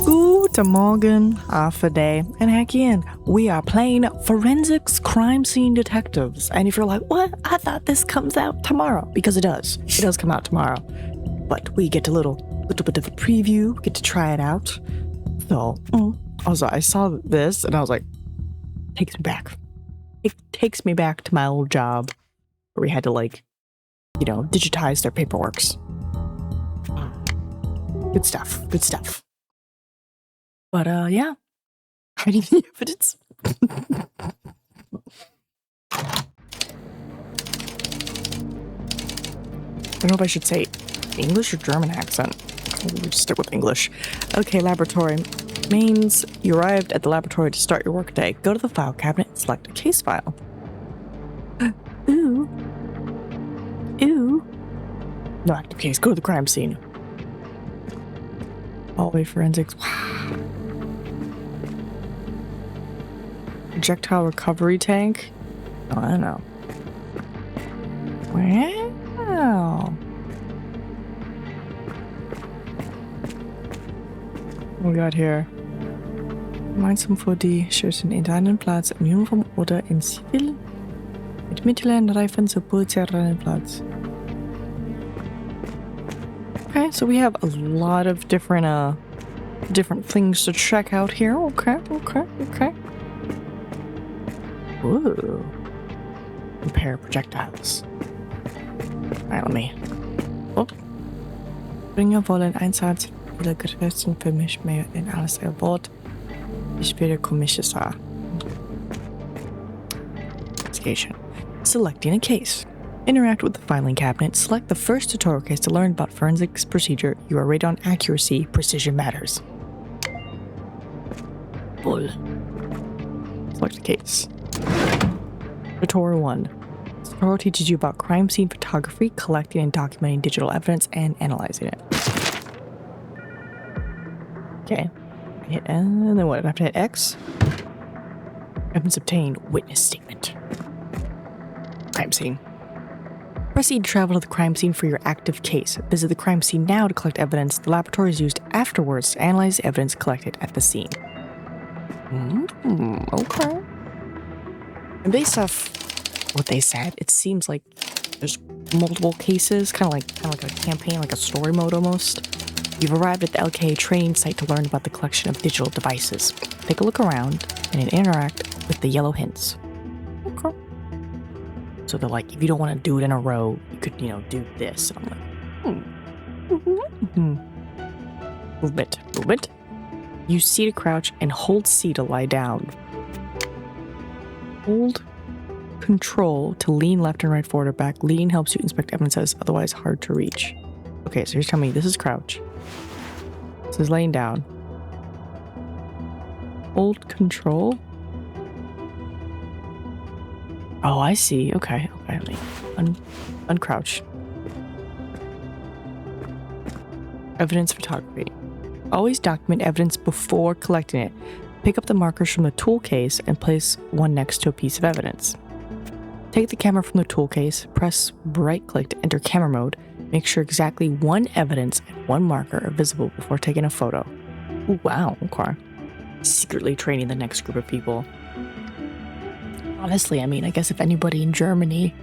Guten Morgen, half a day, and heck in, we are playing Forensics Crime Scene Detectives. And if you're like, what? I thought this comes out tomorrow. Because it does. It does come out tomorrow. But we get a little bit of a preview, get to try it out. So, also, I saw this and I was like, takes me back. It takes me back to my old job where we had to, like, you know, digitize their paperworks. Good stuff. Good stuff. But, yeah. Hiding the evidence. I don't know if I should say English or German accent. We'll just stick with English. Okay, laboratory. Means you arrived at the laboratory to start your workday. Go to the file cabinet and select a case file. Ooh. Ooh. No active case. Go to the crime scene. Hallway forensics. Wow. Projectile recovery tank? Oh, I don't know. Wow. What we got here? Gemeinsam für die schützen internen Platz in Uniform oder in Zivil mit mittleren Reifen zur polizeilichen Platz. Okay, so we have a lot of different things to check out here. Okay. Ooh. Compare projectiles. Alright, let me. Oh. Bringer wollen Einsatz viele Grenzen für mich mehr in alles Wort. Ich werde Kommissar. Investigation. Selecting a case. Interact with the filing cabinet. Select the first tutorial case to learn about forensics procedure. You are rated on accuracy. Precision matters. Bull. Select a case. Tutorial 1. This tutorial teaches you about crime scene photography, collecting and documenting digital evidence, and analyzing it. Okay. And then what? I have to hit X? Evidence obtained. Witness statement. Crime scene. Proceed to travel to the crime scene for your active case. Visit the crime scene now to collect evidence. The laboratory is used afterwards to analyze the evidence collected at the scene. Okay. And based off what they said, it seems like there's multiple cases, kind of like a campaign, like a story mode almost. You've arrived at the LKA training site to learn about the collection of digital devices. Take a look around and interact with the yellow hints. Okay. So they're like, if you don't want to do it in a row, you could, do this. And I'm like, Movement. Use C to crouch and hold C to lie down. Hold Control to lean left and right, forward or back. Lean helps you inspect evidence that is otherwise hard to reach. Okay, so here's telling me this is crouch. This is laying down. Hold Control. Oh, I see. Okay. Let me uncrouch. Evidence photography. Always document evidence before collecting it. Pick up the markers from the tool case and place one next to a piece of evidence. Take the camera from the tool case, press right-click to enter camera mode. Make sure exactly one evidence and one marker are visible before taking a photo. Ooh, wow, okay. Secretly training the next group of people. Honestly, I guess if anybody in Germany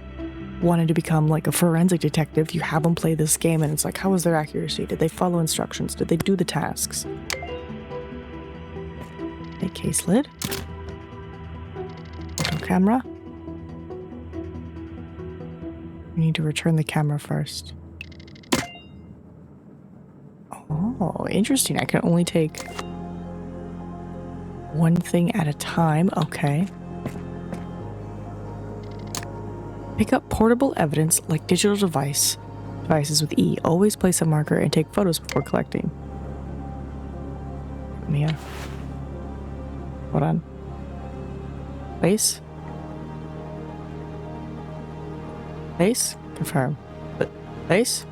wanted to become like a forensic detective, you have them play this game and it's like, how was their accuracy? Did they follow instructions? Did they do the tasks? A case lid. Photo camera. We need to return the camera first. Oh, interesting. I can only take one thing at a time. Okay. Pick up portable evidence like digital devices with E. Always place a marker and take photos before collecting. Yeah. Hold on. Place. Place. Confirm. Place.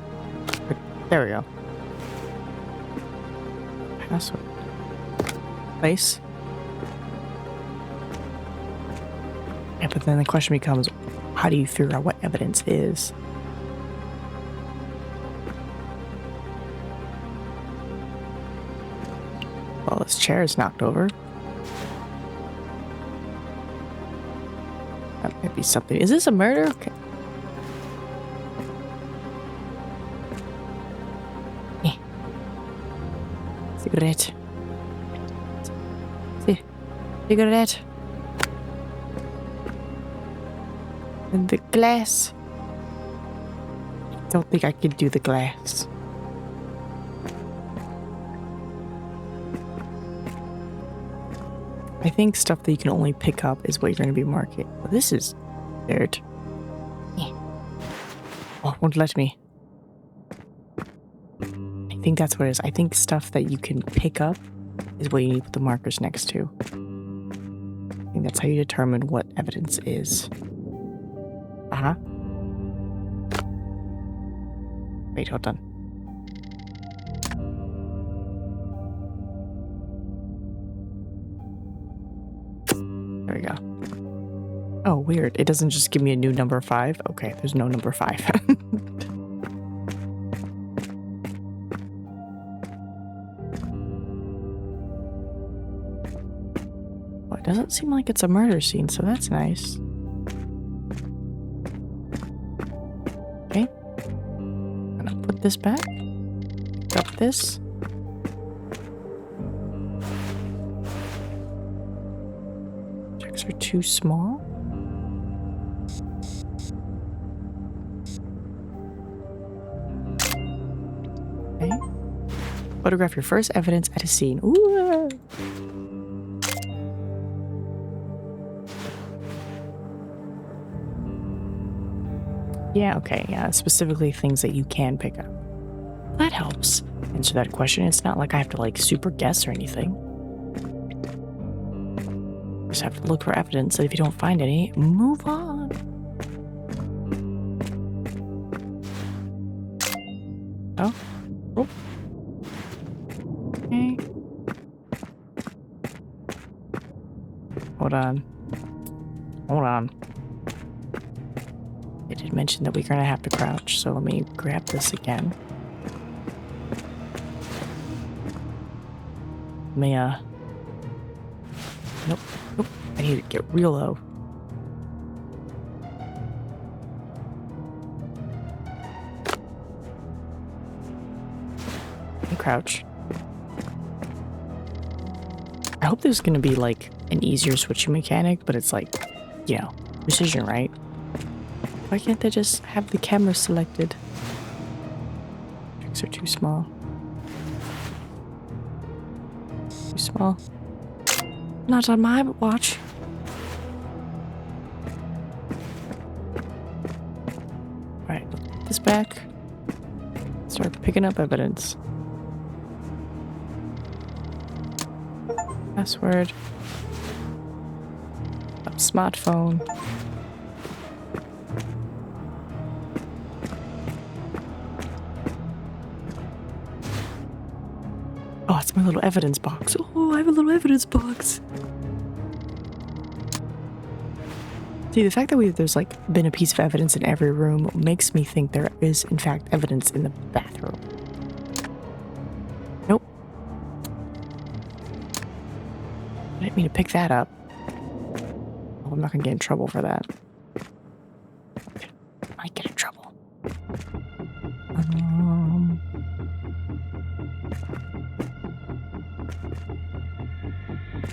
There we go. Password. Place. Yeah, but then the question becomes, how do you figure out what evidence is? Well, this chair is knocked over. That might be something. Is this a murder? Okay. Cigarette. Cigarette. And the glass. I don't think I could do the glass. I think stuff that you can only pick up is what you're going to be marking. Well, this is dirt. Oh, won't let me. I think that's what it is. I think stuff that you can pick up is what you need to put the markers next to. I think that's how you determine what evidence is. Uh-huh. Wait, hold on. There we go. Oh, weird. It doesn't just give me a new number 5. Okay, there's no number 5. Well, it doesn't seem like it's a murder scene, so that's nice. Okay. I'm gonna put this back. Pick up this. Checks are too small. Okay. Photograph your first evidence at a scene. Ooh. Yeah, okay, yeah, specifically things that you can pick up. That helps answer that question. It's not like I have to, like, super guess or anything. Just have to look for evidence, and if you don't find any, move on. Oh. Oh. Okay. Hold on. Hold on. It did mention that we're gonna have to crouch, so let me grab this again. Let me, Nope. Nope. I need to get real low. And crouch. I hope there's gonna be, like, an easier switching mechanic, but it's like, you know, precision, right? Why can't they just have the camera selected? Tricks are too small. Too small. Not on my watch. Alright, put this back. Start picking up evidence. Password. Smartphone. Oh, it's my little evidence box. Oh, I have a little evidence box. See, the fact that there's like been a piece of evidence in every room makes me think there is, in fact, evidence in the bathroom. Nope. I didn't mean to pick that up. Oh, I'm not gonna get in trouble for that. I might get in trouble.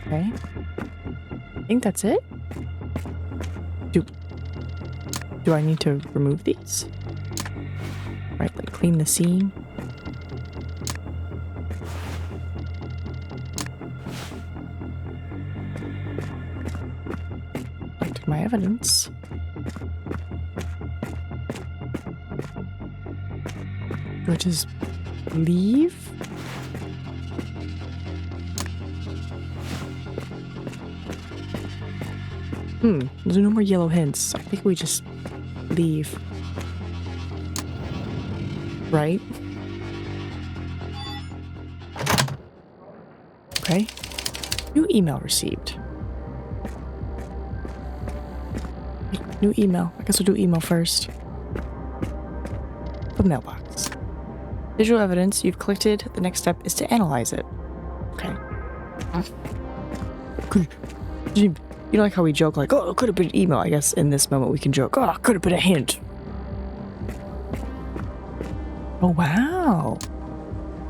Okay. I think that's it. Do I need to remove these? Right, like clean the scene. Collect my evidence. Do I just leave? There's no more yellow hints. I think we just leave. Right? Okay. New email received. New email. I guess we'll do email first. The mailbox. Digital evidence you've collected. The next step is to analyze it. Okay. You know, like how we joke, like, oh, it could have been an email. I guess in this moment we can joke, oh, it could have been a hint. Oh, wow.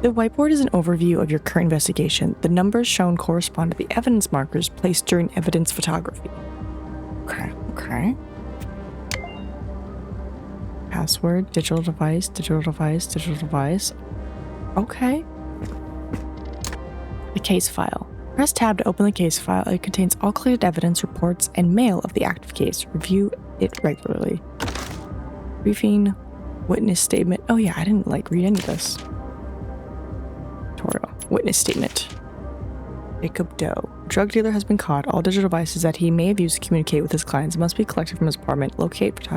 The whiteboard is an overview of your current investigation. The numbers shown correspond to the evidence markers placed during evidence photography. Okay, okay. Password, digital device, digital device, digital device. Okay. The case file. Press tab to open the case file. It contains all collected evidence, reports, and mail of the active case. Review it regularly. Briefing, witness statement. Oh yeah, I didn't read any of this. Tutorial. Witness statement. Jacob Doe. Drug dealer has been caught. All digital devices that he may have used to communicate with his clients must be collected from his apartment. Locate,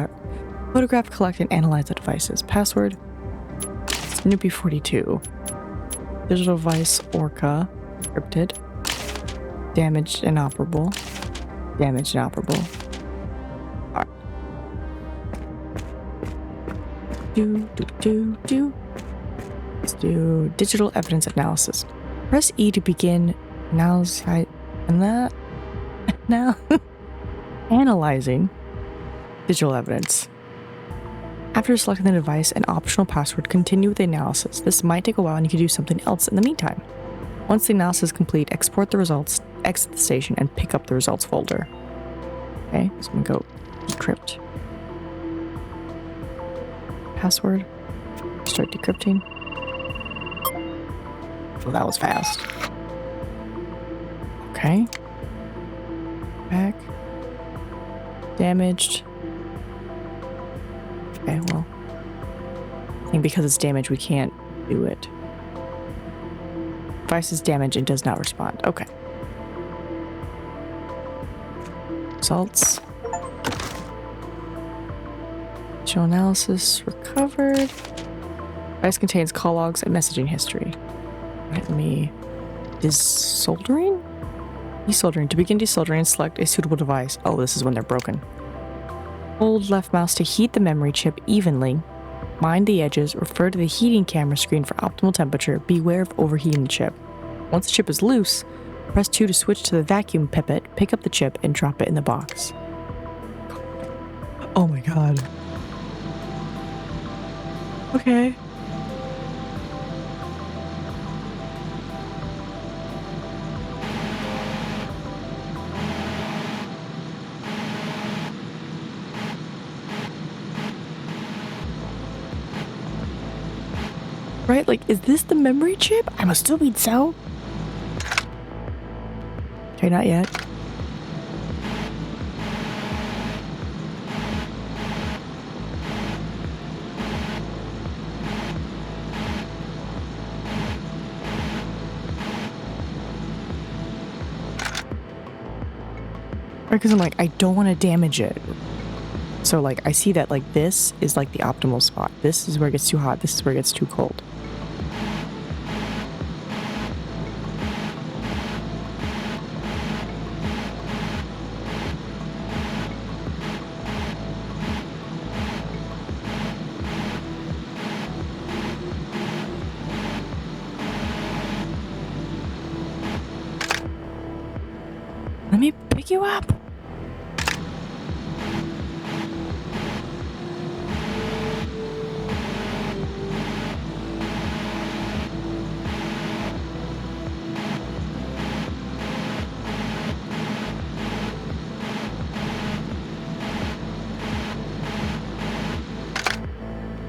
photograph, collect, and analyze the devices. Password. Snoopy42. Digital device Orca. Encrypted. Damaged, inoperable. Damaged, inoperable. Alright. Let's do digital evidence analysis. Press E to begin analyzing digital evidence. After selecting the device and optional password, continue with the analysis. This might take a while and you can do something else in the meantime. Once the analysis is complete, export the results, exit the station, and pick up the results folder. Okay, so I'm gonna go decrypt. Password. Start decrypting. Well, that was fast. Okay. Back. Damaged. Okay, well. I think because it's damaged, we can't do it. Device is damaged and does not respond. Okay. Results. Digital analysis recovered. Device contains call logs and messaging history. Let me... Desoldering? Desoldering. To begin desoldering, select a suitable device. Oh, this is when they're broken. Hold left mouse to heat the memory chip evenly. Mind the edges. Refer to the heating camera screen for optimal temperature. Beware of overheating the chip. Once the chip is loose, press 2 to switch to the vacuum pipette, pick up the chip, and drop it in the box. Oh my god. Okay. Right? Like, is this the memory chip? I'm assuming so. Okay, not yet. Right, because I'm like, I don't want to damage it. So, like, I see that, like, this is, like, the optimal spot. This is where it gets too hot. This is where it gets too cold. Let me pick you up.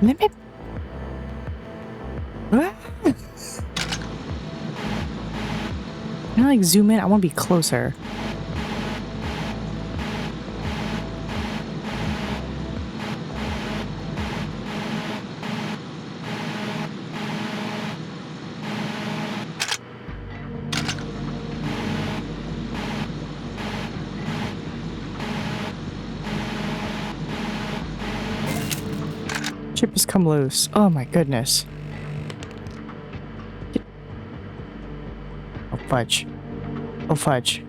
Let me... Ah. Can I, like, zoom in? I want to be closer. Chip has come loose. Oh my goodness. Oh fudge. Oh fudge.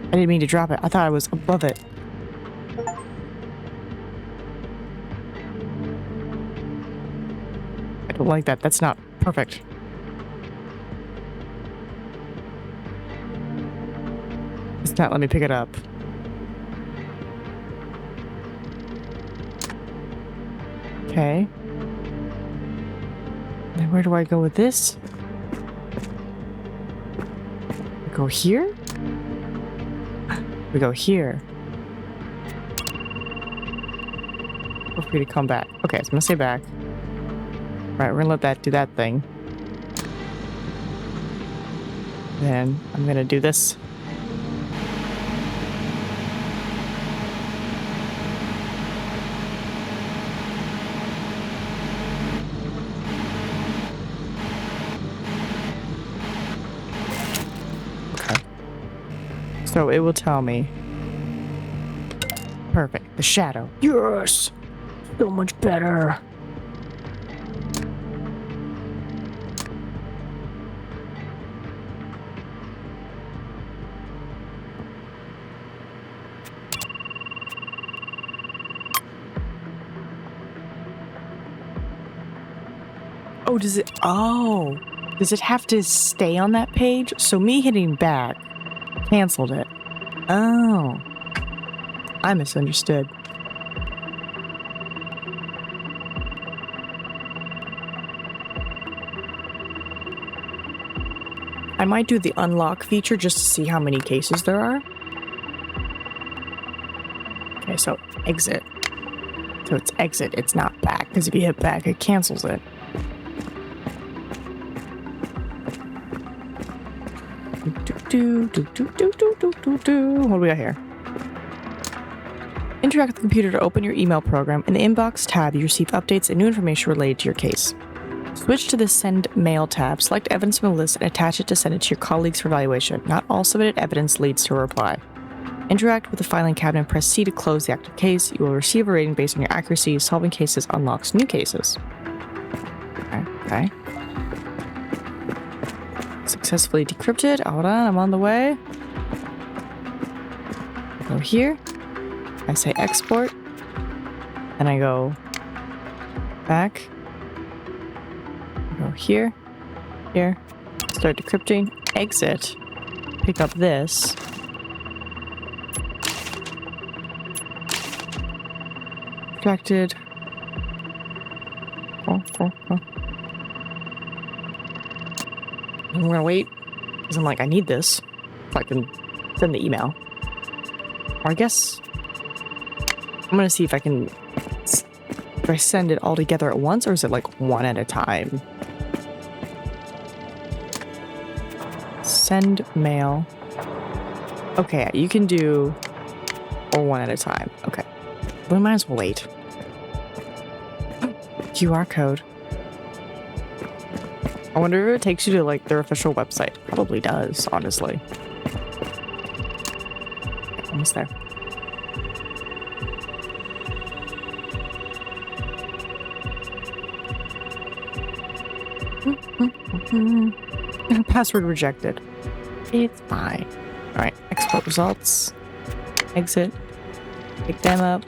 I didn't mean to drop it. I thought I was above it. Don't like that. That's not perfect. It's not let me pick it up. Okay. Then where do I go with this? We go here? We go here. Feel free to come back. Okay, so I'm gonna stay back. Right, we're gonna let that do that thing. Then I'm gonna do this. Okay. So it will tell me. Perfect. The shadow. Yes! So much better. Oh, does it? Oh, does it have to stay on that page? So me hitting back canceled it. Oh, I misunderstood. I might do the unlock feature just to see how many cases there are. Okay, so exit. So it's exit, it's not back, because if you hit back, it cancels it. What do we got here? Interact with the computer to open your email program. In the inbox tab, you receive updates and new information related to your case. Switch to the Send Mail tab, select evidence from the list, and attach it to send it to your colleagues for evaluation. Not all submitted evidence leads to a reply. Interact with the filing cabinet and press C to close the active case. You will receive a rating based on your accuracy. Solving cases unlocks new cases. Okay. Successfully decrypted. Hold on, I'm on the way. Go here. I say export. And I go back. Go here. Here. Start decrypting. Exit. Pick up this. Protected. Oh. I'm gonna wait, because I'm like, I need this, so I can send the email. Or I guess I'm gonna see if I can, if I send it all together at once, or is it like one at a time? Send mail. Okay, you can do or one at a time. Okay, we might as well wait. QR code. I wonder if it takes you to like their official website. Probably does, honestly. Okay, almost there. Password rejected. It's fine. Alright, export results. Exit. Pick them up.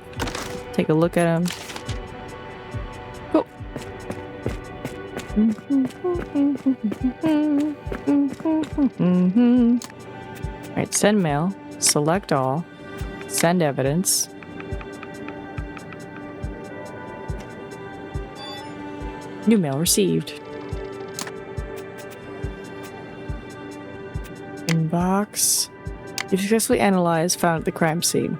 Take a look at them. Cool. Alright, send mail. Select all. Send evidence. New mail received. Inbox. You've successfully analyzed, found at the crime scene.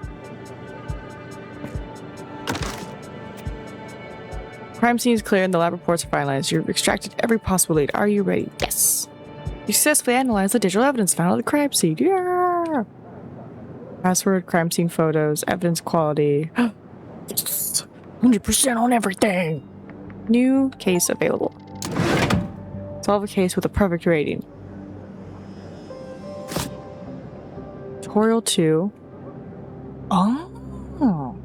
Crime scene is clear and the lab reports are finalized. You've extracted every possible lead. Are you ready? Yes. You successfully analyzed the digital evidence found at the crime scene. Yeah. Password, crime scene photos, evidence quality. Yes. 100% on everything. New case available. Solve a case with a perfect rating. Tutorial 2. Oh.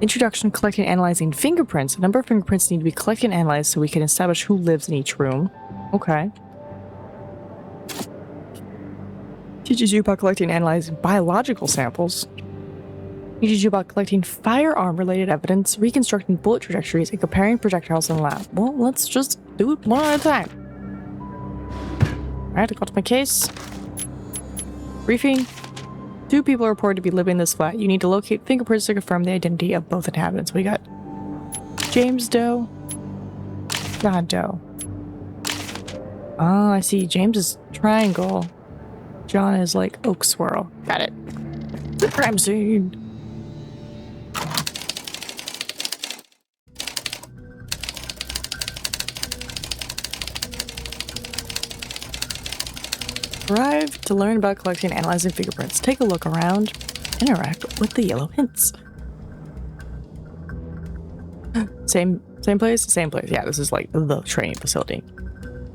Introduction, collecting and analyzing fingerprints. A number of fingerprints need to be collected and analyzed so we can establish who lives in each room. Okay. Teaches you about collecting and analyzing biological samples. Teaches you about collecting firearm-related evidence, reconstructing bullet trajectories, and comparing projectiles in the lab. Well, let's just do it one at a time. Alright, I got my case. Briefing. 2 people are reported to be living in this flat. You need to locate fingerprints to confirm the identity of both inhabitants. We got James Doe, John Doe. Oh, I see. James is triangle. John is like oak swirl. Got it. The crime scene. Arrive to learn about collecting and analyzing fingerprints. Take a look around. Interact with the yellow hints. Same place? Same place. Yeah, this is like the training facility.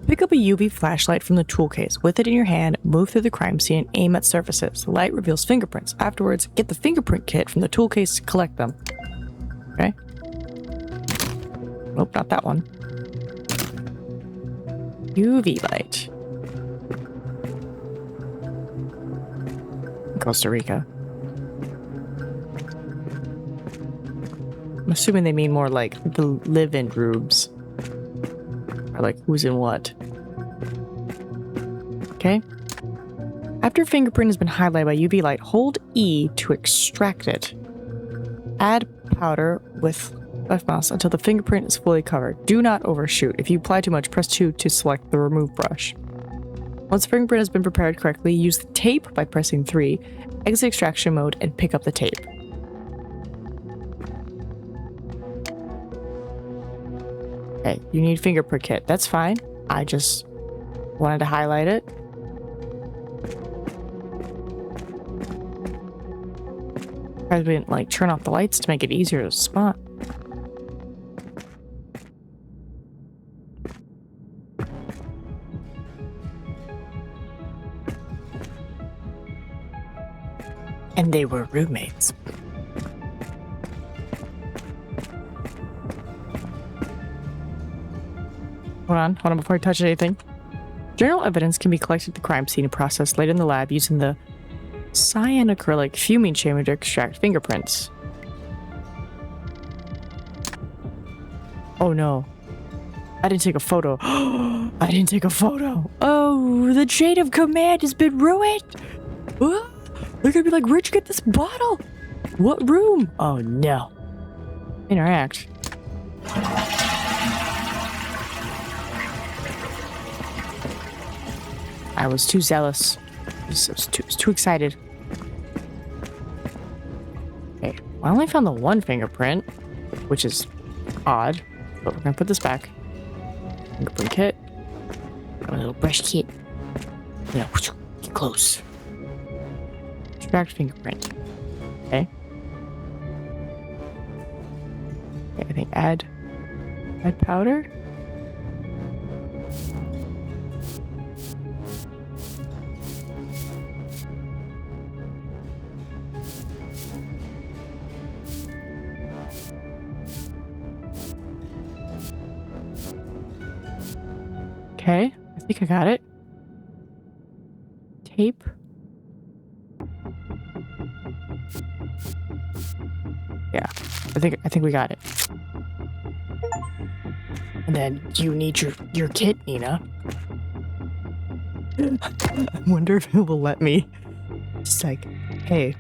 Pick up a UV flashlight from the tool case. With it in your hand, move through the crime scene and aim at surfaces. The light reveals fingerprints. Afterwards, get the fingerprint kit from the tool case to collect them. Okay. Nope, not that one. UV light. Costa Rica. I'm assuming they mean more like the live-in rooms. Or like who's in what. Okay. After a fingerprint has been highlighted by UV light, hold E to extract it. Add powder with left mouse until the fingerprint is fully covered. Do not overshoot. If you apply too much, press 2 to select the remove brush. Once the fingerprint has been prepared correctly, use the tape by pressing 3, exit extraction mode, and pick up the tape. Okay, you need fingerprint kit. That's fine. I just wanted to highlight it. I didn't like turn off the lights to make it easier to spot. And they were roommates. Hold on before I touch anything. Journal evidence can be collected at the crime scene and processed later in the lab using the cyanacrylic fuming chamber to extract fingerprints. Oh no. I didn't take a photo. I didn't take a photo. Oh, the chain of command has been ruined. They're gonna be like, where'd you get this bottle? What room? Oh no. Interact. I was too zealous. I was too excited. Okay, I only found the one fingerprint, which is odd, but we're gonna put this back. Fingerprint kit. Got a little brush kit. Yeah, get close. Extract fingerprint. Okay. Okay, I think add powder. Okay, I think I got it. Tape. Yeah, I think we got it. And then you need your kit, Nina. I wonder if it will let me. Just like, hey.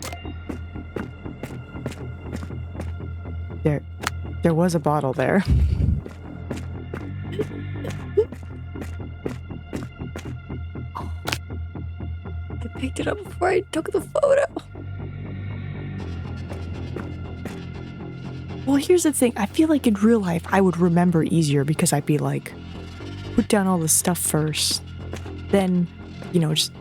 There was a bottle there. I picked it up before I took the photo. Well, here's the thing. I feel like in real life, I would remember easier because I'd be like, put down all the stuff first. Then, you know, just...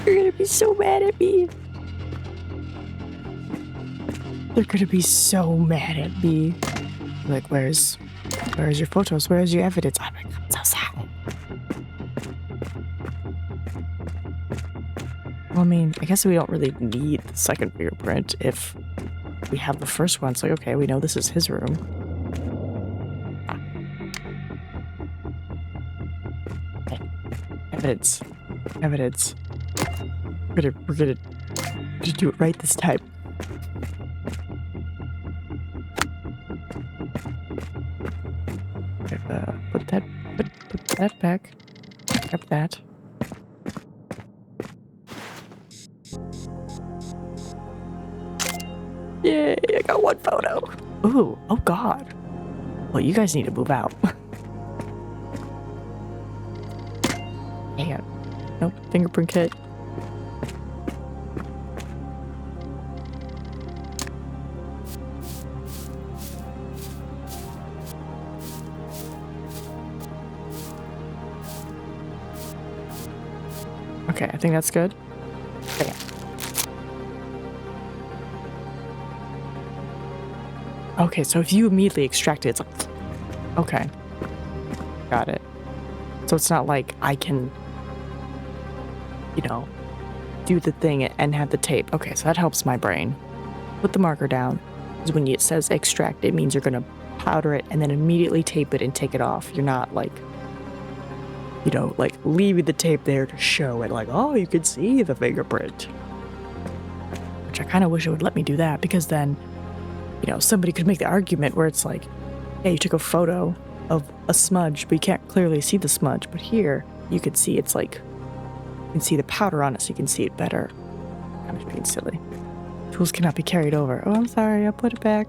You're gonna be so mad at me. They're gonna be so mad at me. Like, where's your photos? Where's your evidence? I'm like, I'm so sad. Well, I mean, I guess we don't really need the second fingerprint if we have the first one. It's like, okay, we know this is his room. Evidence. Evidence. We're gonna do it right this time. Put that back. Grab that. Yay, I got one photo. Ooh, oh god. Well, you guys need to move out. Hang on. Nope, fingerprint kit. Okay, I think that's good. Okay. Okay, so if you immediately extract it, it's like... Okay. Got it. So it's not like I can, you know, do the thing and have the tape. Okay, so that helps my brain. Put the marker down. Because when it says extract, it means you're going to powder it and then immediately tape it and take it off. You're not like, you know, like leaving the tape there to show it like, oh, you can see the fingerprint. Which I kind of wish it would let me do that, because then, you know, somebody could make the argument where it's like, yeah, you took a photo of a smudge, but you can't clearly see the smudge. But here, you can see it's like, you can see the powder on it, so you can see it better. I'm just being silly. Tools cannot be carried over. Oh, I'm sorry, I'll put it back.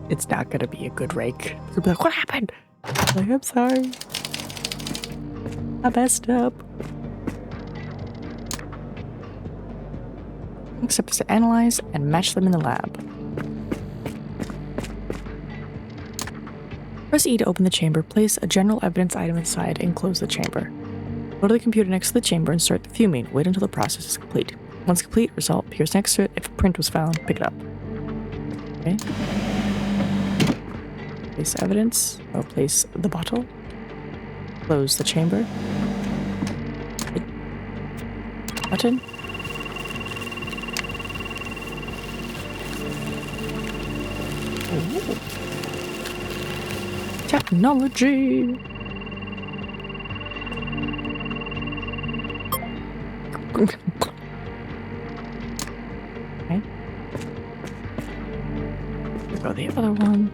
It's not gonna be a good rake. You'll be like, what happened? I'm like, I'm sorry. I messed up. Except to analyze and match them in the lab. Press E to open the chamber, place a general evidence item inside, and close the chamber. Go to the computer next to the chamber and start the fuming. Wait until the process is complete. Once complete, result appears next to it. If a print was found, pick it up. Okay. Place evidence. Oh, place the bottle. Close the chamber. Hit button. Ooh. Technology. Okay. Here go the other one.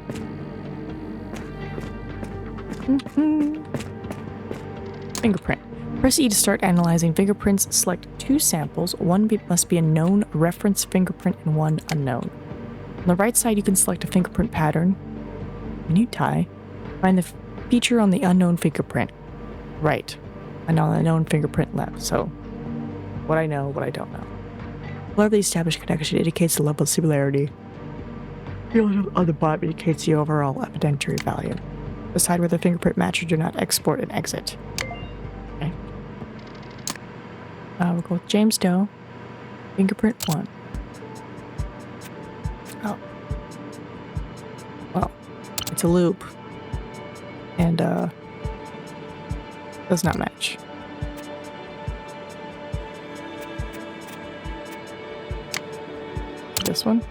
Fingerprint. Press E to start analyzing fingerprints. Select 2 samples. One must be a known reference fingerprint and one unknown. On the right side, you can select a fingerprint pattern. When you tie, find the feature on the unknown fingerprint. Right. And on the known fingerprint left. So, what I know, what I don't know. The color of the established connection indicates the level of similarity. The color on the bottom indicates the overall evidentiary value. Decide whether fingerprint match or do not export and exit. Okay. We'll go with James Doe. Fingerprint 1. Oh. Well, it's a loop. And, does not match. This one.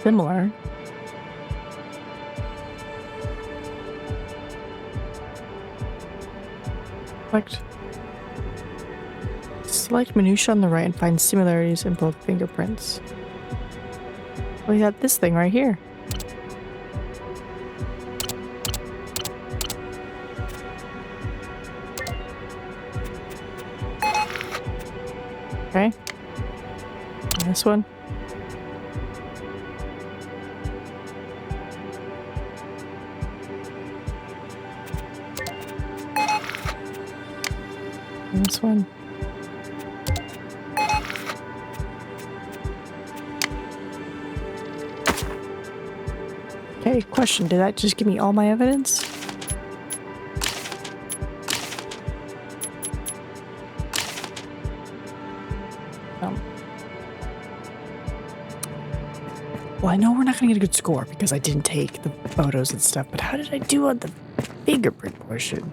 Similar. Select minutia on the right and find similarities in both fingerprints. We got this thing right here. Okay. And this one. And this one. Okay, question. Did that just give me all my evidence? Well, I know we're not going to get a good score because I didn't take the photos and stuff, but how did I do on the fingerprint portion?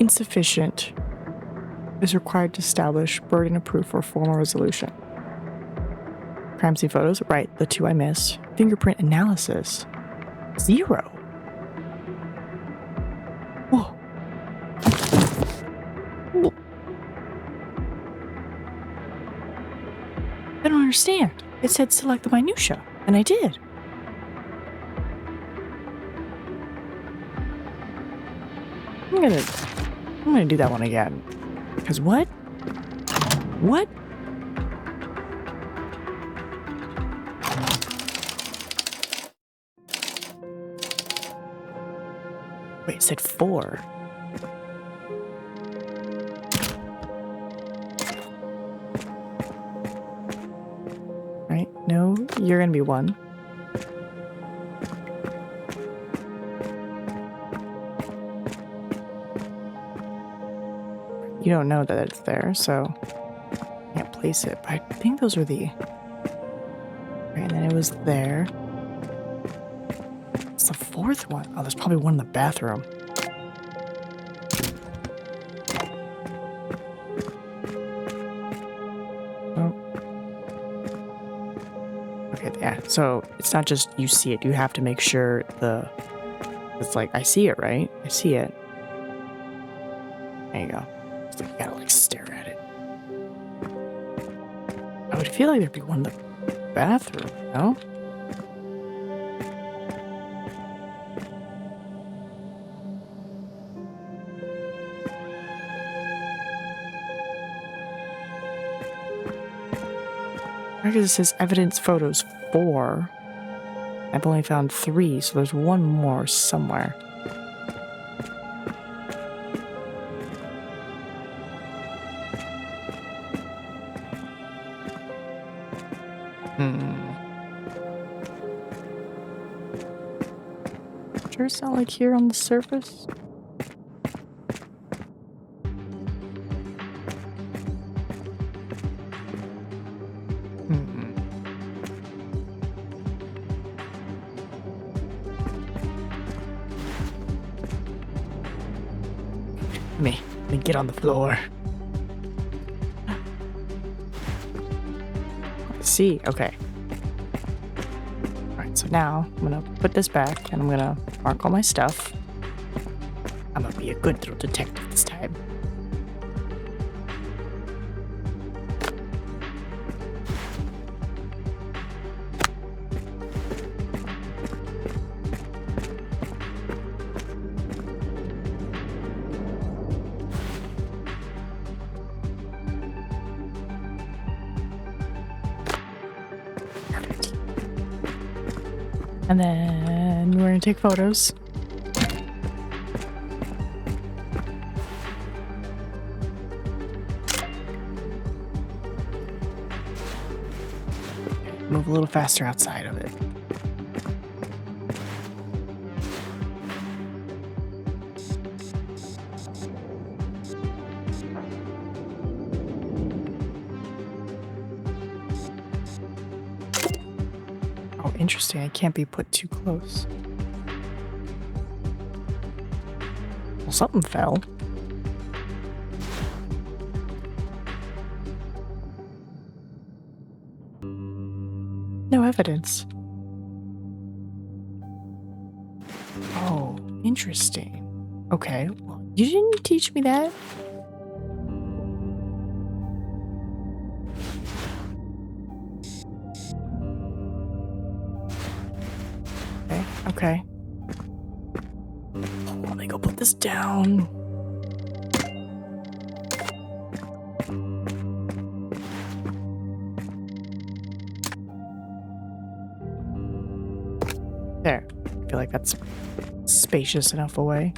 insufficient is required to establish burden of proof or formal resolution. Crime scene photos, right, the 2 I missed. Fingerprint analysis, 0. Whoa. Whoa. I don't understand. It said select the minutia, and I did. I'm gonna do that one again. Because what? What? Wait, it said 4. Right? No, you're gonna be 1. You don't know that it's there, so I can't place it. But I think those are the... Right, and then it was there. It's the 4th one. Oh, there's probably one in the bathroom. Oh. Okay, yeah. So it's not just you see it. You have to make sure it's like, I see it, right? I see it. There you go. It's like you gotta like stare at it. I would feel like there'd be one in the bathroom, no? Because it says evidence photos 4. I've only found 3, so there's one more somewhere. Sure it's not like here on the surface? Let me get on the floor. See, okay. Alright, so now I'm gonna put this back and I'm gonna mark all my stuff. I'm gonna be a good little detective this time. And then we're gonna take photos. Move a little faster outside of it. Interesting, I can't be put too close. Well, something fell. No evidence. Oh, interesting. Okay, well, you didn't teach me that. Okay. Let me go put this down. There. I feel like that's spacious enough away.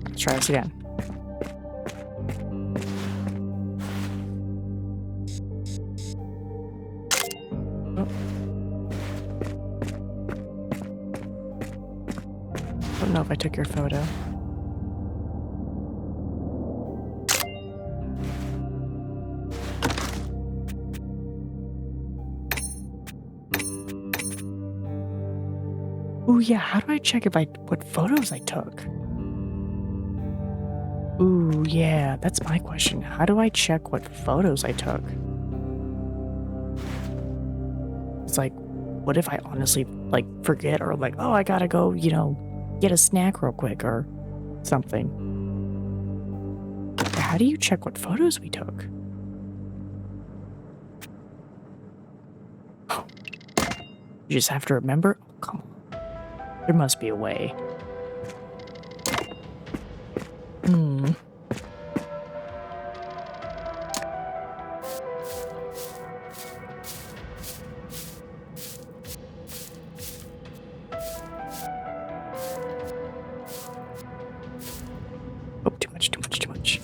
Let's try this again. I don't know if I took your photo. Oh yeah, how do I check what photos I took? Ooh, yeah, that's my question. How do I check what photos I took? It's like, what if I honestly, like, forget or like, oh, I gotta go, get a snack real quick or something. How do you check what photos we took? You just have to remember? Oh, come on. There must be a way. Oh, too much, too much, too much.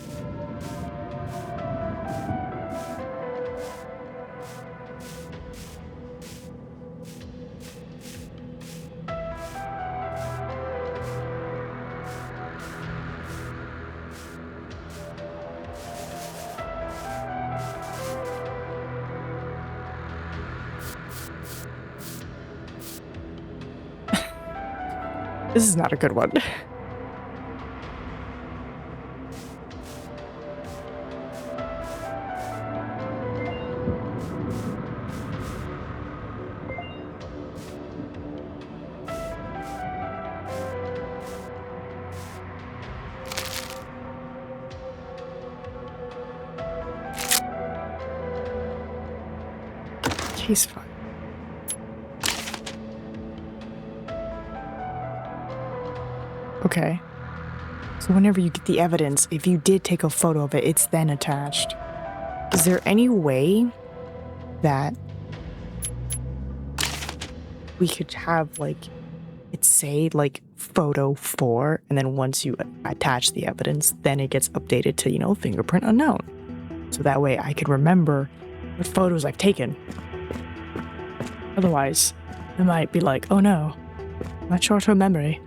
This is not a good one. Case file. Okay. So whenever you get the evidence, if you did take a photo of it, it's then attached. Is there any way that we could have, like, it say, like, photo 4, and then once you attach the evidence, then it gets updated to, fingerprint unknown. So that way I could remember what photos I've taken. Otherwise, I might be like, oh no, not short-term memory.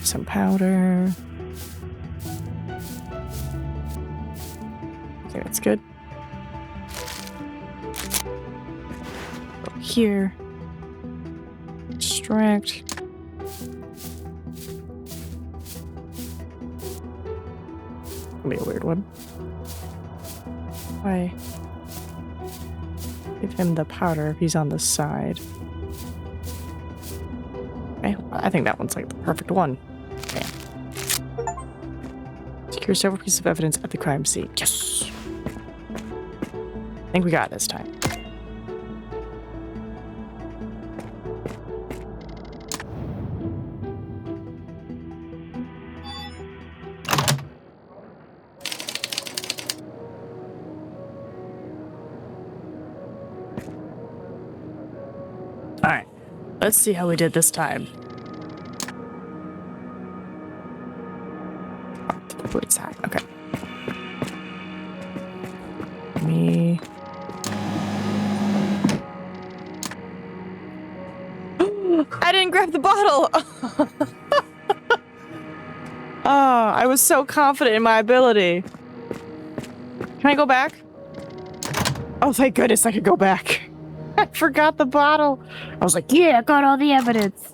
Some powder. Okay, that's good. Go here. Extract. That'll be a weird one. Why? Give him the powder if he's on the side. Okay, I think that one's like the perfect one. Okay. Secure several pieces of evidence at the crime scene. Yes! I think we got it this time. Alright, let's see how we did this time. Food sack, okay. Me. I didn't grab the bottle! Oh, I was so confident in my ability. Can I go back? Oh, thank goodness I could go back. I forgot the bottle. I was like, yeah, I got all the evidence.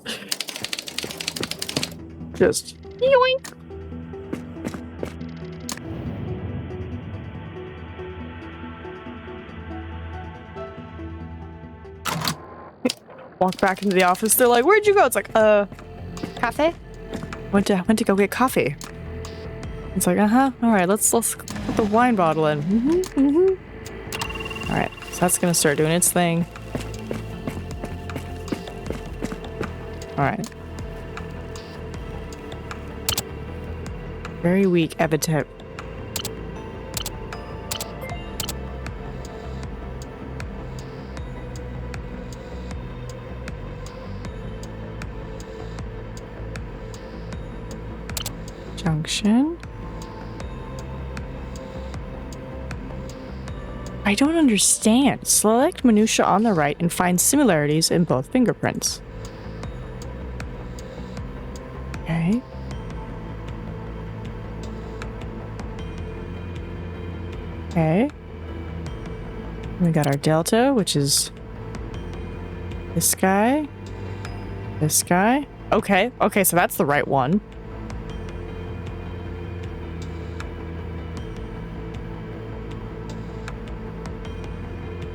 Just yoink. Walk back into the office. They're like, where'd you go? It's like, cafe? Went to go get coffee. It's like, all right, let's put the wine bottle in. All right, so that's gonna start doing its thing. All right. Very weak epithet. Junction. I don't understand. Select minutia on the right and find similarities in both fingerprints. Okay. Okay. We got our delta, which is This guy. This guy. Okay. Okay, so that's the right one.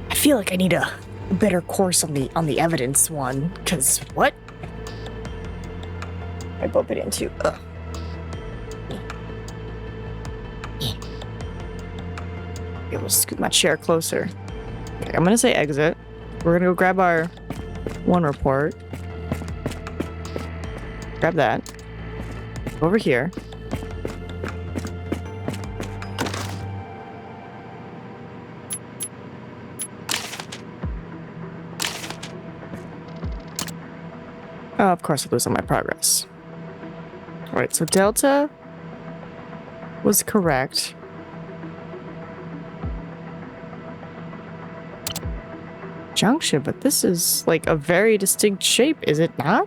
I feel like I need a better course on the evidence one, because what? I bump it into. Ugh. Okay, we'll scoot my chair closer. Okay, I'm gonna say exit. We're gonna go grab our one report. Grab that. Over here. Oh, of course I lose on my progress. Alright, so Delta was correct. Junction, but this is like a very distinct shape, is it not?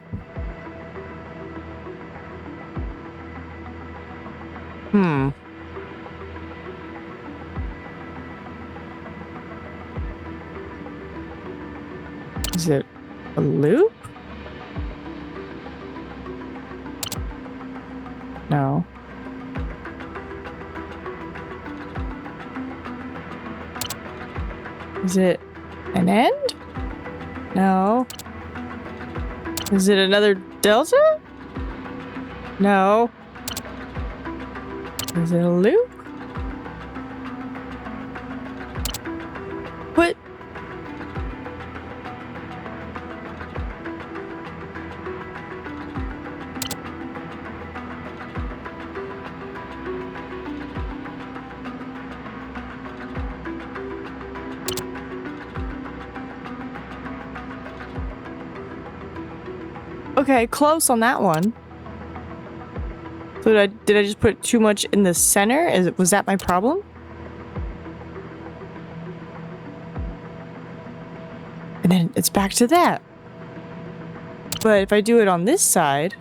Is it a loop? No. Is it an end? No. Is it another delta? No. Is it a loop? What? Okay, close on that one. So did I just put too much in the center? Was that my problem? And then it's back to that. But if I do it on this side...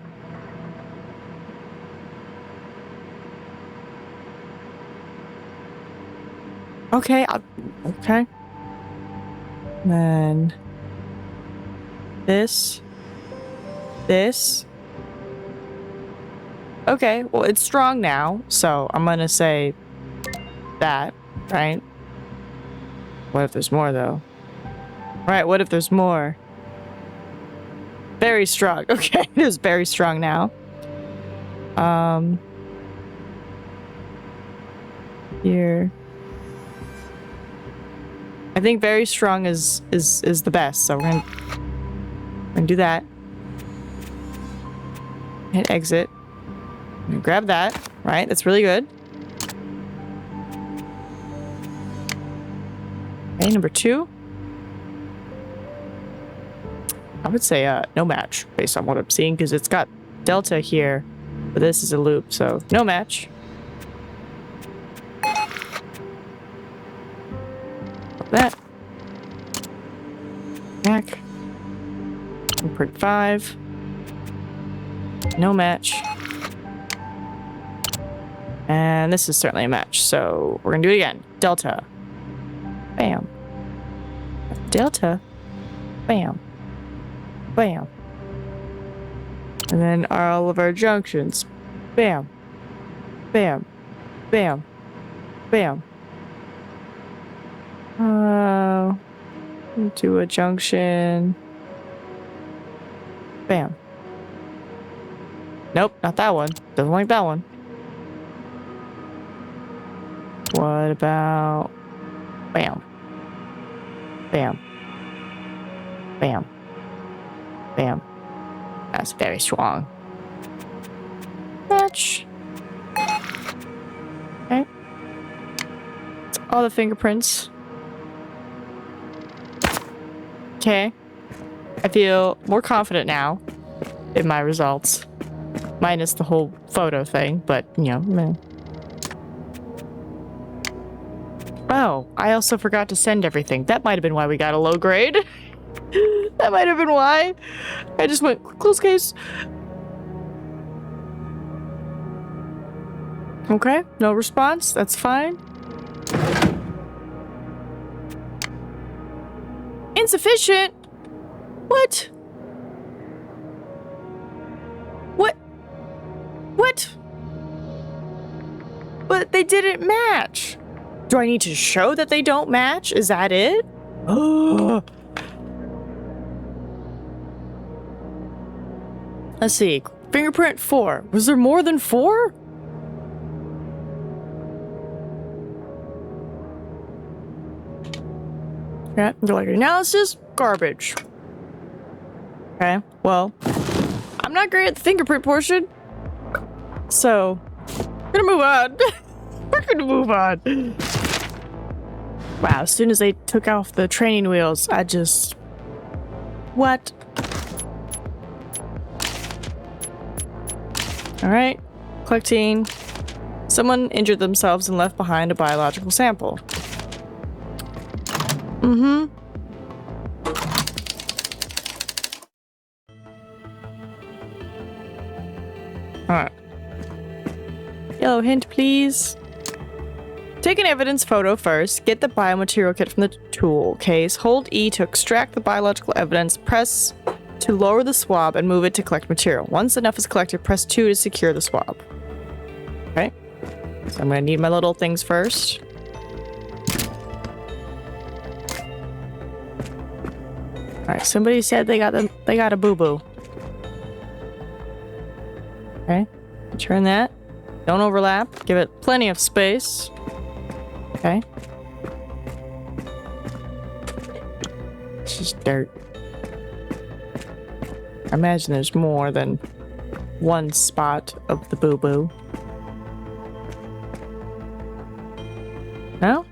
Okay, okay. And then... This... Okay, well, it's strong now, so I'm gonna say that, right? What if there's more, though? Right, what if there's more? Very strong. Okay, it is very strong now. Here. I think very strong is the best, so we're gonna do that. Hit exit. Grab that, right? That's really good. Okay, number 2. I would say no match based on what I'm seeing because it's got delta here, but this is a loop, so no match. That. Back. 1.5. No match. And this is certainly a match, so we're gonna do it again. Delta. Bam. Delta. Bam. Bam. And then all of our junctions. Bam. Bam. Bam. Bam. Do a junction. Bam. Nope, not that one. Doesn't like that one. What about... Bam. Bam. Bam. Bam. That's very strong. Match. Okay. It's all the fingerprints. Okay. I feel more confident now in my results. Minus the whole photo thing, but, you know, meh. Oh, I also forgot to send everything. That might have been why we got a low grade. That might have been why. I just went, close case. Okay, no response. That's fine. Insufficient. What? What? What? But they didn't match. Do I need to show that they don't match? Is that it? Let's see. Fingerprint 4. Was there more than 4? Okay, they're like, analysis, garbage. Okay, well, I'm not great at the fingerprint portion. So, I'm gonna move on. We're gonna move on. Wow, as soon as they took off the training wheels, I just... What? Alright, collecting. Someone injured themselves and left behind a biological sample. Mm-hmm. Alright. Yellow hint, please. Take an evidence photo first. Get the biomaterial kit from the tool case. Hold E to extract the biological evidence. Press to lower the swab and move it to collect material. Once enough is collected, press 2 to secure the swab. Okay. So I'm gonna need my little things first. Alright, somebody said they got a boo-boo. Okay. Turn that. Don't overlap. Give it plenty of space. Okay. It's just dirt. I imagine there's more than one spot of the boo-boo. No?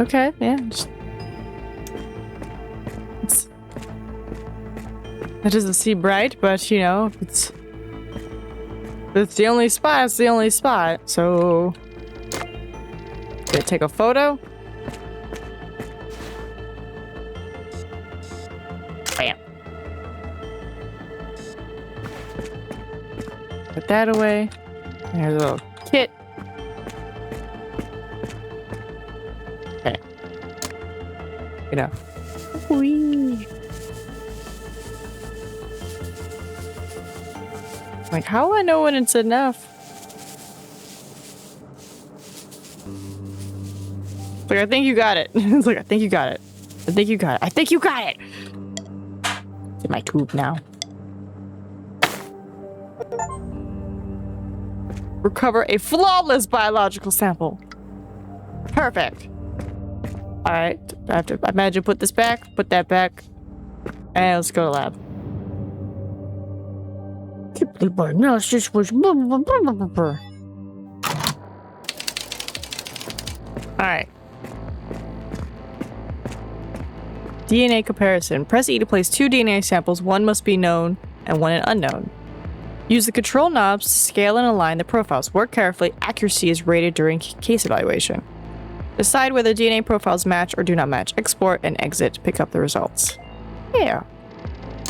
Okay, yeah. It doesn't seem bright, but you know, it's the only spot, it's the only spot. So, gonna take a photo. Bam. Put that away. There's a little kit. Okay. You know. Whee. Like, how do I know when it's enough? Like, I think you got it. It's like, I think you got it. I think you got it. I think you got it! It's in my tube now. Recover a flawless biological sample. Perfect. Alright. I have to imagine put this back, put that back, and let's go to lab. Analysis was. Alright. DNA comparison. Press E to place 2 DNA samples. One must be known and one an unknown. Use the control knobs to scale and align the profiles. Work carefully. Accuracy is rated during case evaluation. Decide whether DNA profiles match or do not match. Export and exit to pick up the results. Yeah.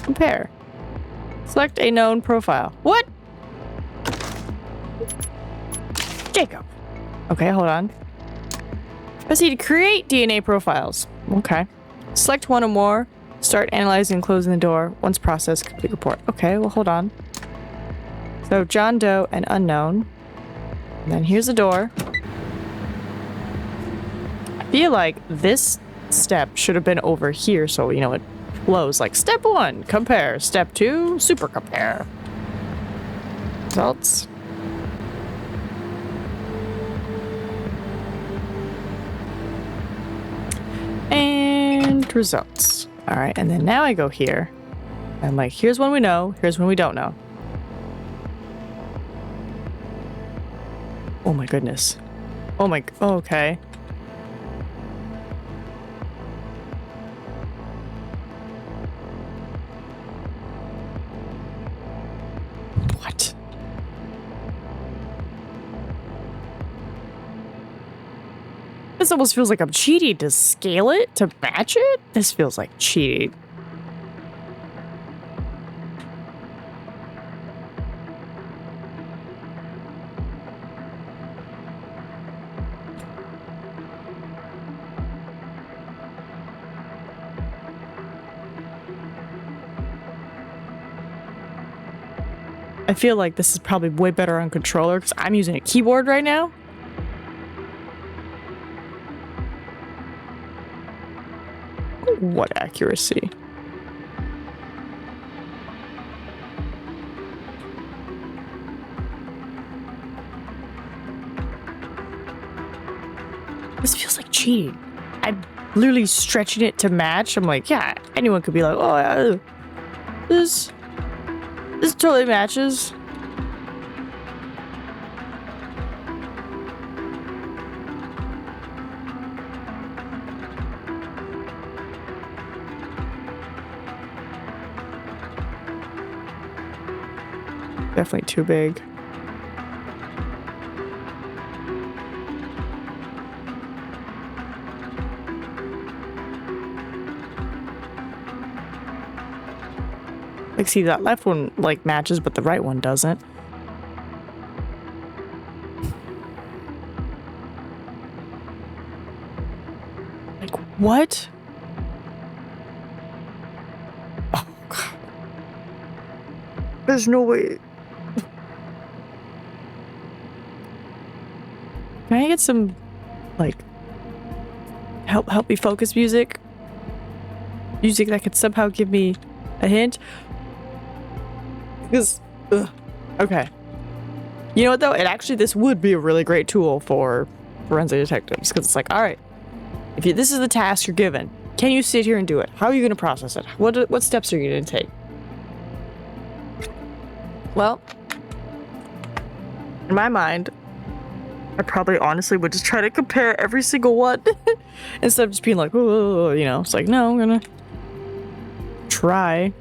Compare. Select a known profile. What? Jacob. Okay, hold on. Press E to create DNA profiles. Okay. Select one or more. Start analyzing and closing the door. Once processed, complete report. Okay, well, hold on. So, John Doe and unknown. And then here's the door. I feel like this step should have been over here, so, you know, it flows like step 1, compare. Step 2, super compare. Results. And results. All right, and then now I go here. I'm like, here's one we know, here's one we don't know. Oh my goodness. Oh my, oh, okay. What? This almost feels like I'm cheating to scale it, to match it. This feels like cheating. I feel like this is probably way better on controller because I'm using a keyboard right now. What accuracy? This feels like cheating. I'm literally stretching it to match. I'm like, yeah, anyone could be like, oh, yeah, this totally matches. Definitely too big. Like, see, that left one, like, matches, but the right one doesn't. Like, what? Oh, God. There's no way. Can I get some, like, help me focus music? Music that could somehow give me a hint? Because, okay. You know what though? This would be a really great tool for forensic detectives because it's like, all right, if this is the task you're given, can you sit here and do it? How are you going to process it? What steps are you going to take? Well, in my mind, I probably honestly would just try to compare every single one instead of just being like, oh, you know, it's like, no, I'm gonna try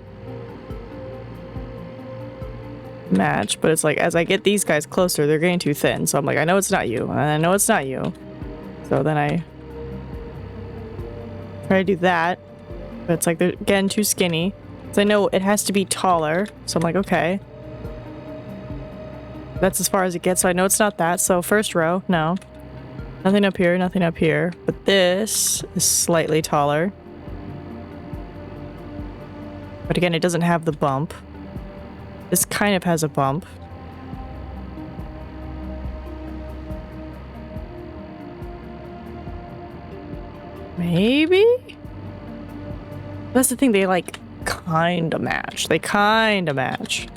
match, but it's like as I get these guys closer, they're getting too thin. So I'm like, I know it's not you, and I know it's not you. So then I try to do that, but it's like they're getting too skinny. So I know it has to be taller. So I'm like, okay. That's as far as it gets, so I know it's not that. So first row, no. Nothing up here, nothing up here. But this is slightly taller. But again, it doesn't have the bump. This kind of has a bump. Maybe? That's the thing, they like kinda match. They kinda match.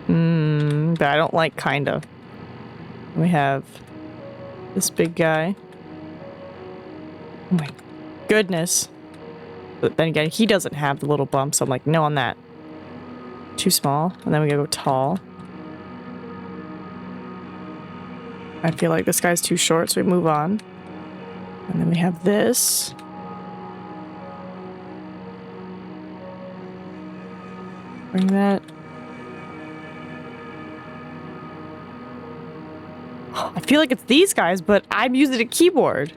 But I don't like kinda. We have this big guy. Oh my goodness. But then again, he doesn't have the little bump, so I'm like, no on that. Too small. And then we gotta go tall. I feel like this guy's too short, so we move on. And then we have this. Bring that. I feel like it's these guys, but I'm using a keyboard.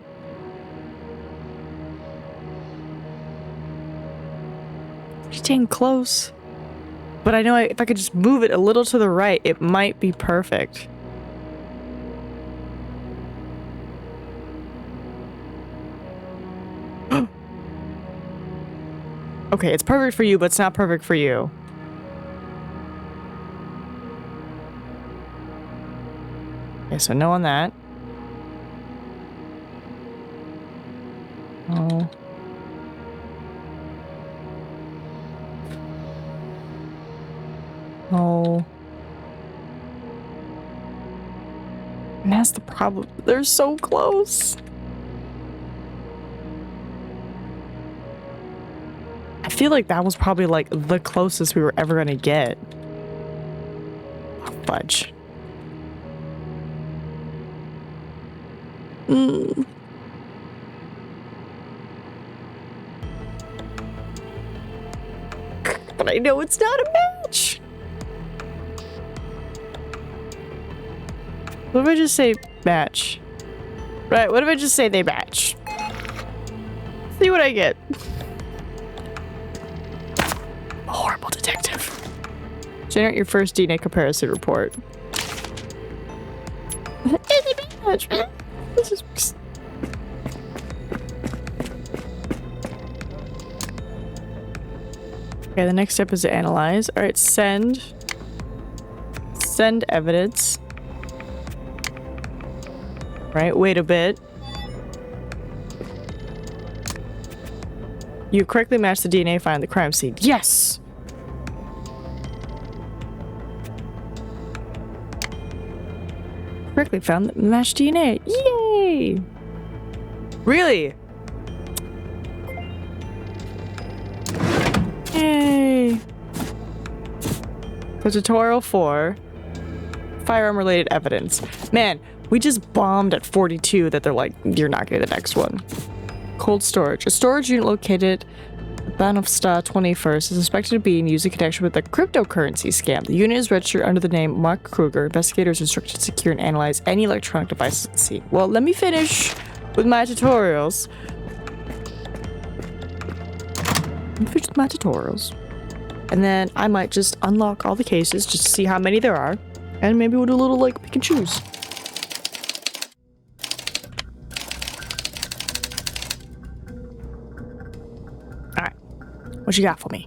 Staying close. But I know if I could just move it a little to the right, it might be perfect. Okay, it's perfect for you, but it's not perfect for you. Okay, so no on that. Oh. Oh. And that's the problem. They're so close. I feel like that was probably like the closest we were ever gonna get. Oh, fudge. But I know it's not a match. What if I just say match? Right, what if I just say they match? See what I get. A horrible detective. Generate your first DNA comparison report. This is... Okay, the next step is to analyze. All right, send evidence. Right, wait a bit. You correctly matched the DNA found in the crime scene. Yes! Correctly found the matched DNA. Yay! Really? Yay! So tutorial 4. Firearm related evidence. Man, we just bombed at 42 that they're like, you're not getting the next one. Cold storage. A storage unit located at Bahnhofstrasse 21st is suspected to be used in connection with a cryptocurrency scam. The unit is registered under the name Mark Kruger. Investigators are instructed to secure and analyze any electronic devices at the scene. Well, let me finish with my tutorials. And then I might just unlock all the cases just to see how many there are. And maybe we'll do a little like pick and choose. Alright. What you got for me?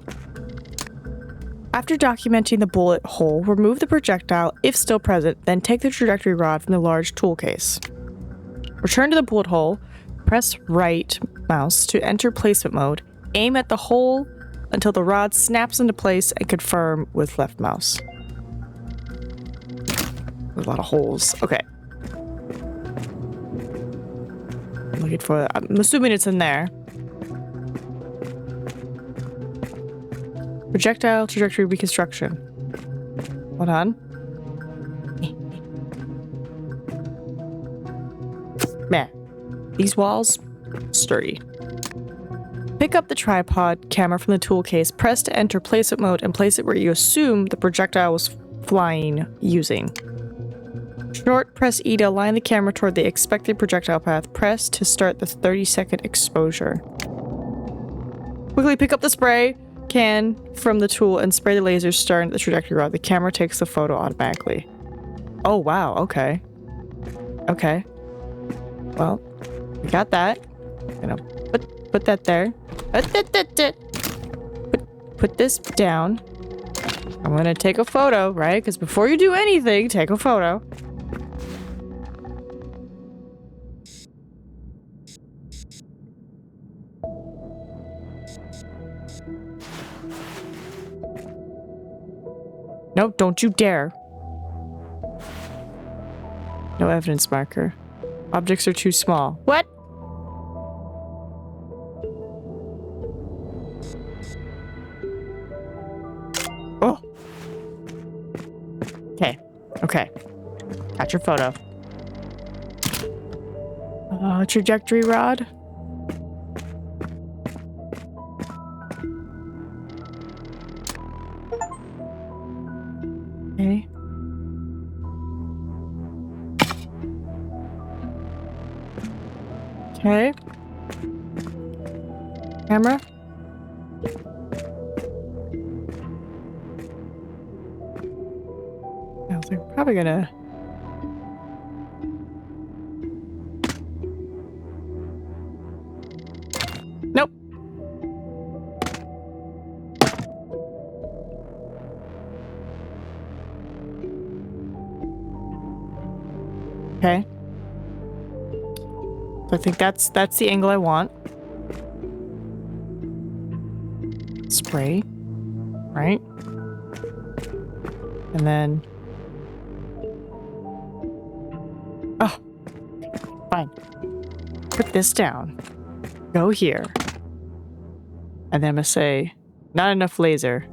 After documenting the bullet hole, remove the projectile if still present, then take the trajectory rod from the large tool case. Return to the bullet hole, press right mouse to enter placement mode, aim at the hole until the rod snaps into place and confirm with left mouse. There's a lot of holes. Okay. I'm looking for... I'm assuming it's in there. Projectile trajectory reconstruction. Hold on. Man, these walls, sturdy. Pick up the tripod camera from the tool case, press to enter placement mode, and place it where you assume the projectile was flying using. Short, press E to align the camera toward the expected projectile path. Press to start the 30-second exposure. Quickly pick up the spray can from the tool and spray the laser starting at the trajectory rod. The camera takes the photo automatically. Oh, wow. Okay. Okay. Well, we got that. You know, put that there. Put this down. I'm gonna take a photo, right? Because before you do anything, take a photo. No, don't you dare. No evidence marker. Objects are too small. What? Oh. Okay. Okay. Got your photo. Trajectory rod. Okay. Okay. Camera. I was like, probably gonna... Nope. Okay. So I think that's the angle I want. Spray. Right? And then... Oh. Fine. Put this down. Go here. And then I'm gonna say, not enough laser.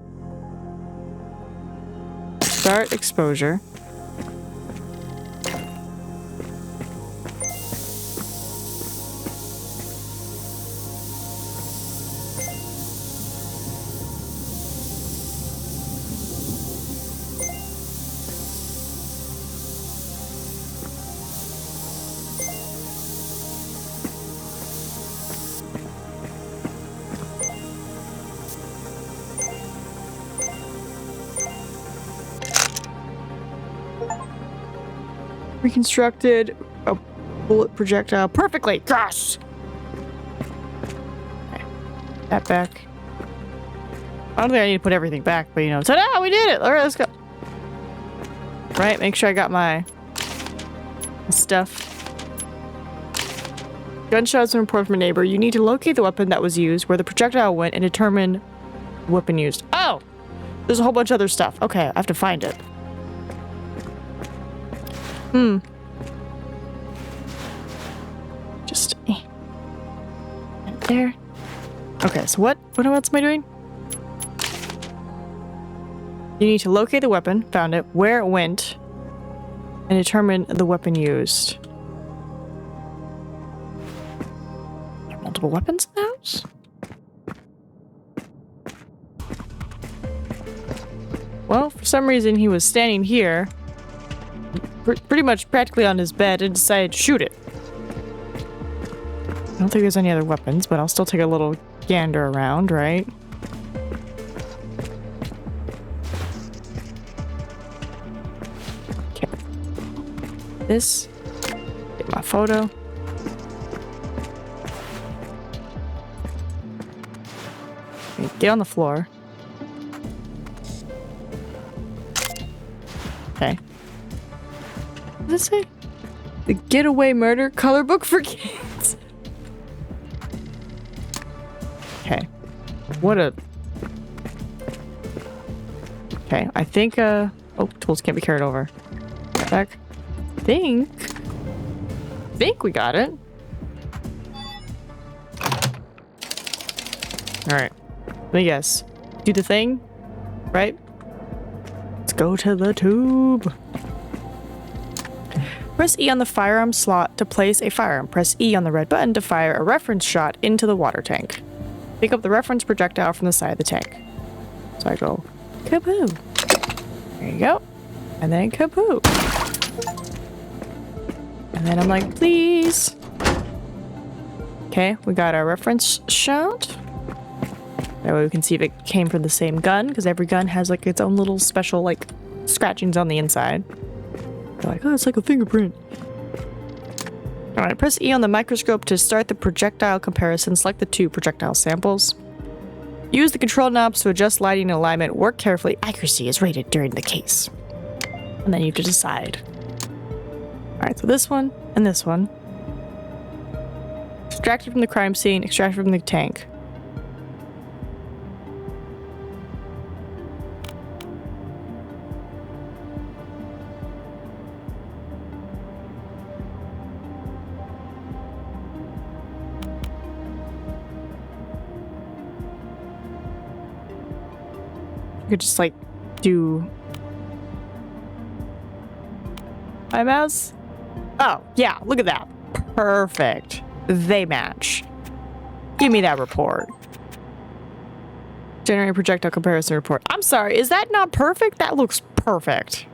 Start exposure. Reconstructed a bullet projectile perfectly. Yes! Okay. That back. I don't think I need to put everything back, but you know, ta-da, we did it! Alright, let's go. Right, make sure I got my stuff. Gunshots and report from a neighbor. You need to locate the weapon that was used, where the projectile went, and determine the weapon used. Oh! There's a whole bunch of other stuff. Okay, I have to find it. Just... right there. Okay, so what else am I doing? You need to locate the weapon, found it, where it went, and determine the weapon used. There are multiple weapons in the house? Well, for some reason he was standing here, pretty much practically on his bed, and decided to shoot it. I don't think there's any other weapons, but I'll still take a little gander around, right? Okay. This. Get my photo. Okay, get on the floor. Okay. What does it say? The Getaway Murder Color Book for Kids. Okay. What a... Okay, I think, oh, tools can't be carried over. Back. Think we got it. Alright. Let me guess. Do the thing, right? Let's go to the tube. Press E on the firearm slot to place a firearm. Press E on the red button to fire a reference shot into the water tank. Pick up the reference projectile from the side of the tank. So I go, kapoo. There you go. And then kapoo. And then I'm like, please. Okay, we got our reference shot. That way we can see if it came from the same gun, because every gun has like its own little special like scratchings on the inside. They're like, oh, it's like a fingerprint. Alright, press E on the microscope to start the projectile comparison. Select the two projectile samples. Use the control knobs to adjust lighting and alignment. Work carefully. Accuracy is rated during the case. And then you have to decide. Alright, so this one and this one. Extracted from the crime scene, extracted from the tank. Could just like do my mouse. Oh yeah, look at that. Perfect. They match. Give me that report. Generate projectile comparison report. I'm sorry, is that not perfect? That looks perfect.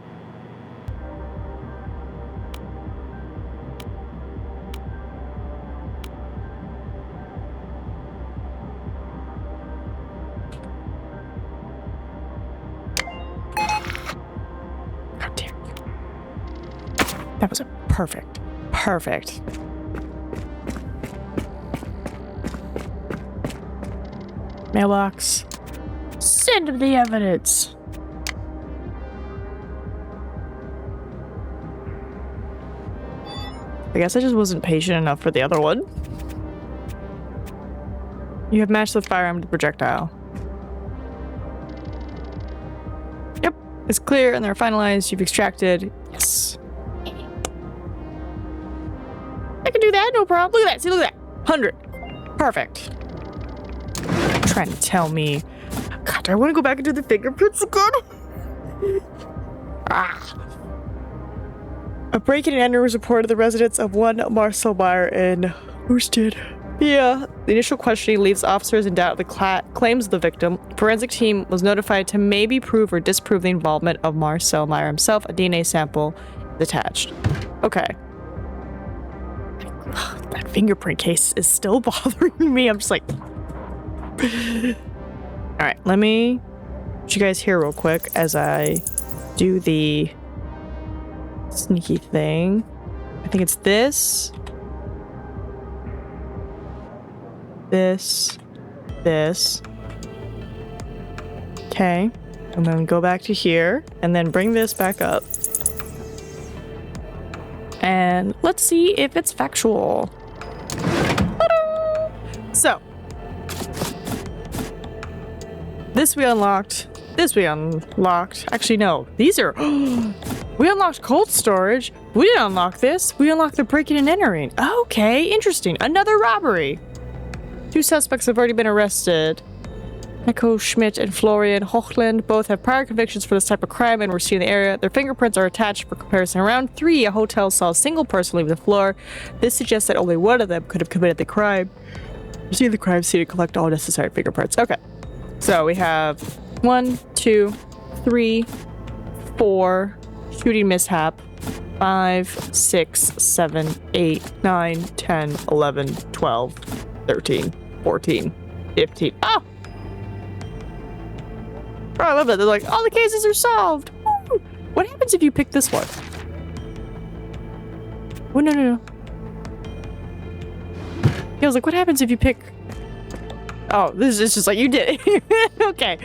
That was a perfect. Mailbox. Send him the evidence. I guess I just wasn't patient enough for the other one. You have matched the firearm to the projectile. Yep, it's clear and they're finalized. You've extracted. Yes. I can do that, no problem. Look at that. See, look at that. 100. Perfect. Trying to tell me. God, do I want to go back and do the fingerprints again? A break-in and enter was reported to the residence of one Marcel Meyer in Oosted. Yeah. The initial questioning leaves officers in doubt of the claims of the victim. Forensic team was notified to maybe prove or disprove the involvement of Marcel Meyer himself. A DNA sample is attached. Okay. That fingerprint case is still bothering me. I'm just like... Alright, let me put you guys here real quick as I do the sneaky thing. I think it's this. This. Okay. And then go back to here. And then bring this back up. And let's see if it's factual. Ta-da! So. This we unlocked. This we unlocked. Actually, no. These are... We unlocked cold storage. We didn't unlock this. We unlocked the breaking and entering. Okay, interesting. Another robbery. 2 suspects have already been arrested. Echo Schmidt and Florian Hochland both have prior convictions for this type of crime and were seen in the area. Their fingerprints are attached for comparison. Around 3, a hotel saw a single person leave the floor. This suggests that only one of them could have committed the crime. Proceed to the crime scene to collect all necessary fingerprints. Okay. So we have 1, 2, 3, 4 shooting mishap. 5, 6, 7, 8, 9, 10, 11, 12, 13, 14, 15. Oh! Bro, I love that. They're like, all the cases are solved. Woo! What happens if you pick this one? Oh, no. Yeah, I was like, what happens if you pick... Oh, this is just like you did it. Okay.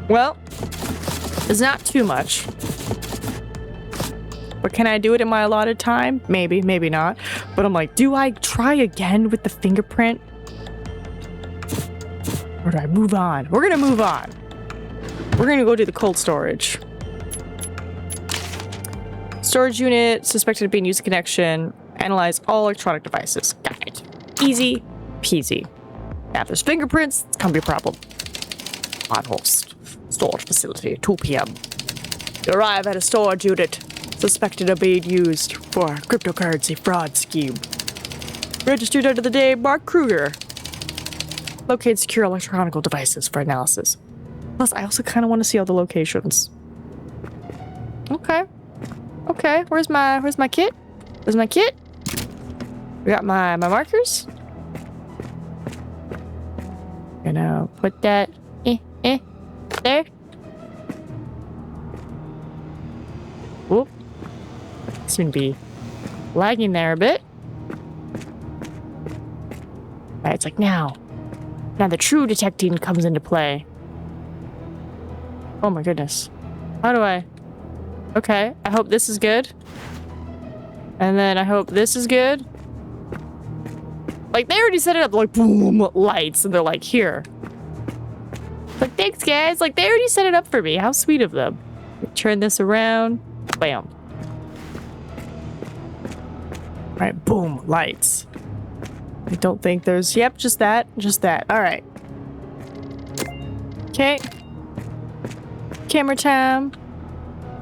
Well, it's not too much. But can I do it in my allotted time? Maybe, maybe not. But I'm like, do I try again with the fingerprint? Or do I move on? We're gonna move on. We're gonna go to the cold storage. Storage unit suspected of being used in connection. Analyze all electronic devices. Got it. Easy peasy. Now, if there's fingerprints, it's gonna be a problem. On host. Storage facility, 2 p.m. You arrive at a storage unit suspected of being used for a cryptocurrency fraud scheme. Registered under the name Mark Kruger. Locate secure electronic devices for analysis. Plus, I also kind of want to see all the locations. Okay. Okay, where's my kit? Where's my kit? We got my markers. Gonna put that there. Whoop. It's gonna be lagging there a bit. Alright, it's like now the true detecting comes into play. Oh my goodness. How do I... Okay, I hope this is good. And then I hope this is good. Like, they already set it up, like, boom, lights, and they're like, here. Like, thanks, guys. Like, they already set it up for me. How sweet of them. Turn this around. Bam. Alright, boom, lights. I don't think there's... Yep, just that. Just that. Alright. Okay. Camera time.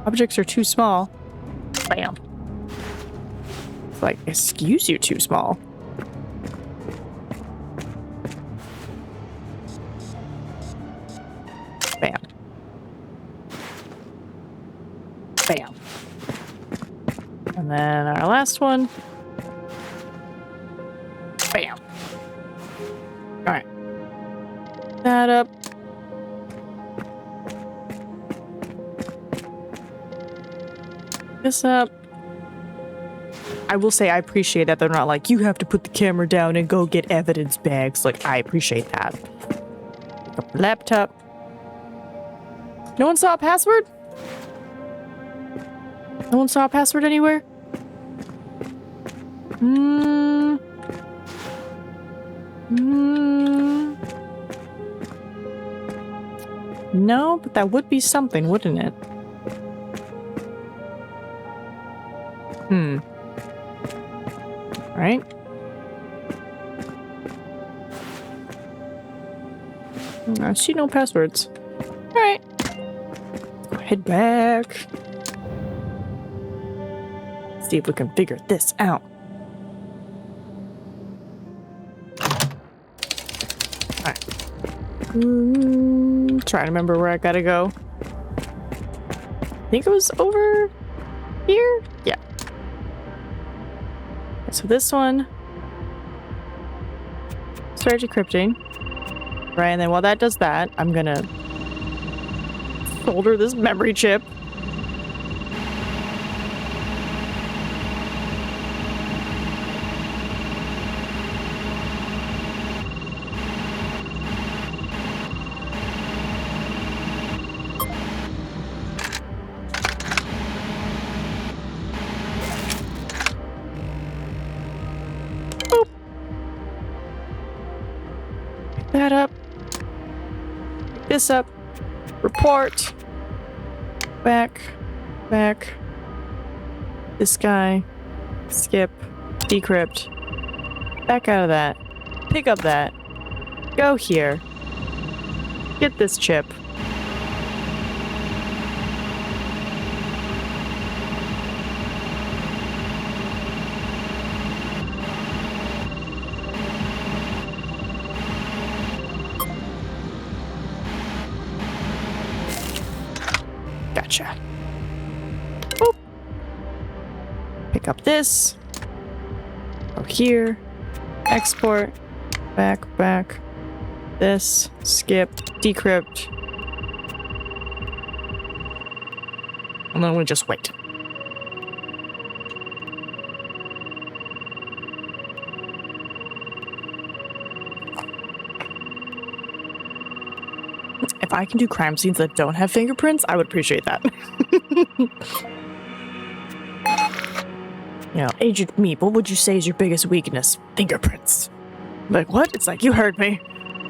Objects are too small. Bam. It's like, excuse you, too small. Bam. Bam. And then our last one. Bam. Alright. That up. This up. I will say I appreciate that they're not like, you have to put the camera down and go get evidence bags. Like, I appreciate that. Pick up the laptop. No one saw a password? No one saw a password anywhere? No, but that would be something, wouldn't it? Right? I see no passwords. Alright. Head back. See if we can figure this out. Alright. Trying to remember where I gotta go. I think it was over here? Yeah. So this one, start decrypting, right? And then while that does that, I'm gonna solder this memory chip. this up. Report. Back. Back. This guy. Skip. Decrypt. Back out of that. Pick up that. Go here. Get this chip. Gotcha. Boop. Pick up this. Go here. Export. Back. This. Skip. Decrypt. And then we'll just wait. If I can do crime scenes that don't have fingerprints, I would appreciate that. You know, Agent Meep, what would you say is your biggest weakness? Fingerprints. Like, what? It's like, you heard me.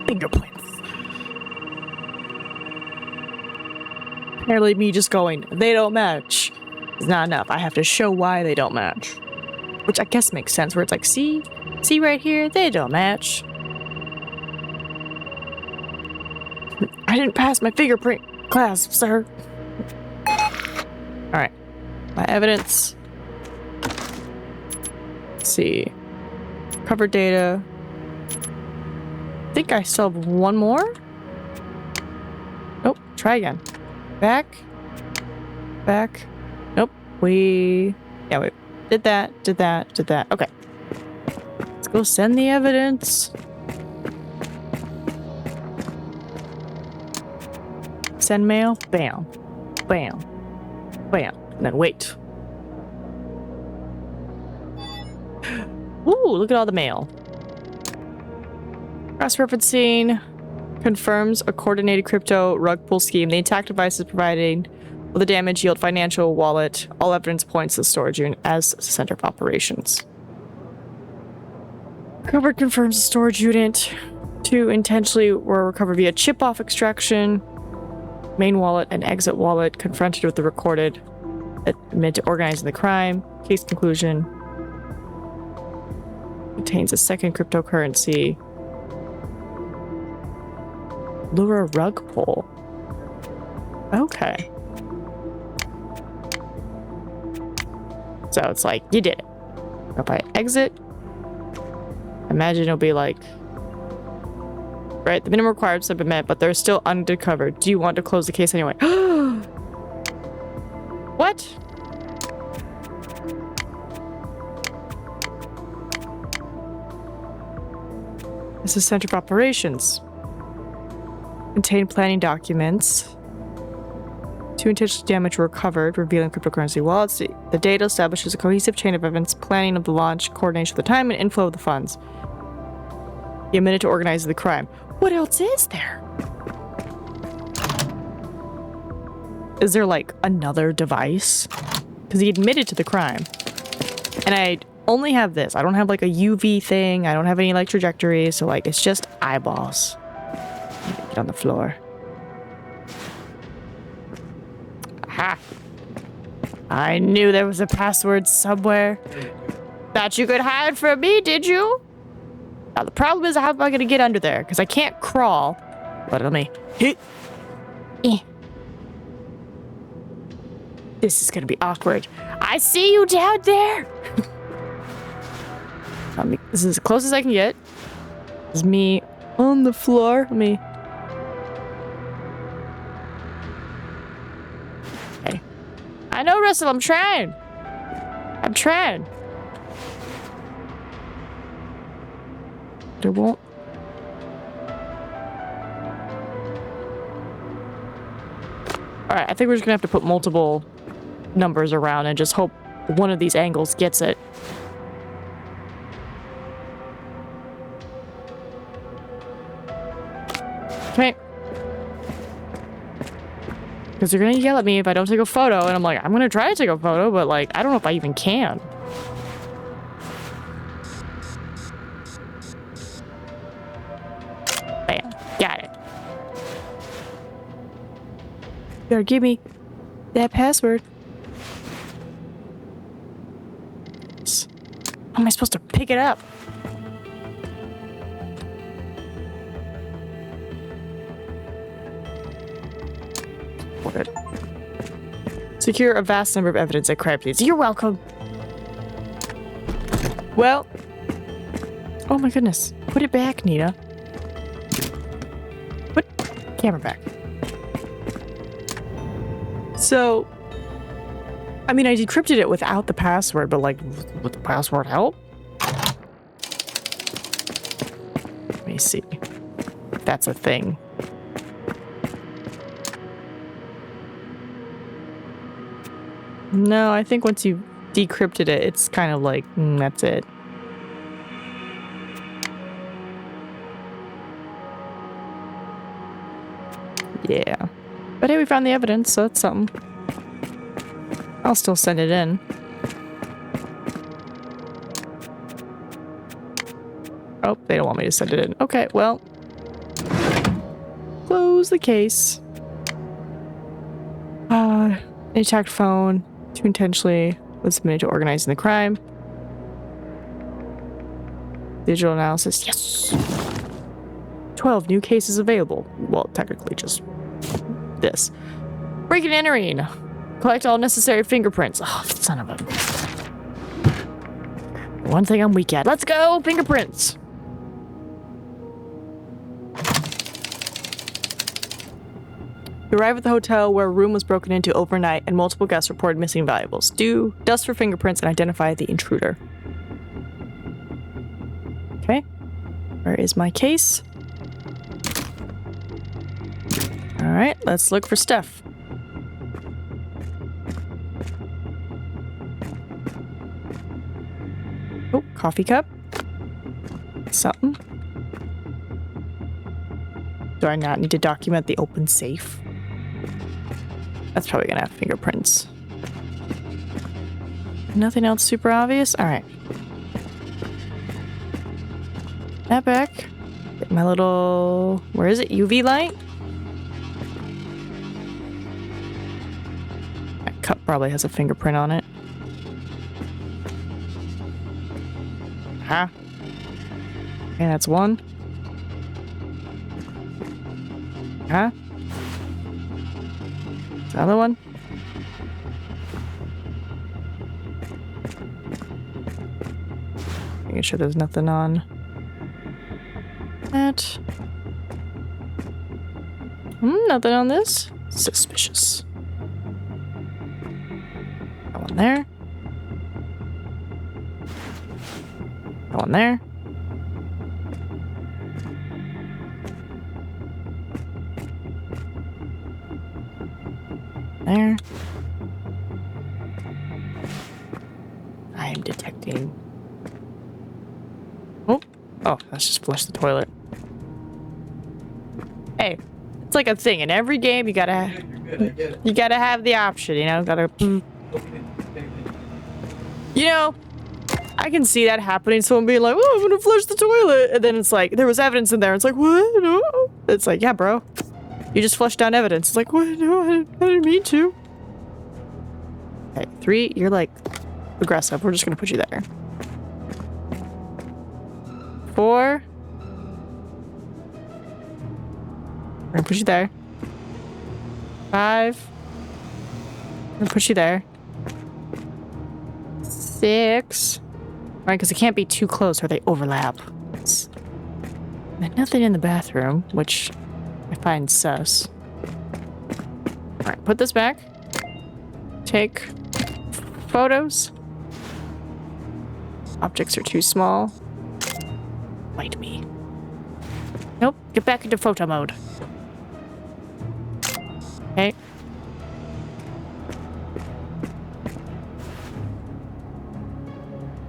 Fingerprints. Apparently me just going, they don't match, is not enough. I have to show why they don't match. Which I guess makes sense, where it's like, see right here? They don't match. I didn't pass my fingerprint class, sir. Alright. My evidence. Let's see. Cover data. I think I still have one more. Nope. Try again. Back. Nope. We did that. Okay. Let's go send the evidence. Send mail. Bam. And then wait. Ooh, look at all the mail. Cross-referencing confirms a coordinated crypto rug pull scheme. The attack device is providing will the damage yield financial wallet. All evidence points to the storage unit as the center of operations. Recovered confirms the storage unit. 2 intentionally were recovered via chip-off extraction. Main wallet and exit wallet confronted with the recorded admit to organizing the crime. Case conclusion. Contains a second cryptocurrency. Lure rug pull. Okay. So it's like, you did it. If I exit, imagine it'll be like, right, the minimum requirements have been met, but they're still undercover. Do you want to close the case anyway? What? This is Center of Operations. Contain planning documents. 2 intentional damage were recovered, revealing cryptocurrency wallets. The data establishes a cohesive chain of events, planning of the launch, coordination of the time, and inflow of the funds. He admitted to organizing the crime. What else is there? Is there like another device? Because he admitted to the crime. And I only have this. I don't have like a UV thing. I don't have any like trajectories. So like it's just eyeballs. Get on the floor. Aha. I knew there was a password somewhere. Thought you could hide from me, did you? Now the problem is, how am I going to get under there? Because I can't crawl. But let me... This is going to be awkward. I see you down there! This is as close as I can get. This is me on the floor. Let me... Okay. I know, Russell, I'm trying. It won't. Alright, I think we're just gonna have to put multiple numbers around and just hope one of these angles gets it. Okay. Because they're gonna yell at me if I don't take a photo, and I'm like, I'm gonna try to take a photo, but like, I don't know if I even can. Bam. Got it. better give me that password. How am I supposed to pick it up? What? Secure a vast number of evidence at crime scenes. You're welcome. Well. Oh my goodness. Put it back, Nina. Put camera back. So, I mean, I decrypted it without the password, but like, would the password help? Let me see if that's a thing. No, I think once you decrypted it, it's kind of like, that's it. Yeah. But hey, we found the evidence, so that's something. I'll still send it in. Oh, they don't want me to send it in. Okay, well. Close the case. Intact phone. Too intentionally was submitted to organizing the crime. Digital analysis. Yes! 12 new cases available. Well, technically just this. Breaking and entering. Collect all necessary fingerprints. Oh, son of a... One thing I'm weak at. Let's go! Fingerprints! You arrive at the hotel where a room was broken into overnight and multiple guests reported missing valuables. Do dust for fingerprints and identify the intruder. Okay. Where is my case? Alright, let's look for stuff. Oh, coffee cup. Something. Do I not need to document the open safe? That's probably gonna have fingerprints. Nothing else super obvious? Alright. That back. Get my little... Where is it? UV light? That cup probably has a fingerprint on it. Huh? Okay, that's one. Huh? Another one? Making sure there's nothing on that. Nothing on this. Suspicious. That one there. That one there. There. I am detecting. Oh, let's just flush the toilet. Hey, it's like a thing in every game. You gotta have the option. You know, You know, I can see that happening. Someone being like, "Oh, I'm gonna flush the toilet," and then it's like there was evidence in there. It's like, what? No. It's like, yeah, bro. You just flushed down evidence. It's like, what? No, I didn't mean to. Okay, 3, you're like aggressive. We're just gonna put you there. 4. We're gonna put you there. 5. We're gonna put you there. 6. Right, because it can't be too close or they overlap. And nothing in the bathroom, which I find sus. Alright, put this back. Take photos. Objects are too small. Bite me. Nope, get back into photo mode. Okay.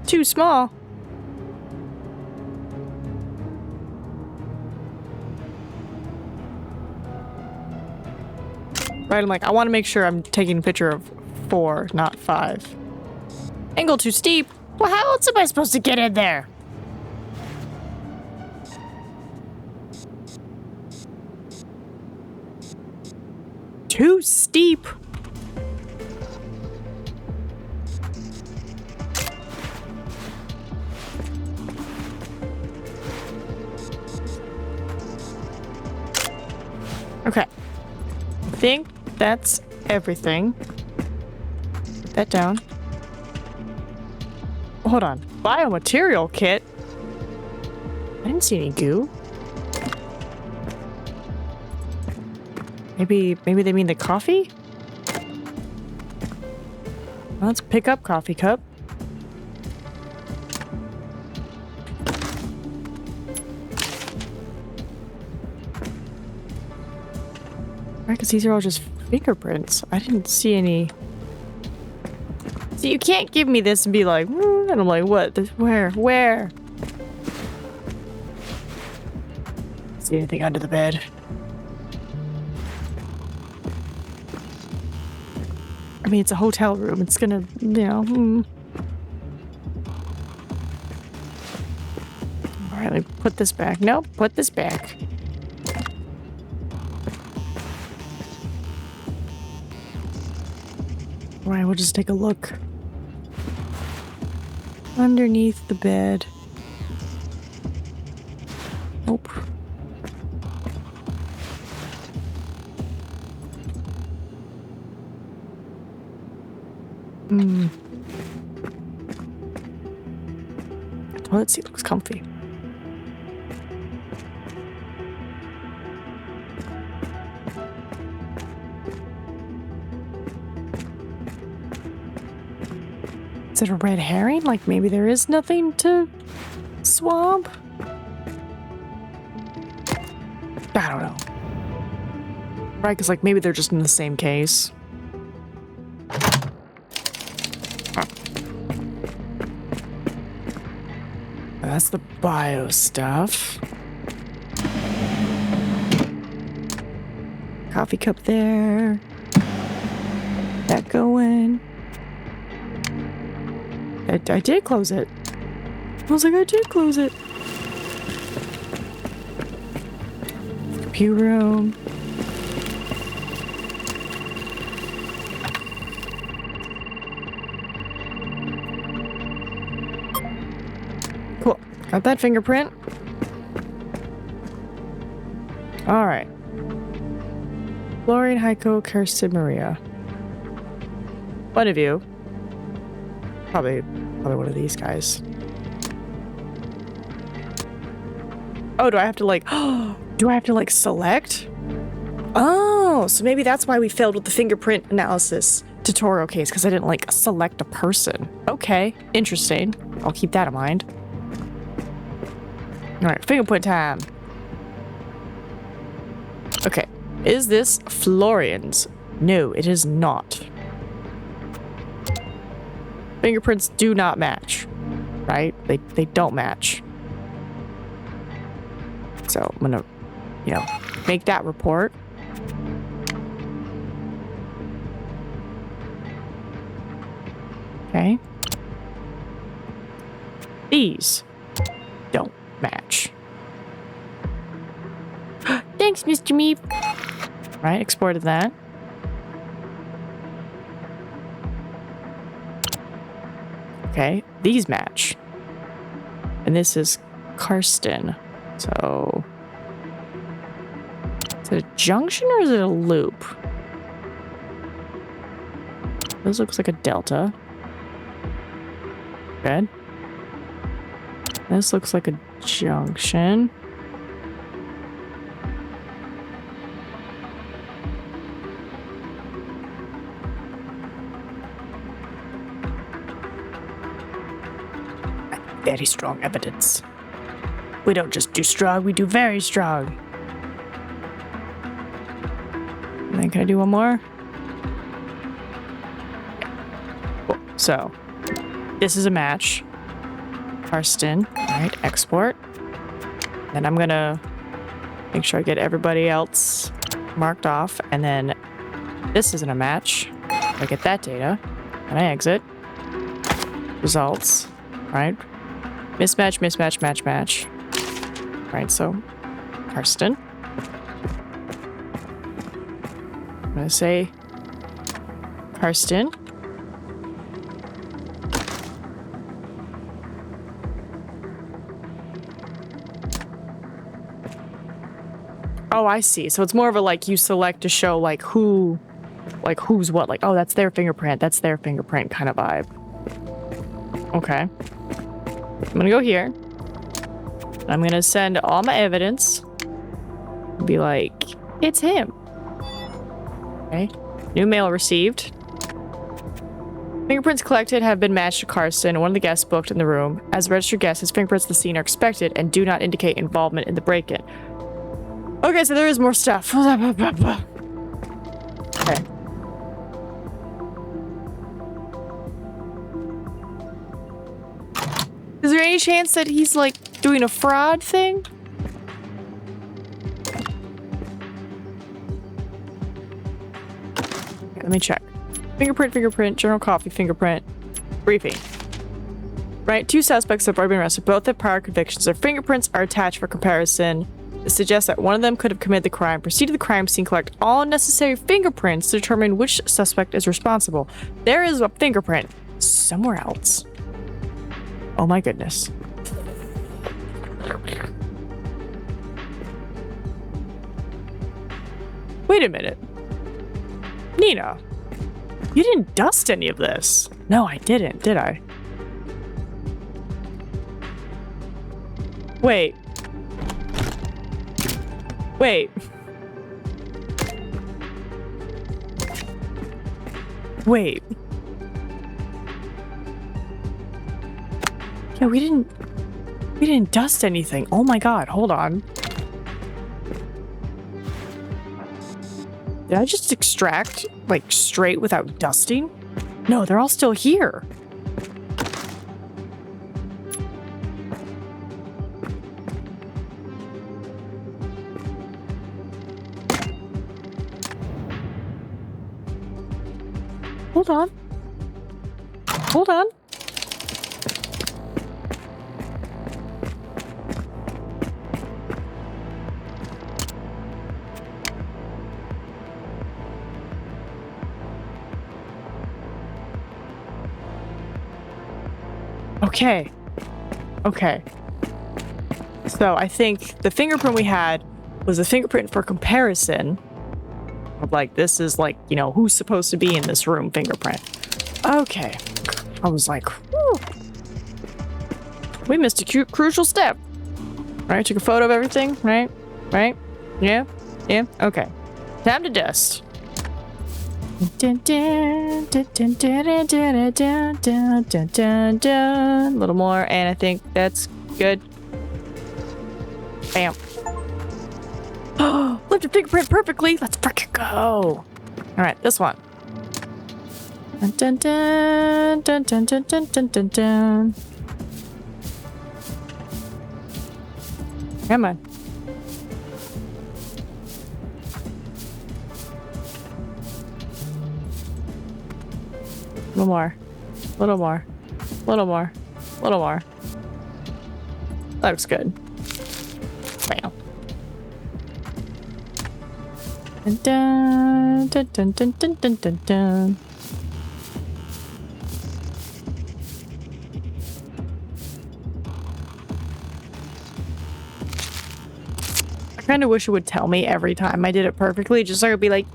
Too small. Right, I'm like, I want to make sure I'm taking a picture of 4, not 5. Angle too steep. Well, how else am I supposed to get in there? too steep. Okay. I think that's everything. Put that down. Hold on. Biomaterial kit? I didn't see any goo. Maybe they mean the coffee? Well, let's pick up coffee cup. Right, because these are all just fingerprints. I didn't see any. So you can't give me this and be like, and I'm like, what? Where? See anything under the bed? I mean, it's a hotel room. It's gonna, you know. All right, let me put this back. Nope, put this back. All right, we'll just take a look. Underneath the bed. Nope. The toilet seat looks comfy. Is it a red herring? Like maybe there is nothing to swab? I don't know. Right, because like maybe they're just in the same case. That's the bio stuff. Coffee cup there. That going. I did close it. I was like, I did close it. Computer room. Cool. Got that fingerprint. All right. Florian, Heiko, Kirsten, Maria. One of you. Probably one of these guys. Oh, do I have to like select? Oh, so maybe that's why we failed with the fingerprint analysis tutorial case, because I didn't like select a person. Okay, interesting. I'll keep that in mind. All right, fingerprint time. Okay, is this Florian's? No, it is not. Fingerprints do not match, right? They don't match. So I'm gonna, make that report. Okay. These don't match. Thanks, Mr. Meep. Right, exported that. Okay, these match. And this is Karsten. So, is it a junction or is it a loop? This looks like a delta. Good. This looks like a junction. Very strong evidence. We don't just do strong, we do very strong. And then can I do one more? Cool. So, this is a match. Karsten. Alright, export. Then I'm gonna make sure I get everybody else marked off. And then this isn't a match. I get that data. And I exit. Results. Right? Mismatch, mismatch, match, match. Right, so Karsten. I'm gonna say Karsten. Oh, I see. So it's more of a like you select to show like who, like who's what, like, oh, that's their fingerprint, that's their fingerprint kind of vibe. Okay. I'm gonna go here. I'm gonna send all my evidence. Be like, it's him. Okay. New mail received. Fingerprints collected have been matched to Karsten, one of the guests booked in the room. As a registered guest, his fingerprints at the scene are expected and do not indicate involvement in the break-in. Okay, so there is more stuff. Okay. Is there any chance that he's like doing a fraud thing? Okay, let me check. Fingerprint, general coffee, fingerprint, briefing. Right, 2 suspects have already been arrested. Both have prior convictions. Their fingerprints are attached for comparison. This suggests that one of them could have committed the crime. Proceed to the crime scene, collect all necessary fingerprints to determine which suspect is responsible. There is a fingerprint somewhere else. Oh my goodness. Wait a minute. Nina, you didn't dust any of this. No, I didn't, did I? Wait. Wait. Wait. Yeah, we didn't dust anything. Oh my god, hold on. Did I just extract, like, straight without dusting? No, they're all still here. Hold on. Hold on. Okay. Okay. So I think the fingerprint we had was a fingerprint for comparison. Like, this is like, you know, who's supposed to be in this room fingerprint. Okay. I was like, whew. We missed a crucial step. Right? Took a photo of everything, right? Right? Yeah? Yeah? Okay. Time to dust. A little more, and I think that's good. Bam. Oh, lift a fingerprint perfectly. Let's frickin' go. All right, this one. Dun, dun, dun, dun, dun, dun, dun, dun, dun. Come on. A little more. A little more. A little more. A little more. That looks good. Bam. Dun, dun, dun, dun, dun, dun, dun, dun. I kind of wish it would tell me every time I did it perfectly, just so I would be like,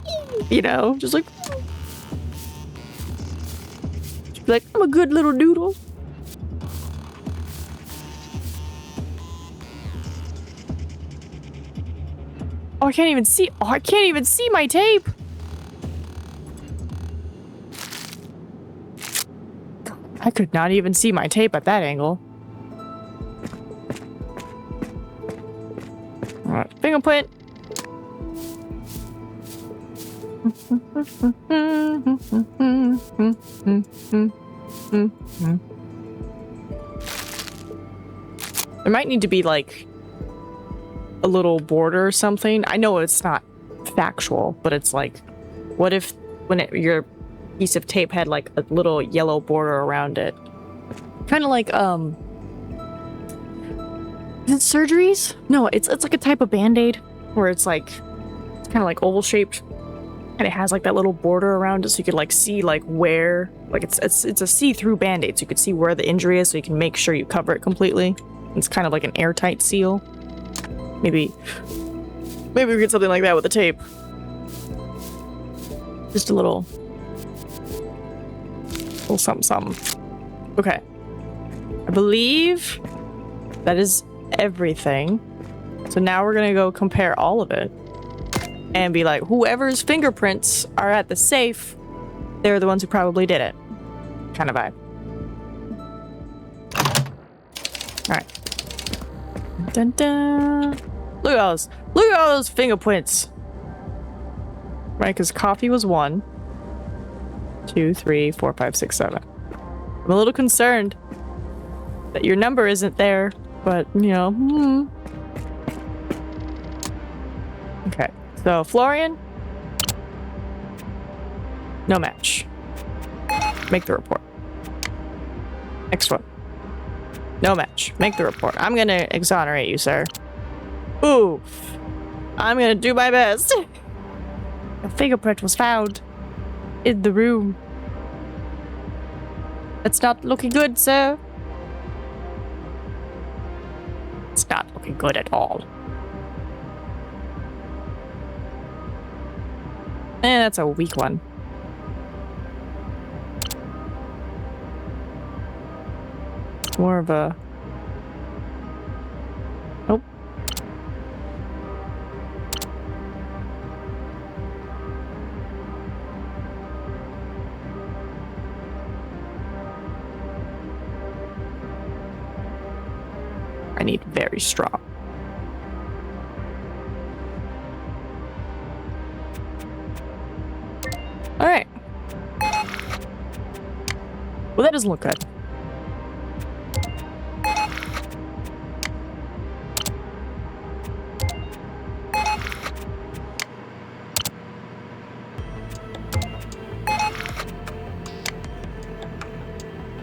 you know, just like, I'm a good little doodle. Oh, I can't even see. Oh, I can't even see my tape. I could not even see my tape at that angle. All right, fingerprint. There might need to be like a little border or something. I know it's not factual, but it's like, what if when your piece of tape had like a little yellow border around it? Kind of like, is it surgeries? No, it's like a type of band-aid where it's like, it's kind of like oval shaped. And it has like that little border around it so you could like see like where, like it's a see-through band-aid so you could see where the injury is so you can make sure you cover it completely. It's kind of like an airtight seal. Maybe we get something like that with the tape. Just a little something. Okay. I believe that is everything. So now we're gonna go compare all of it and be like, whoever's fingerprints are at the safe, they're the ones who probably did it. Kind of vibe. Alright. Dun dun. Look at all those. Look at all those fingerprints. Right, because coffee was 1, 2, 3, 4, 5, 6, 7. I'm a little concerned that your number isn't there, but you know, Okay, so Florian, no match. Make the report. Next one. No match. Make the report. I'm gonna exonerate you, sir. Oof. I'm gonna do my best. A fingerprint was found in the room. It's not looking good, sir. It's not looking good at all. That's a weak one. More of a... Nope. I need very strong. All right. Well, that doesn't look good.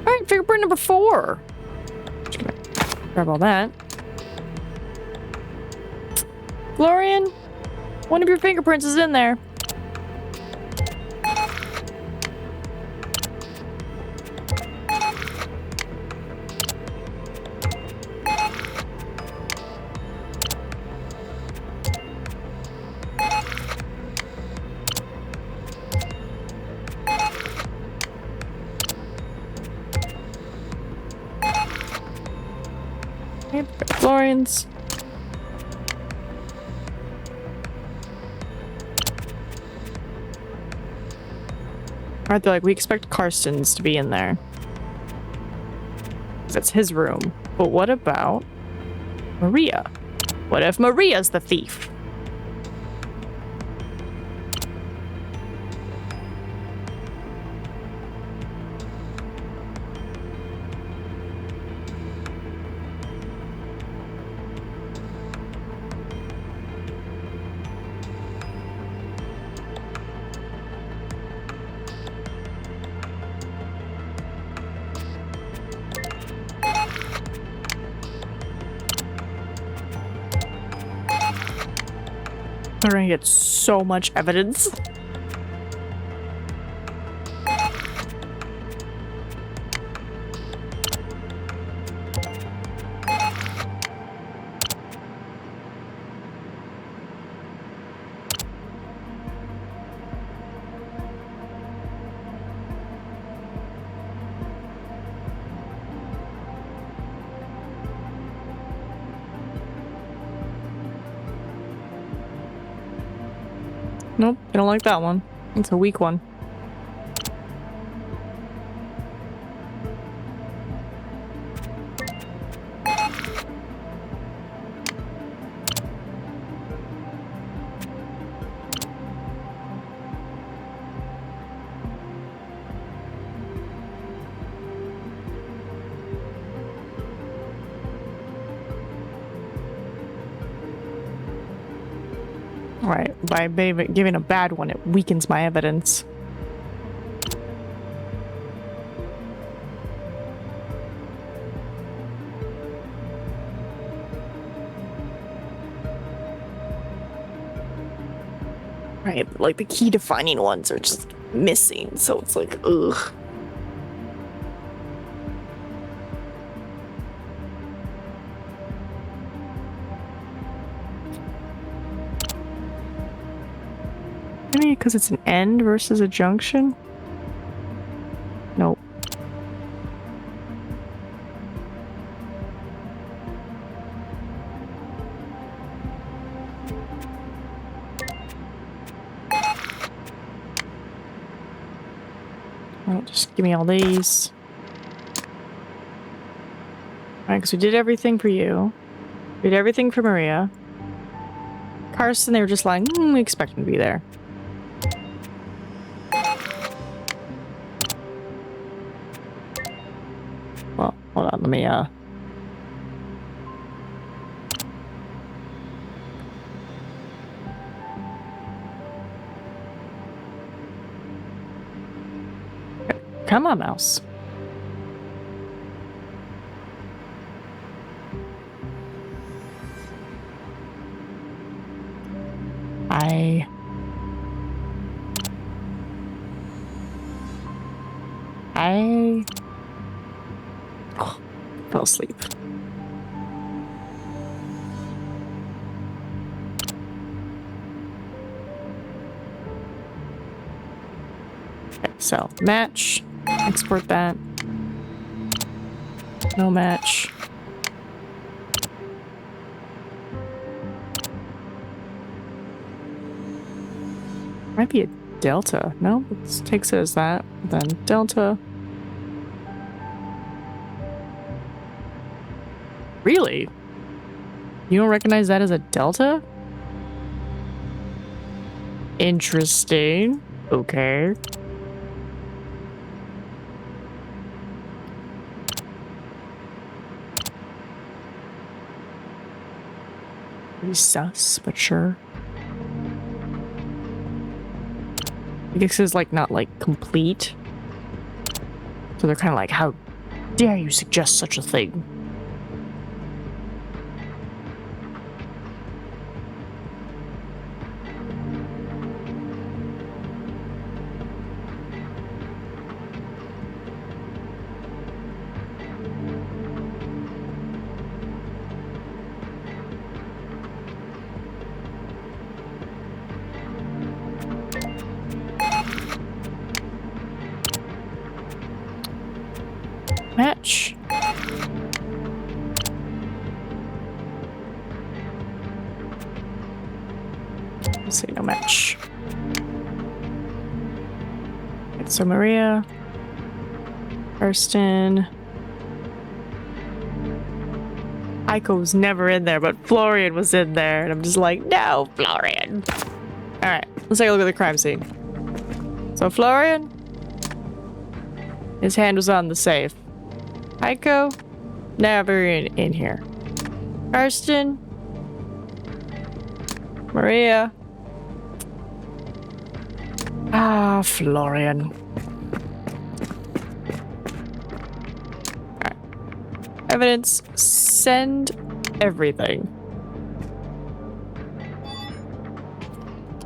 All right, fingerprint number 4. Just gonna grab all that. Florian, one of your fingerprints is in there. Florian's. Alright, they're like, we expect Karsten's to be in there. That's his room. But what about Maria? What if Maria's the thief? We're gonna get so much evidence. Nope, I don't like that one. It's a weak one. Right, by giving a bad one, it weakens my evidence. Right, but like the key defining ones are just missing, so it's like, ugh. Maybe because it's an end versus a junction? Nope. Oh, just give me all these. Alright, because we did everything for you. We did everything for Maria. Carson, they were just like, we expect him to be there. Well, hold on, let me, come on, mouse. I fell asleep. Okay, so match, export that. No match. Might be a delta. No, it takes it as that. Then delta. Really? You don't recognize that as a delta? Interesting. Okay. Pretty sus, but sure. I guess it's like not like complete. So they're kind of like, how dare you suggest such a thing? Match. Let's see, no match. Okay, so Maria, Kirsten. Aiko was never in there, but Florian was in there, and I'm just like, no, Florian. All right, let's take a look at the crime scene. So Florian, his hand was on the safe. Aiko, never in here. Karsten, Maria. Ah, Florian. Alright. Evidence, send everything.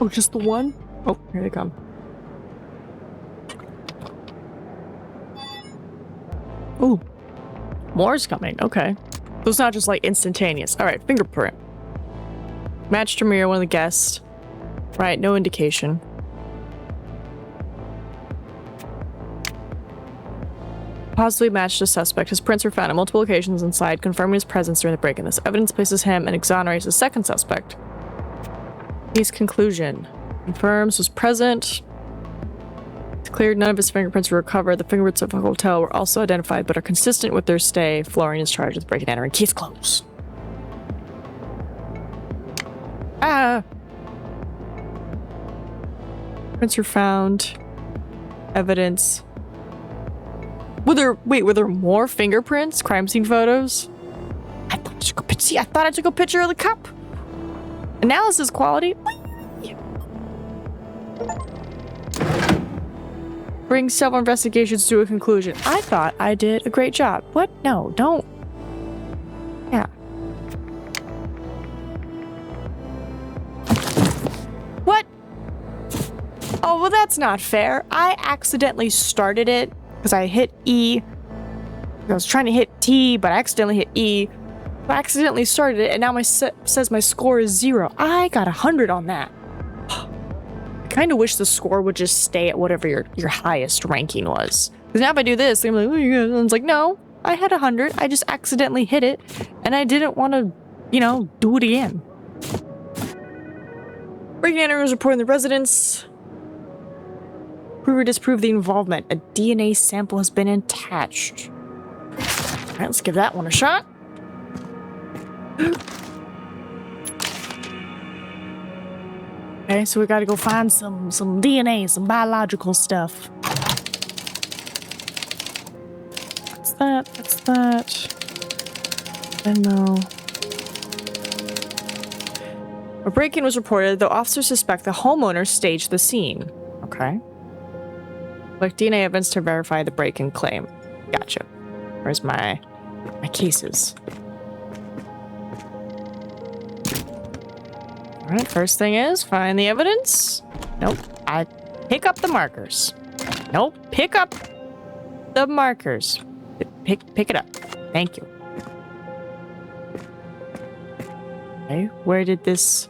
Oh, just the one? Oh, here they come. Ooh. More's coming. Okay. So it's not just like instantaneous. All right. Fingerprint. Match to Maria, one of the guests. Right. No indication. Possibly matched a suspect. His prints were found at multiple locations inside, confirming his presence during the break-in. This evidence places him and exonerates the second suspect. His conclusion. Confirms was present. It's cleared none of his fingerprints were recovered. The fingerprints of the hotel were also identified, but are consistent with their stay. Florian is charged with breaking and entering. Case closed. Ah! Prints were found. Evidence. Were there more fingerprints? Crime scene photos? I thought I took a picture of the cup. Analysis quality. Bring several investigations to a conclusion. I thought I did a great job. What? No, don't. Yeah. What? Oh, well, that's not fair. I accidentally started it because I hit E. I was trying to hit T, but I accidentally hit E. I accidentally started it, and now says my score is 0. I got 100 on that. I kind of wish the score would just stay at whatever your highest ranking was. Because now if I do this, I'm like, oh, yeah. And it's like, no, I had 100. I just accidentally hit it, and I didn't want to, do it again. Breaking and entering was reported in the residence. Prove or disprove the involvement. A DNA sample has been attached. Alright, let's give that one a shot. Okay, so we gotta go find some DNA, some biological stuff. What's that? What's that? And no. A break-in was reported, though officers suspect the homeowner staged the scene. Okay. Collect DNA evidence to verify the break-in claim. Gotcha. Where's my cases? Alright, first thing is, find the evidence. Nope. I pick up the markers. Nope. Pick up the markers. Pick it up. Thank you. Okay, where did this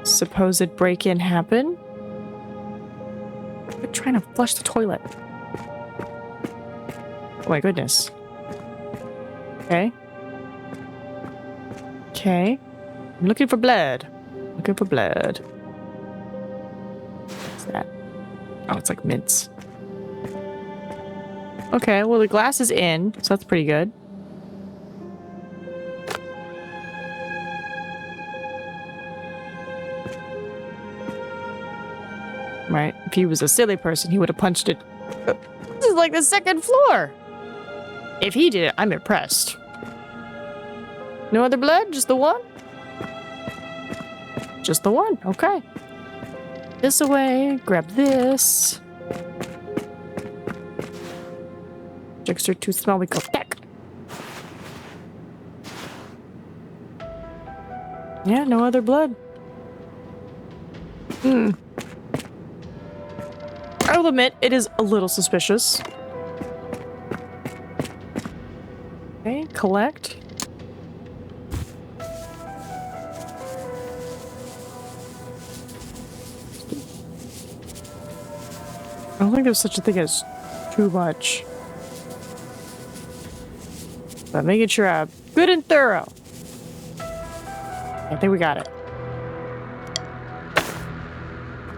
supposed break-in happen? I'm trying to flush the toilet. Oh my goodness. Okay. Okay. I'm looking for blood. Looking for blood. What's that? Oh, it's like mints. Okay, well the glass is in, so that's pretty good. Right, if he was a silly person, he would have punched it. This is like the second floor. If he did it, I'm impressed. No other blood? Just the one? Just the one. Okay. This away. Grab this. Objects are too small. We go back. Yeah, no other blood. I'll admit, it is a little suspicious. Okay, collect. I don't think there's such a thing as too much. But making sure I'm good and thorough. I think we got it.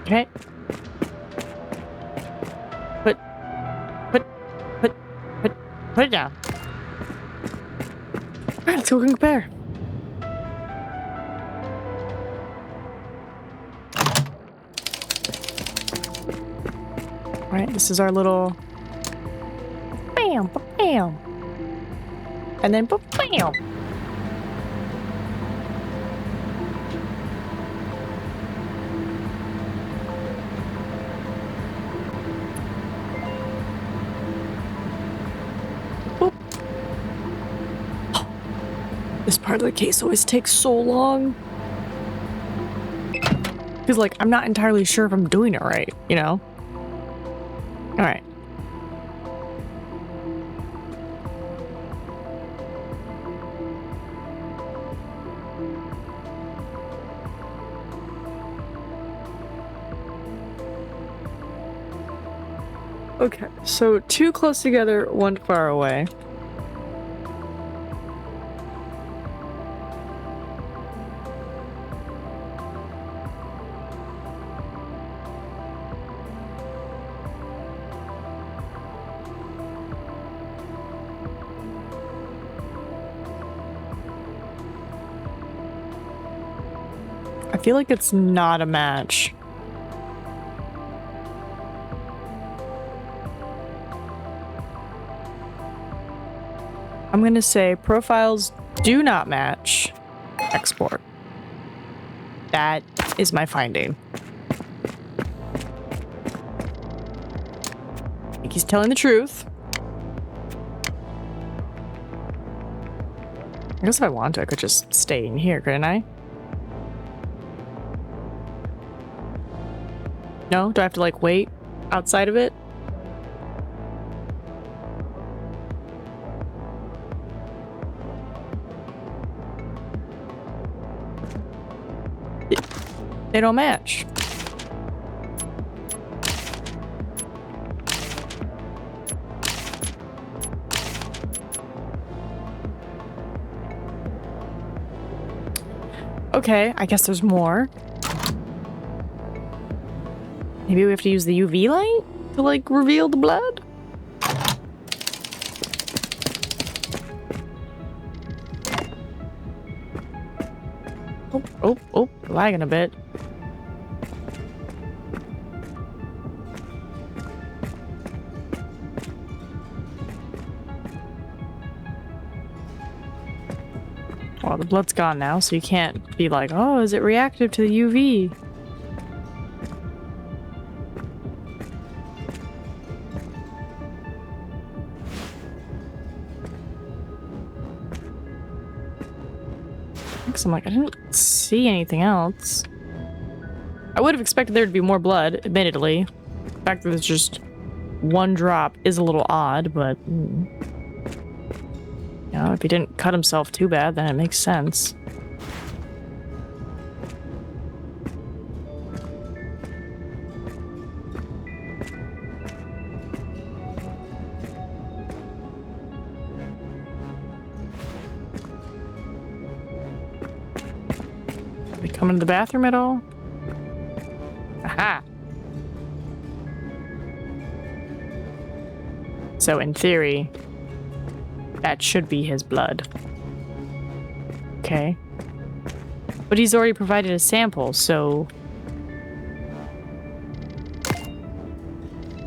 Okay. Put it down. Alright, let's go compare. Alright, this is our little bam, bam. And then bam. This part of the case always takes so long. Because, like, I'm not entirely sure if I'm doing it right, you know? Alright. Okay, so 2 close together, 1 far away. I feel like it's not a match. I'm going to say profiles do not match. Export. That is my finding. I think he's telling the truth. I guess if I want to, I could just stay in here, couldn't I? No? Do I have to like wait outside of it? They don't match. Okay, I guess there's more. Maybe we have to use the UV light to like reveal the blood? Oh, lagging a bit. Well, the blood's gone now, so you can't be like, oh, is it reactive to the UV? I'm like, I didn't see anything else. I would have expected there to be more blood, admittedly. The fact that there's just one drop is a little odd, but... you know, if he didn't cut himself too bad, then it makes sense. Coming to the bathroom at all? Aha! So in theory, that should be his blood. Okay. But he's already provided a sample, so...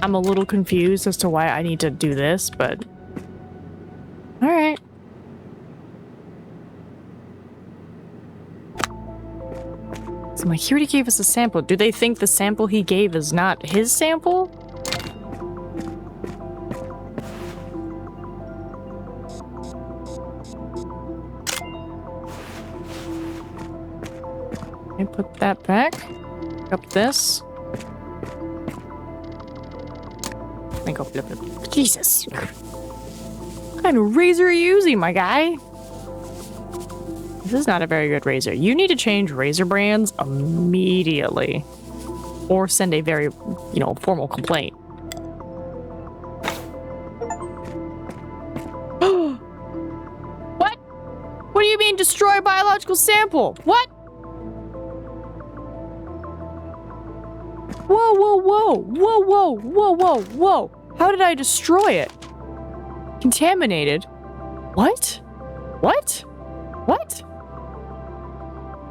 I'm a little confused as to why I need to do this, but... Alright. So I'm like, he already gave us a sample. Do they think the sample he gave is not his sample? Okay, put that back. Pick up this. Let me go flip it. Jesus. What kind of razor are you using, my guy? This is not a very good razor. You need to change razor brands immediately. Or send a very, you know, formal complaint. What? What do you mean destroy biological sample? What? Whoa, whoa, whoa. Whoa, whoa, whoa, whoa, whoa. How did I destroy it? Contaminated? What? What? What?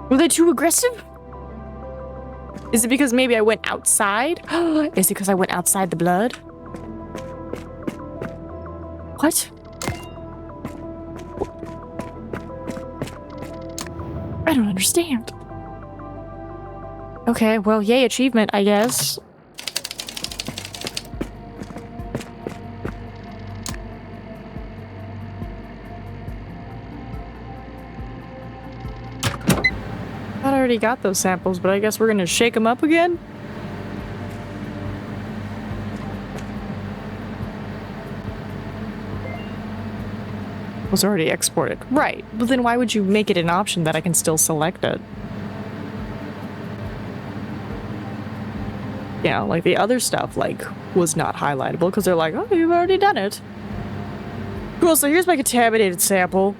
Were they too aggressive? Is it because maybe I went outside? Is it because I went outside the blood? What? I don't understand. Okay, well, yay, achievement, I guess. I already got those samples, but I guess we're gonna shake them up again? Was already exported. Right, but then why would you make it an option that I can still select it? Yeah, like the other stuff, like, was not highlightable because they're like, oh, you've already done it. Cool, so here's my contaminated sample.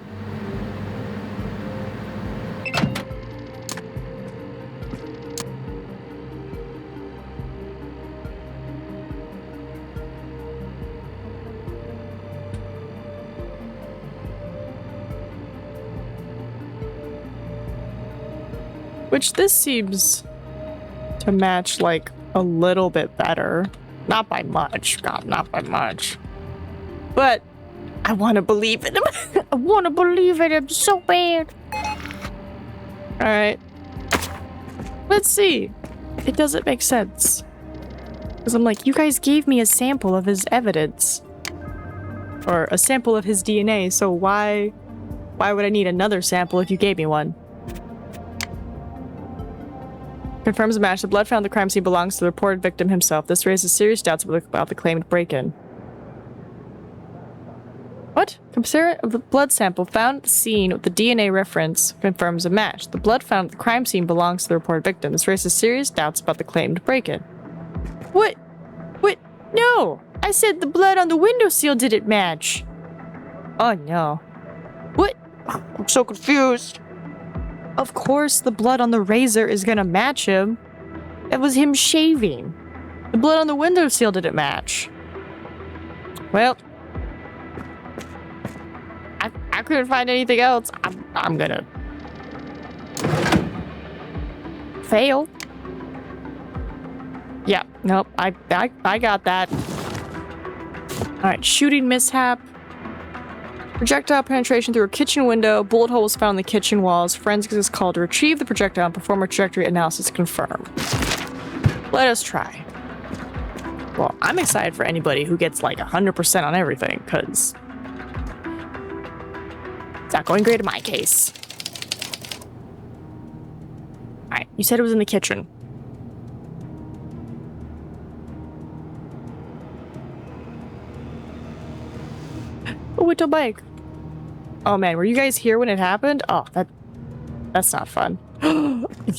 Which this seems to match, like, a little bit better. Not by much. God, not by much. But I want to believe in him. I want to believe in him so bad. Alright. Let's see. It doesn't make sense. Because I'm like, you guys gave me a sample of his evidence. Or a sample of his DNA, so why would I need another sample if you gave me one? Confirms the match. The blood found at the crime scene belongs to the reported victim himself. This raises serious doubts about the claimed break-in. What? Compare the blood sample found at the scene with the DNA reference confirms a match. The blood found at the crime scene belongs to the reported victim. This raises serious doubts about the claimed break-in. What? What? No! I said the blood on the windowsill didn't match. Oh no. What? I'm so confused. Of course the blood on the razor is gonna match him. That was him shaving. The blood on the windowsill didn't match. Well, I couldn't find anything else. I'm gonna fail. Yeah, nope. I got that. All right, shooting mishap. Projectile penetration through a kitchen window. Bullet hole was found in the kitchen walls. Forensics is called to retrieve the projectile and perform a trajectory analysis to confirm. Let us try. Well, I'm excited for anybody who gets like 100% on everything, because it's not going great in my case. Alright, you said it was in the kitchen. A little bike. Oh man, were you guys here when it happened? Oh, that's not fun.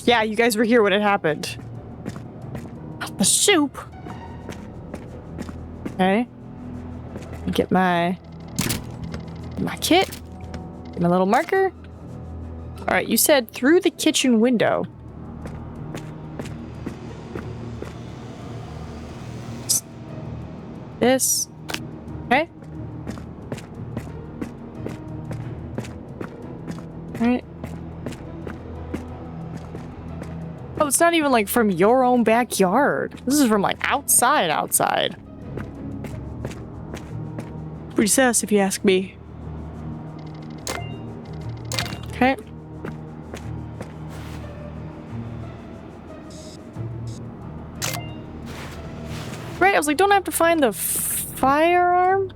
Yeah, you guys were here when it happened. The soup. Okay. Get my kit. Get my little marker. Alright, you said through the kitchen window. This. Okay. Alright. Oh, it's not even like from your own backyard. This is from like outside. Pretty sus if you ask me. Okay. Right, I was like, don't I have to find the firearm?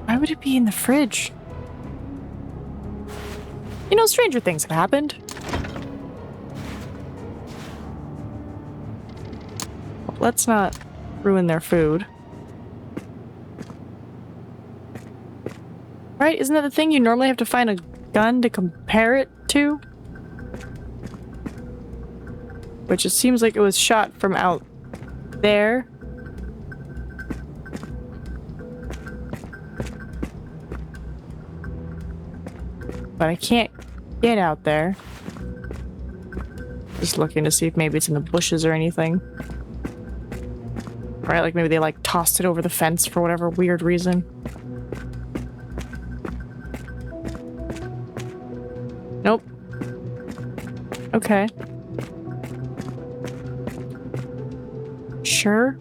Why would it be in the fridge? You know, stranger things have happened. Let's not ruin their food. Right? Isn't that the thing? You normally have to find a gun to compare it to? Which it seems like it was shot from out there. But I can't get out there. Just looking to see if maybe it's in the bushes or anything. Right, like maybe they like tossed it over the fence for whatever weird reason. Nope. Okay. Sure.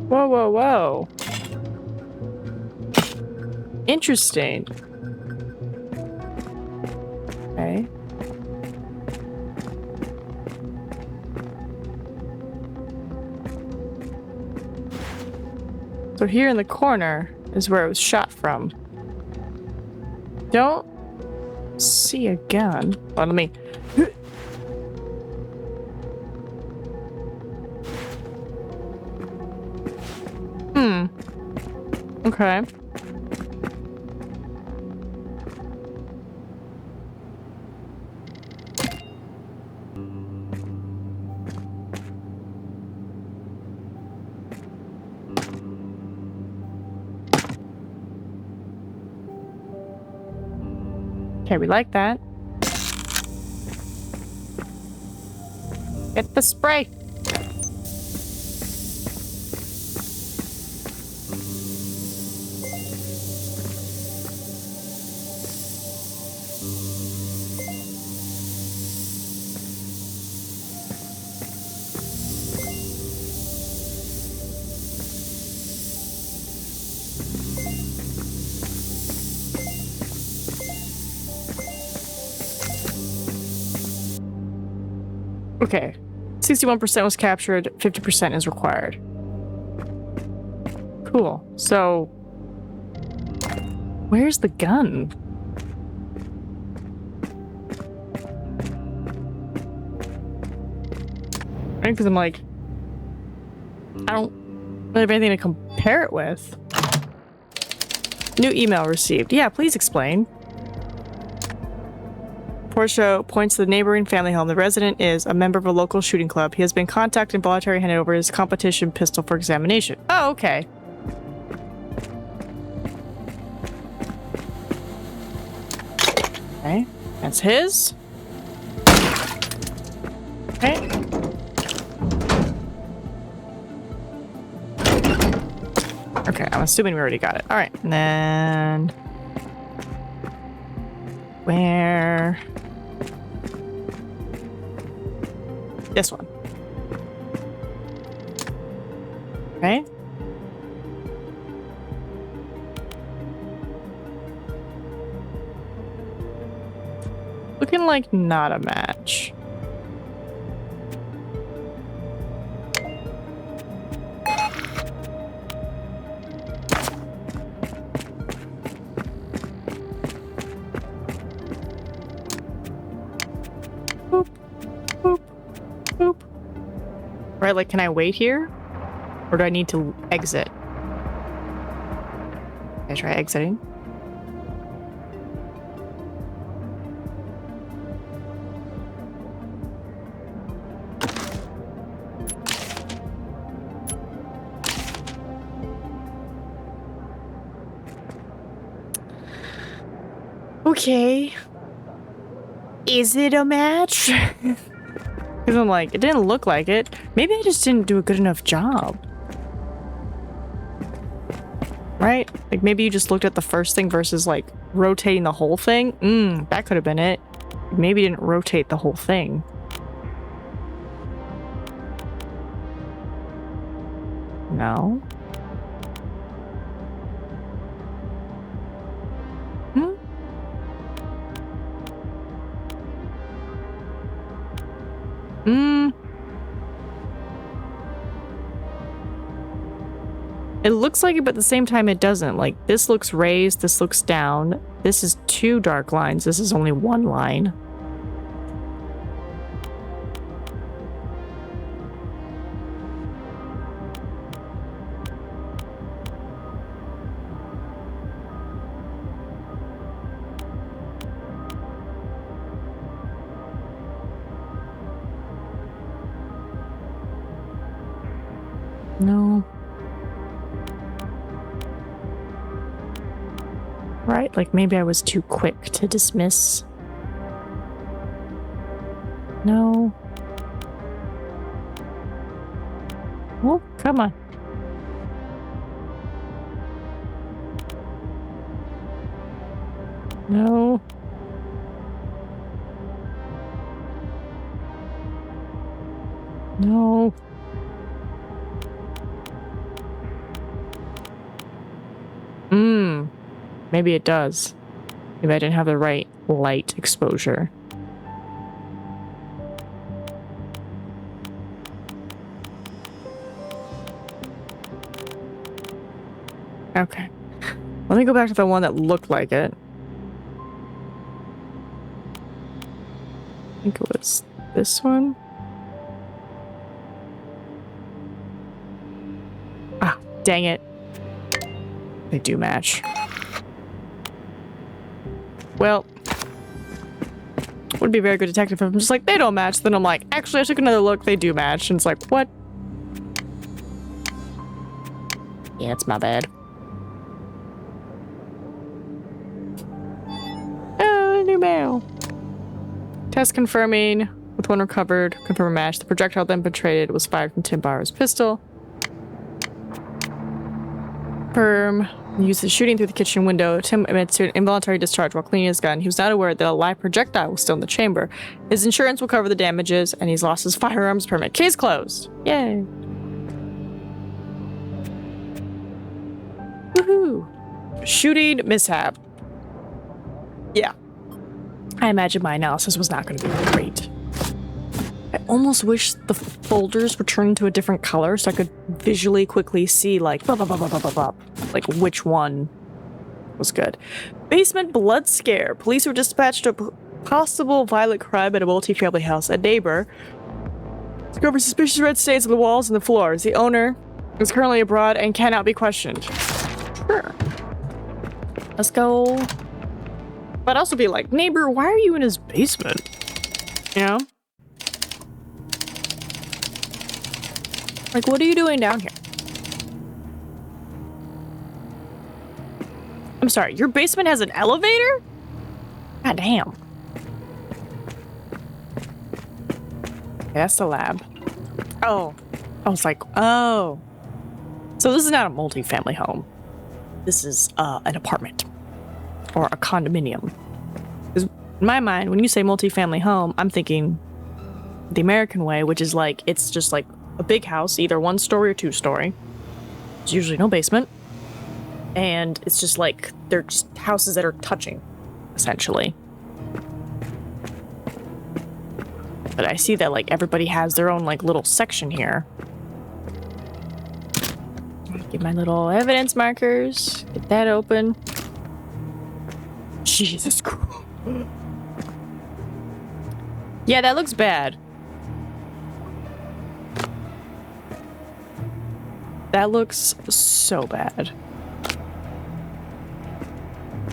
Whoa, whoa, whoa. Interesting. Okay. So here in the corner is where it was shot from. Don't see a gun. Oh, let me... Okay. Okay, we like that. Get the spray. Okay. 61% was captured, 50% is required. Cool. So, where's the gun? Right? Because I'm like, I don't have anything to compare it with. New email received. Yeah, please explain. Portia points to the neighboring family home. The resident is a member of a local shooting club. He has been contacted and voluntarily handed over his competition pistol for examination. Oh, okay. Okay, that's his. Okay. Okay, I'm assuming we already got it. All right, and then where? This one. Okay. Looking like not a match. Boop, boop, boop. Right, like, can I wait here? Or do I need to exit? Can I try exiting? Okay. Is it a match? Because I'm like, it didn't look like it. Maybe I just didn't do a good enough job. Right? Like, maybe you just looked at the first thing versus, like, rotating the whole thing. That could have been it. Maybe you didn't rotate the whole thing. No. It looks like it, but at the same time it doesn't. Like, this looks raised, this looks down. This is 2 dark lines, this is only 1 line. No. Right, like maybe I was too quick to dismiss. No. Oh, come on. No. No. Maybe it does. Maybe I didn't have the right light exposure. Okay. Let me go back to the one that looked like it. I think it was this one. Ah, dang it. They do match. Well, would be a very good detective if I'm just like, they don't match. Then I'm like, actually, I took another look. They do match. And it's like, what? Yeah, it's my bad. Oh, new mail. Test confirming with 1 recovered. Confirm a match. The projectile then penetrated was fired from Tim Bauer's pistol. Confirm. Used the shooting through the kitchen window. Tim admits to an involuntary discharge while cleaning his gun. He was not aware that a live projectile was still in the chamber. His insurance will cover the damages, and he's lost his firearms permit. Case closed. Yay. Woohoo. Shooting mishap. Yeah. I imagine my analysis was not going to be great. I almost wish the folders were turned into a different color so I could visually quickly see like like which one was good. Basement blood scare. Police were dispatched to a possible violent crime at a multi-family house. A neighbor discovered suspicious red stains on the walls and the floors. The owner is currently abroad and cannot be questioned. Sure. Let's go. But also be like, neighbor, why are you in his basement? You know? Like, what are you doing down here? I'm sorry, your basement has an elevator? God damn. Okay, that's the lab. Oh. I was like, oh. So this is not a multi-family home. This is an apartment. Or a condominium. Because in my mind, when you say multi-family home, I'm thinking the American way, which is like, it's just like a big house, either 1 story or 2 story. There's usually no basement. And it's just like, they're just houses that are touching, essentially. But I see that like everybody has their own like little section here. Get my little evidence markers. Get that open. Jesus Christ. Yeah, that looks bad. That looks so bad.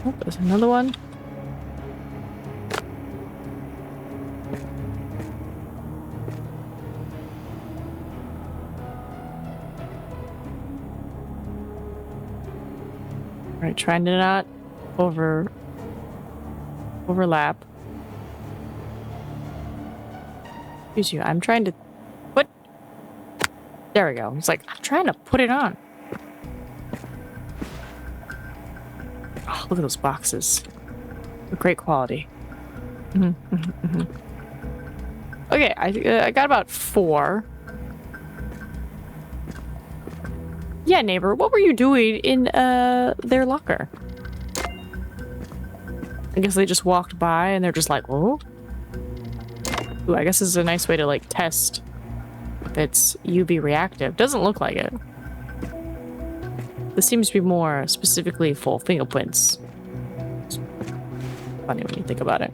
Oh, there's another one. All right, trying to not overlap. Excuse you, I'm trying to put... There we go. It's like, I'm trying to put it on. Oh, look at those boxes. Great quality. Okay, I got about 4. Yeah, neighbor, what were you doing in their locker? I guess they just walked by and they're just like, oh. Ooh, I guess this is a nice way to like test if it's UV reactive. Doesn't look like it. This seems to be more specifically for fingerprints. It's funny when you think about it.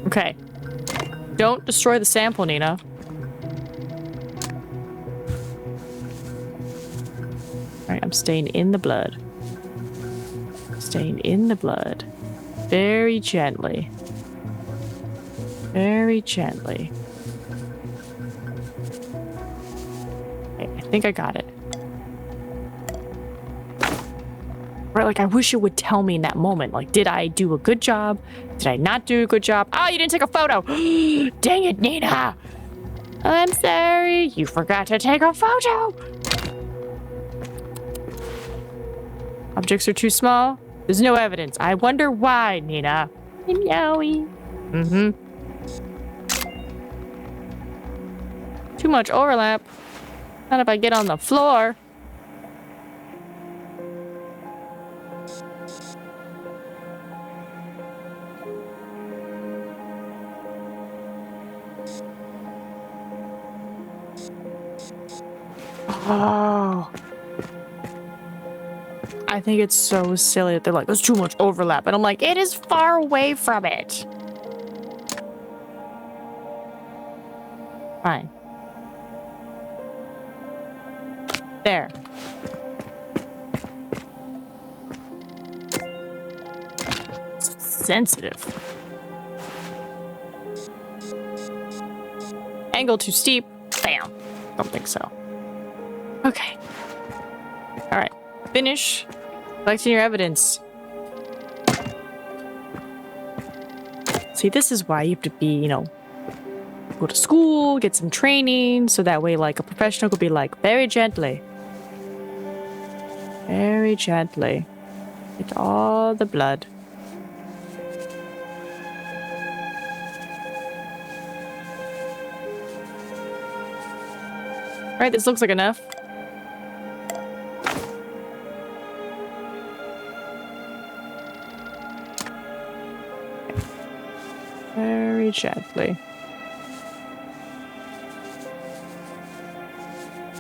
Okay. Don't destroy the sample, Nina. Alright, I'm staying in the blood. Staying in the blood. Very gently. Very gently. Okay, I think I got it. Right, like I wish it would tell me in that moment. Like, did I do a good job? Did I not do a good job? Oh, you didn't take a photo! Dang it, Nina! I'm sorry. You forgot to take a photo! Objects are too small. There's no evidence. I wonder why, Nina. Meowie. Too much overlap. Not if I get on the floor. Oh. I think it's so silly that they're like, there's too much overlap. And I'm like, it is far away from it. Fine. There. It's sensitive. Angle too steep. Bam. Don't think so. Okay. All right. Finish collecting your evidence. See, this is why you have to be, you know, go to school, get some training, so that way, like, a professional could be like, very gently. Very gently. Get all the blood. Alright, this looks like enough. Very gently.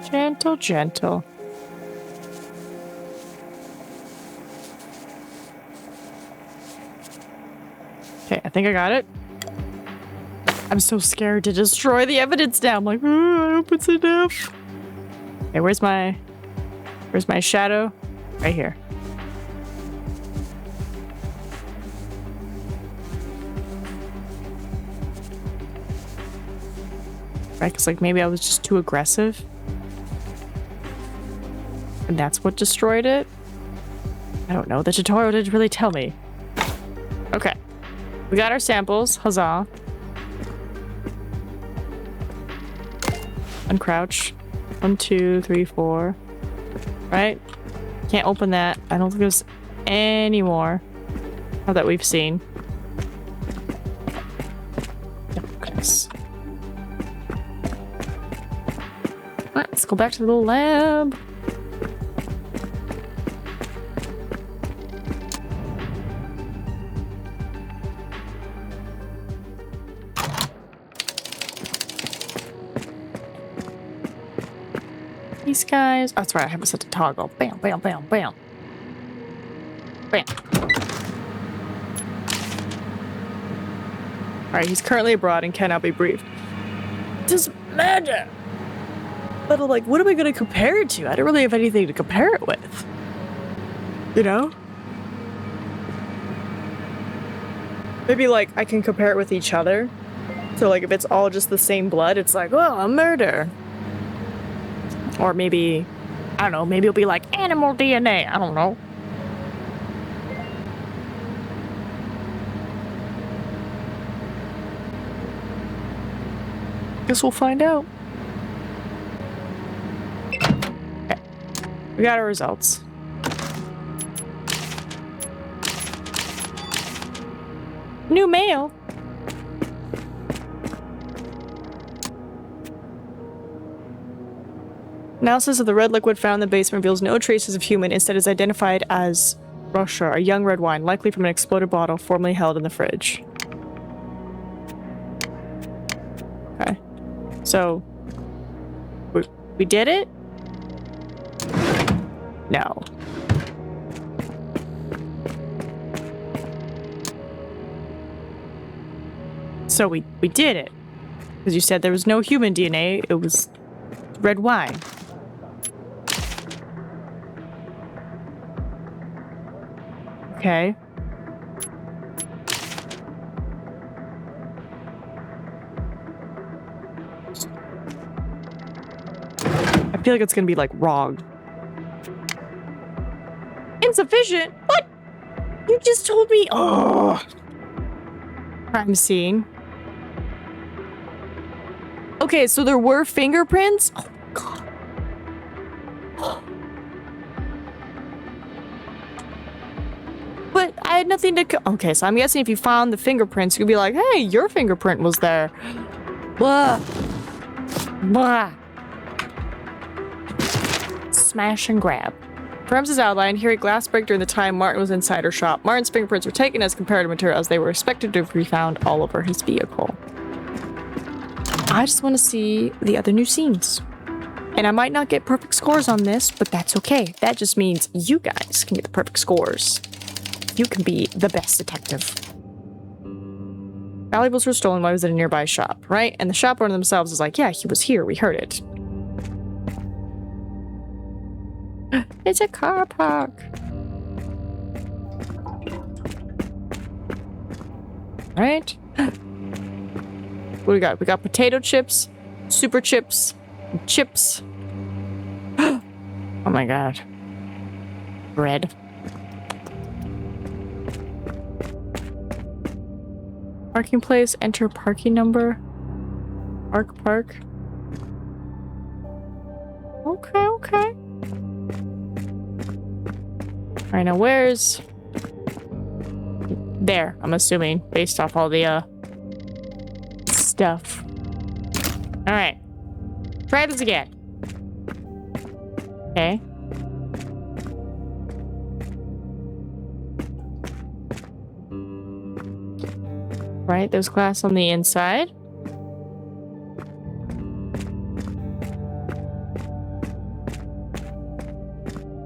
Gentle, gentle. Okay, I think I got it. I'm so scared to destroy the evidence now. I'm like, I hope it's enough. Okay, where's my shadow? Right here. Right, because like maybe I was just too aggressive. And that's what destroyed it? I don't know. The tutorial didn't really tell me. Okay. We got our samples. Huzzah. Uncrouch. 1, 2, 3, 4. Right? Can't open that. I don't think there's any more. Now that we've seen. Yes. Alright, let's go back to the little lab. These guys. Oh, that's right. I have it set to toggle. Bam, bam, bam, bam. Bam. Alright, he's currently abroad and cannot be briefed. Doesn't matter. But like, what am I going to compare it to? I don't really have anything to compare it with. You know? Maybe like I can compare it with each other. So like if it's all just the same blood, it's like, oh, a murder. Or maybe, I don't know, maybe it'll be like animal DNA. I don't know. Guess we'll find out. Okay. We got our results. New mail. Analysis of the red liquid found in the basement reveals no traces of human. Instead, is identified as Russia, a young red wine, likely from an exploded bottle formerly held in the fridge. Okay. So, we did it? No. So we did it. Because you said there was no human DNA, it was red wine. Okay. I feel like it's gonna be like wrong. Insufficient? What? You just told me. Oh. Crime scene. Okay, so there were fingerprints? Oh, God. But I had nothing to... Okay, so I'm guessing if you found the fingerprints, you'd be like, hey, your fingerprint was there. Blah. Blah. Smash and grab. From his outline, here at glass break during the time Martin was inside her shop. Martin's fingerprints were taken as comparative material as they were expected to be found all over his vehicle. I just want to see the other new scenes. And I might not get perfect scores on this, but that's okay. That just means you guys can get the perfect scores. You can be the best detective. Valuables were stolen while he was at a nearby shop, right? And the shop owner themselves is like, yeah, he was here. We heard it. It's a car park. Right? What do we got? We got potato chips, super chips, chips. Oh my god. Bread. Parking place, enter parking number. Park. Okay. Alright, now where's... There, I'm assuming, based off all the, stuff. Alright. Try this again. Okay. Right, there's glass on the inside.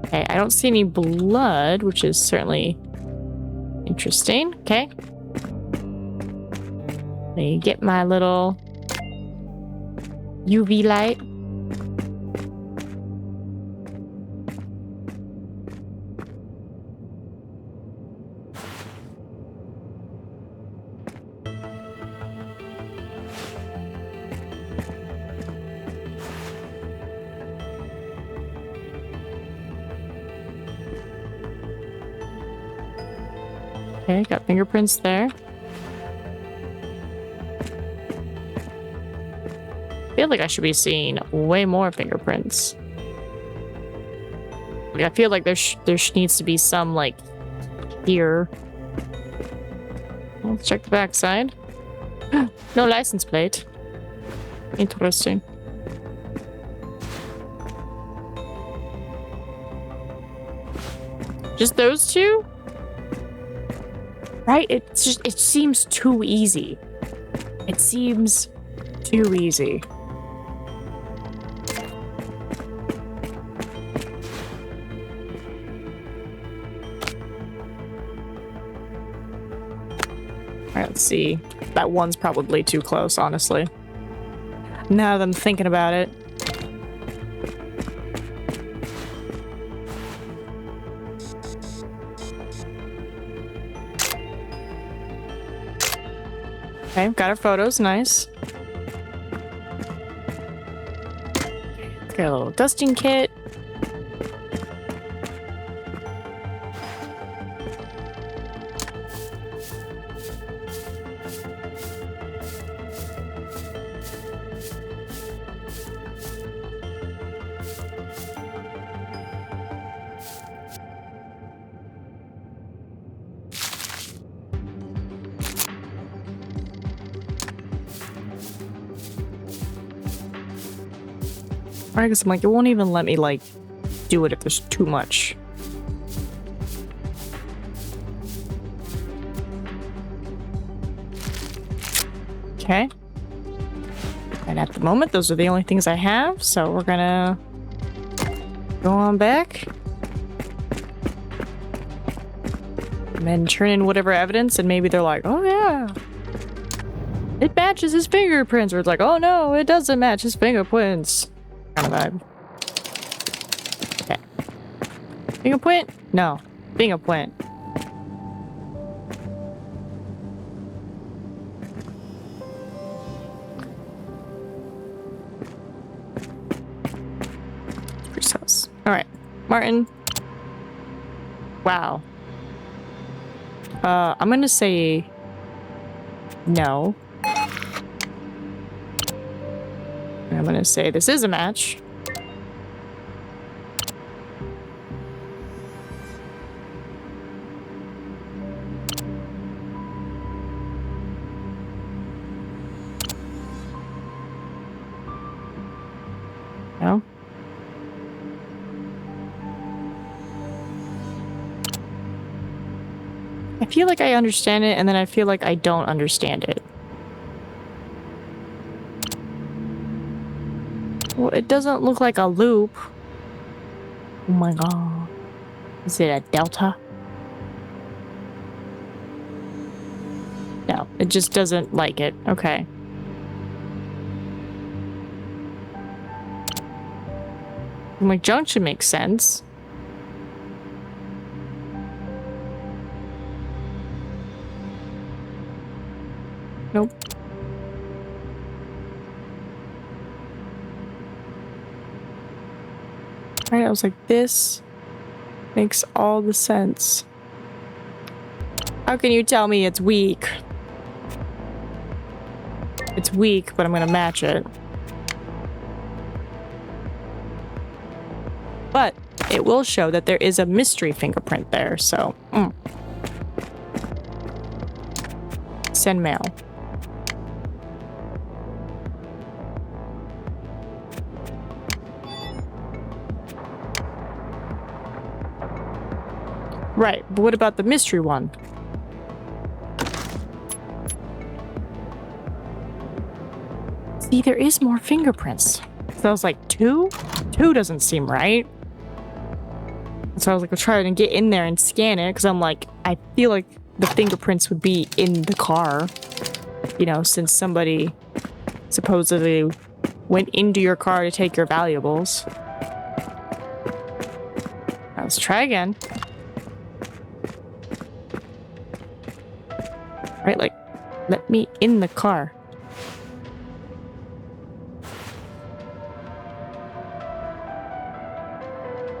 Okay, I don't see any blood, which is certainly interesting. Okay. Let me get my little UV light. Okay, got fingerprints there. I feel like I should be seeing way more fingerprints. Like, I feel like there needs to be some, like, here. Let's check the backside. No license plate. Interesting. Just those two? Right? It seems too easy. It seems too easy. Alright, let's see. That one's probably too close, honestly. Now that I'm thinking about it. Okay, got our photos, nice. Let's get a little dusting kit. Right, because I'm like, it won't even let me, like, do it if there's too much. Okay. And at the moment, those are the only things I have, so we're gonna go on back. And then turn in whatever evidence, and maybe they're like, oh yeah, it matches his fingerprints. Or it's like, oh no, it doesn't match his fingerprints. Kind of vibe. Okay. Fingerprint? No. Fingerprint. Priest house. Alright. Martin. Wow. I'm gonna say no. I'm gonna say this is a match. No. I feel like I understand it, and then I feel like I don't understand it. Well, it doesn't look like a loop. Oh my god. Is it a delta? No, it just doesn't like it. Okay. Like, junction makes sense. Nope. Right, I was like, this makes all the sense. How can you tell me it's weak? It's weak, but I'm gonna match it. But it will show that there is a mystery fingerprint there, so... Send mail. Right, but what about the mystery one? See, there is more fingerprints. So I was like, two? Two doesn't seem right. So I was like, I'll try to get in there and scan it because I'm like, I feel like the fingerprints would be in the car. You know, since somebody supposedly went into your car to take your valuables. Now let's try again. Right, like, let me in the car.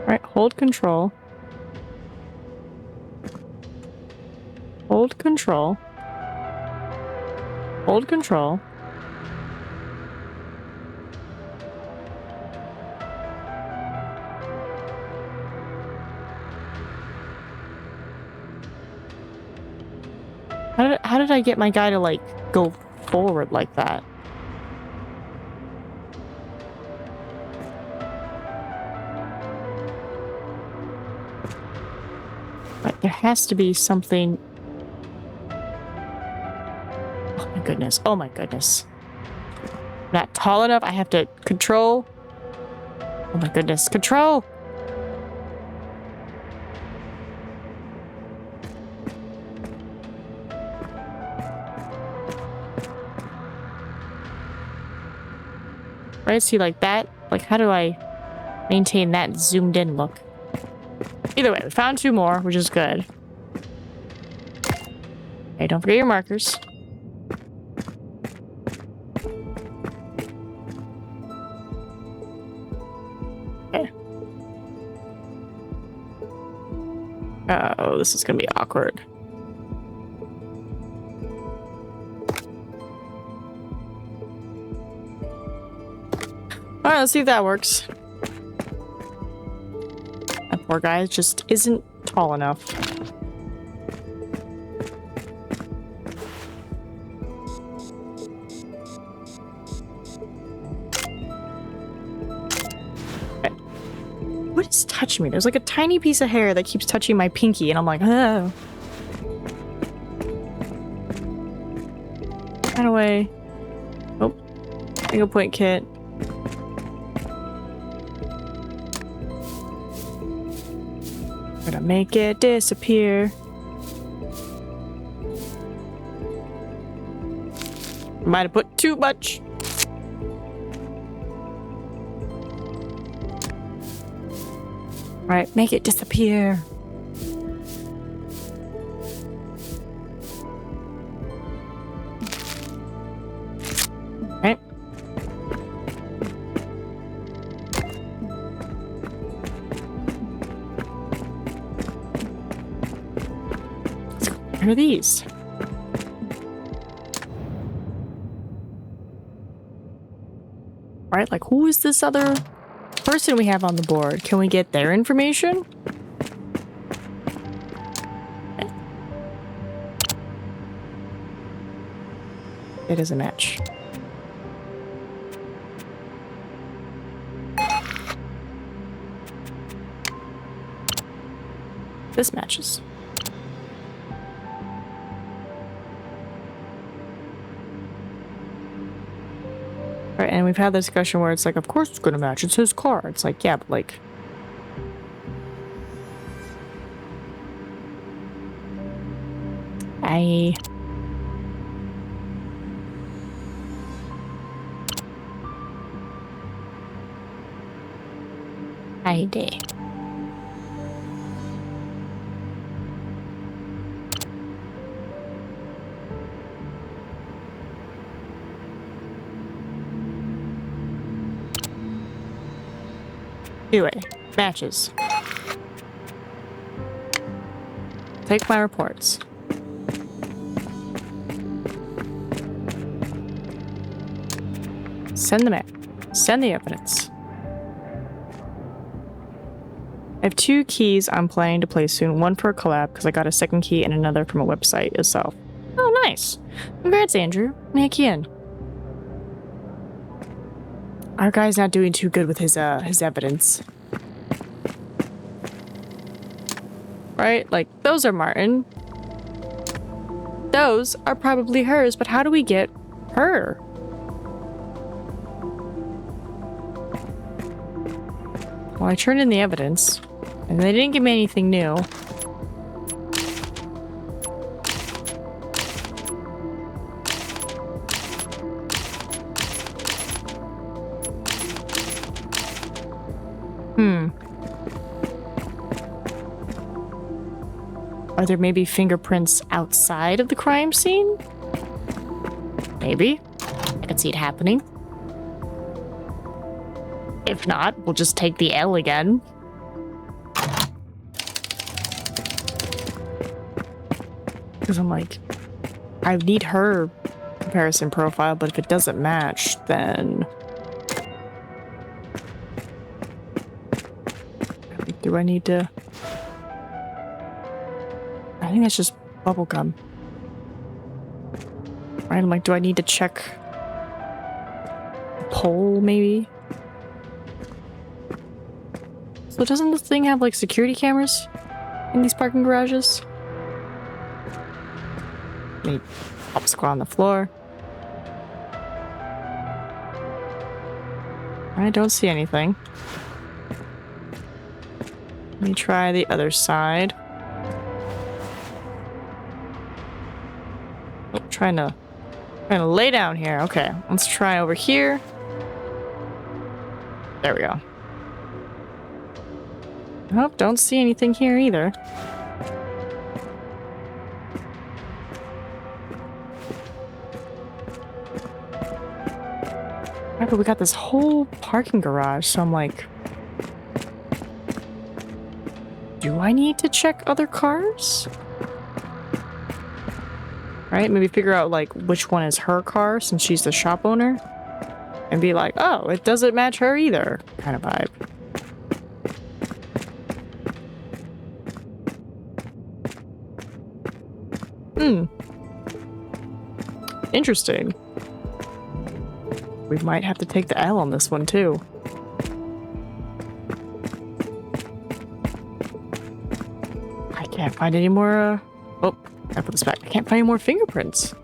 Right, hold control. Hold control. Hold control. How did I get my guy to, like, go forward like that? But there has to be something... Oh my goodness. Oh my goodness. Not tall enough. I have to control. Oh my goodness. Control! Right, see, like that? Like, how do I maintain that zoomed in look? Either way, we found two more, which is good. Okay, don't forget your markers. Okay. Oh, this is gonna be awkward. Alright, let's see if that works. That poor guy just isn't tall enough. Okay. What is touching me? There's like a tiny piece of hair that keeps touching my pinky, and I'm like, oh. How do I... Oh. Single point kit. Gonna make it disappear. Might have put too much. Right, make it disappear. Right. What are these? Right, like who is this other person we have on the board? Can we get their information? Okay. It doesn't match. This matches. Right, and we've had the discussion where it's like, of course it's gonna match. It's his car. It's like, yeah, but like... I did. Anyway, matches. Take my reports. Send them in. Send the evidence. I have 2 keys I'm planning to play soon. One for a collab, because I got a second key, and another from a website itself. Oh, nice. Congrats, Andrew. Make in. Our guy's not doing too good with his evidence. Right? Like, those are Martin. Those are probably hers, but how do we get her? Well, I turned in the evidence, and they didn't give me anything new. Are there maybe fingerprints outside of the crime scene? Maybe. I could see it happening. If not, we'll just take the L again. Because I'm like, I need her comparison profile, but if it doesn't match, then... Do I need to... I think that's just bubblegum. Right, I'm like, do I need to check the pole, maybe? So doesn't this thing have, like, security cameras in these parking garages? Me pop squat on the floor. I don't see anything. Let me try the other side. Oh, trying to lay down here. Okay, let's try over here. There we go. Nope, don't see anything here either. Right, but we got this whole parking garage, so I'm like... Do I need to check other cars? Right? Maybe figure out, like, which one is her car since she's the shop owner. And be like, oh, it doesn't match her either, kind of vibe. Interesting. We might have to take the L on this one, too. I can't find any more, oh, I put this back. I can't find any more fingerprints.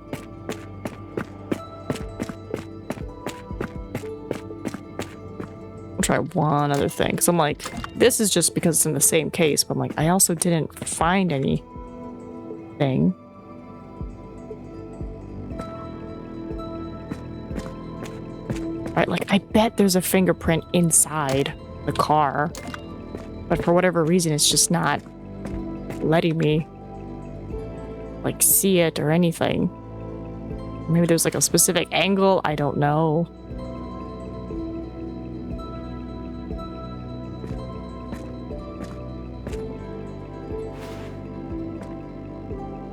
I'll try one other thing, because I'm like, this is just because it's in the same case, but I'm like, I also didn't find anything. Right, like, I bet there's a fingerprint inside the car, but for whatever reason, it's just not letting me, like, see it or anything. Maybe there's, like, a specific angle, I don't know.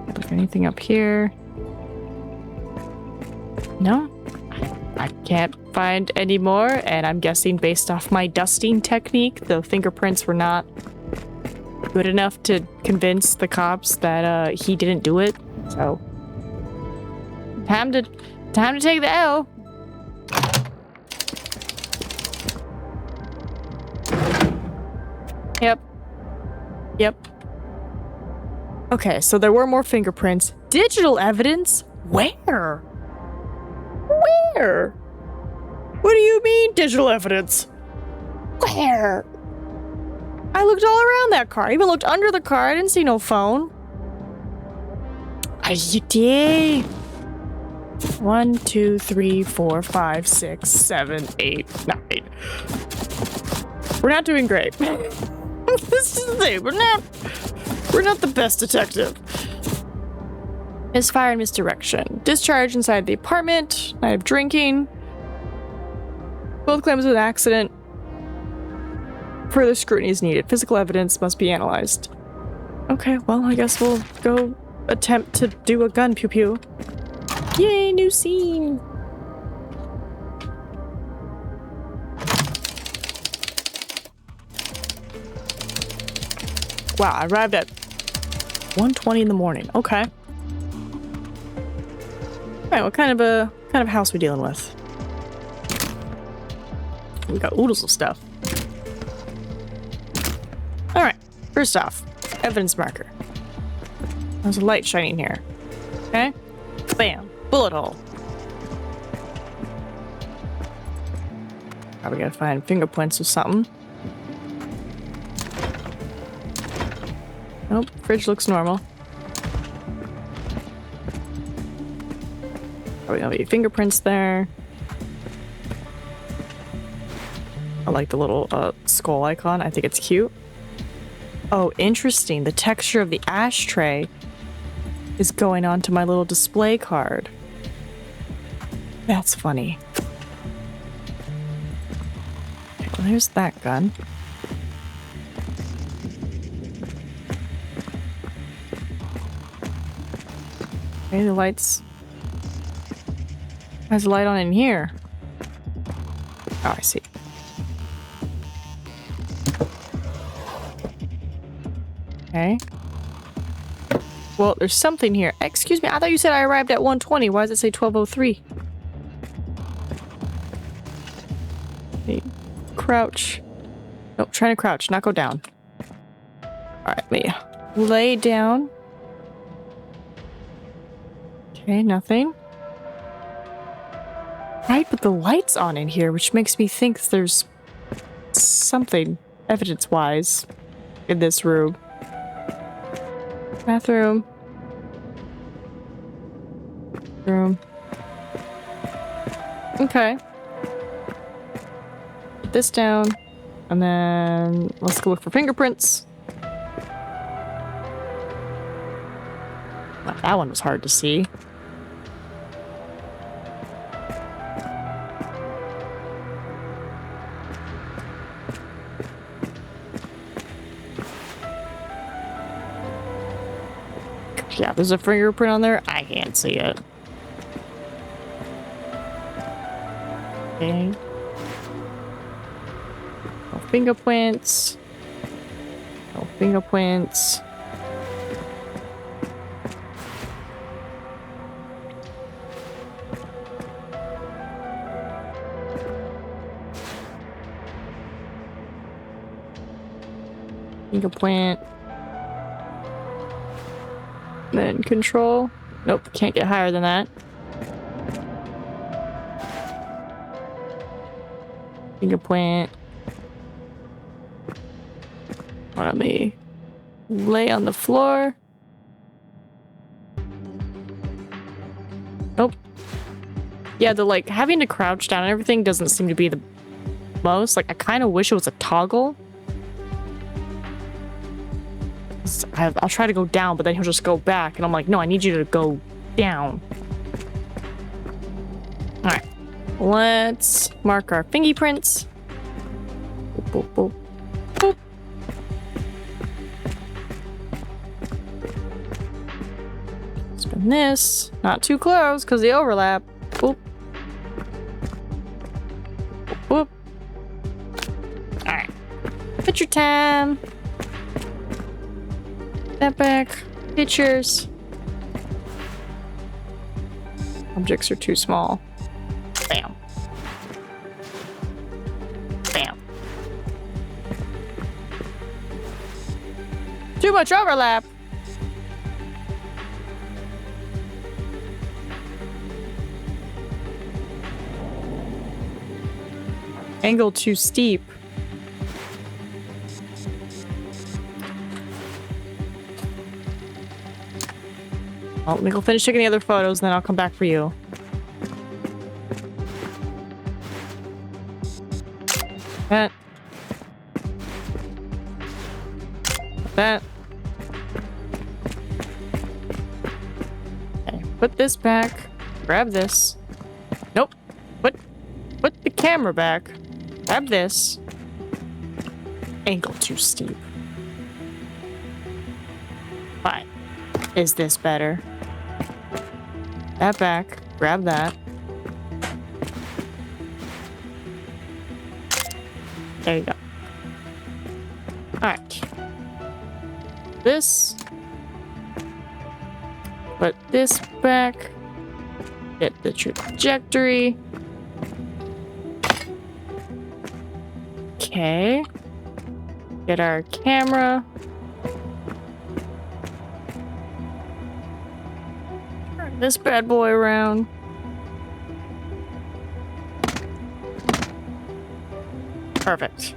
Look, anything up here? No? I can't find any more, and I'm guessing based off my dusting technique, the fingerprints were not good enough to convince the cops that he didn't do it. So time to take the L. Yep. Okay, so there were more fingerprints. Digital evidence? Where? Where? What do you mean, digital evidence? Where? I looked all around that car. I even looked under the car. I didn't see no phone. You did. 1, 2, 3, 4, 5, 6, 7, 8, 9. We're not doing great. This is the thing. We're not the best detective. Misfire and misdirection. Discharge inside the apartment. Night of drinking. Both claims of an accident. Further scrutiny is needed. Physical evidence must be analyzed. Okay, well, I guess we'll go attempt to do a gun pew-pew. Yay, new scene! Wow, I arrived at 1:20 in the morning. Okay. Alright, what kind of house we dealing with? We got oodles of stuff. Alright, first off, evidence marker. There's a light shining here. Okay? Bam. Bullet hole. Probably gotta find fingerprints or something. Nope, fridge looks normal. Oh, we have any fingerprints there. I like the little skull icon. I think it's cute. Oh, interesting. The texture of the ashtray is going onto my little display card. That's funny. Okay, well, there's that gun. Okay, the lights. There's a light on in here. Oh, I see. Okay. Well, there's something here. Excuse me, I thought you said I arrived at 1:20. Why does it say 12:03? Okay. Crouch. Nope, trying to crouch, not go down. Alright, me lay down. Okay, nothing. Right, but the light's on in here, which makes me think there's something evidence-wise in this room. Bathroom. Room. Okay. Put this down. And then let's go look for fingerprints. Well, that one was hard to see. Yeah, there's a fingerprint on there. I can't see it. Okay. No fingerprints. No fingerprints. Fingerprint. Then control. Nope, can't get higher than that. Fingerprint. Let me lay on the floor. Nope. Yeah, the like having to crouch down and everything doesn't seem to be the most. Like I kind of wish it was a toggle. I'll try to go down, but then he'll just go back. And I'm like, no, I need you to go down. Alright. Let's mark our fingerprints. Boop, boop, boop. Boop. Spin this. Not too close, because they overlap. Boop. Boop, boop. Alright. Picture time. That back. Pictures. Objects are too small. Bam. Bam. Too much overlap. Angle too steep. Well, let me go finish taking the other photos, and then I'll come back for you. That. That. Okay, put this back. Grab this. Nope. Put the camera back. Grab this. Angle too steep. Fine. Is this better? That back. Grab that. There you go. Alright. This. Put this back. Get the trajectory. Okay. Get our camera. Turn this bad boy around. Perfect.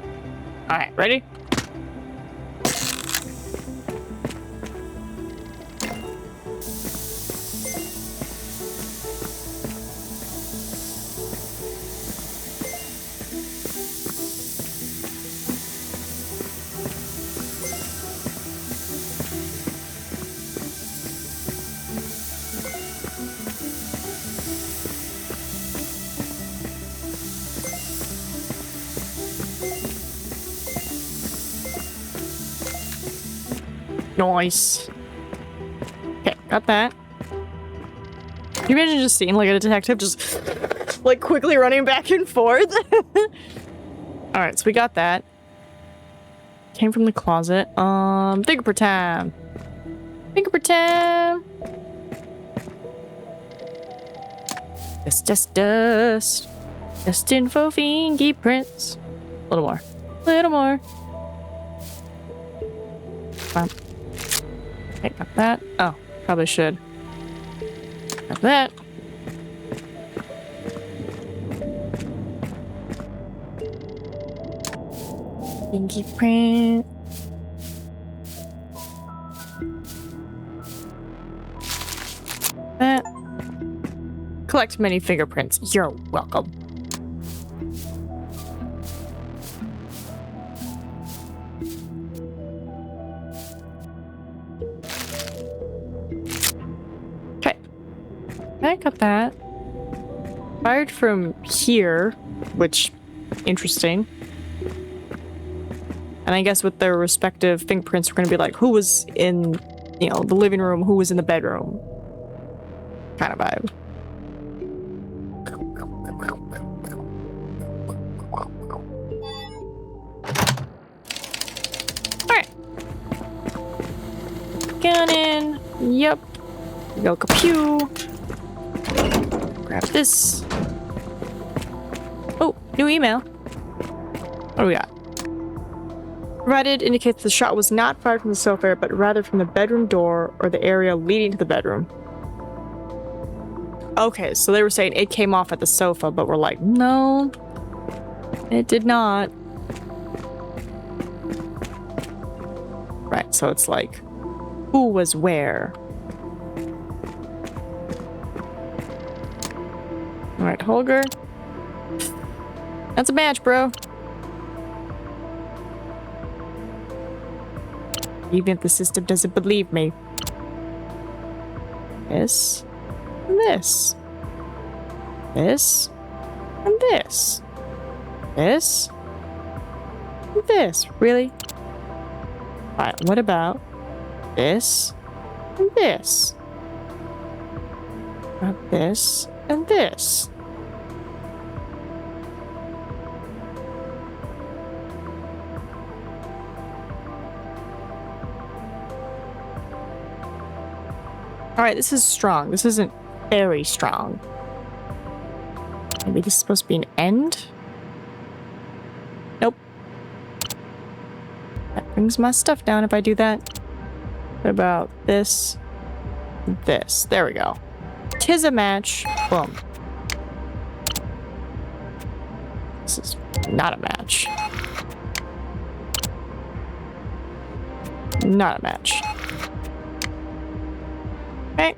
Alright, ready? Nice. Okay, got that. Can you imagine just seeing like a detective just like quickly running back and forth? Alright, so we got that. Came from the closet. Fingerprint time. Fingerprint time. Dust. Dust info fingerprints. A little more. A little more. Okay, got that. Oh, probably should. Got that. Fingerprint. That. Collect many fingerprints. You're welcome. Okay. I got that. Fired from here, which interesting. And I guess with their respective fingerprints, we're gonna be like, who was in, you know, the living room, who was in the bedroom. Kind of vibe. Alright. Gun in. Yep. Go pew. Grab this. Oh, new email. What do we got? Provided indicates the shot was not fired from the sofa, but rather from the bedroom door or the area leading to the bedroom. Okay, so they were saying it came off at the sofa, but we're like, no, it did not. Right, so it's like, who was where? Alright, Holger. That's a match, bro. Even if the system doesn't believe me. This. And this. This. And this. This. And this. Really? Alright, what about this and this? About this and this? Alright, this is strong. This isn't very strong. Maybe this is supposed to be an end? Nope. That brings my stuff down if I do that. What about this? This. There we go. 'Tis a match. Boom. This is not a match. Not a match. Okay.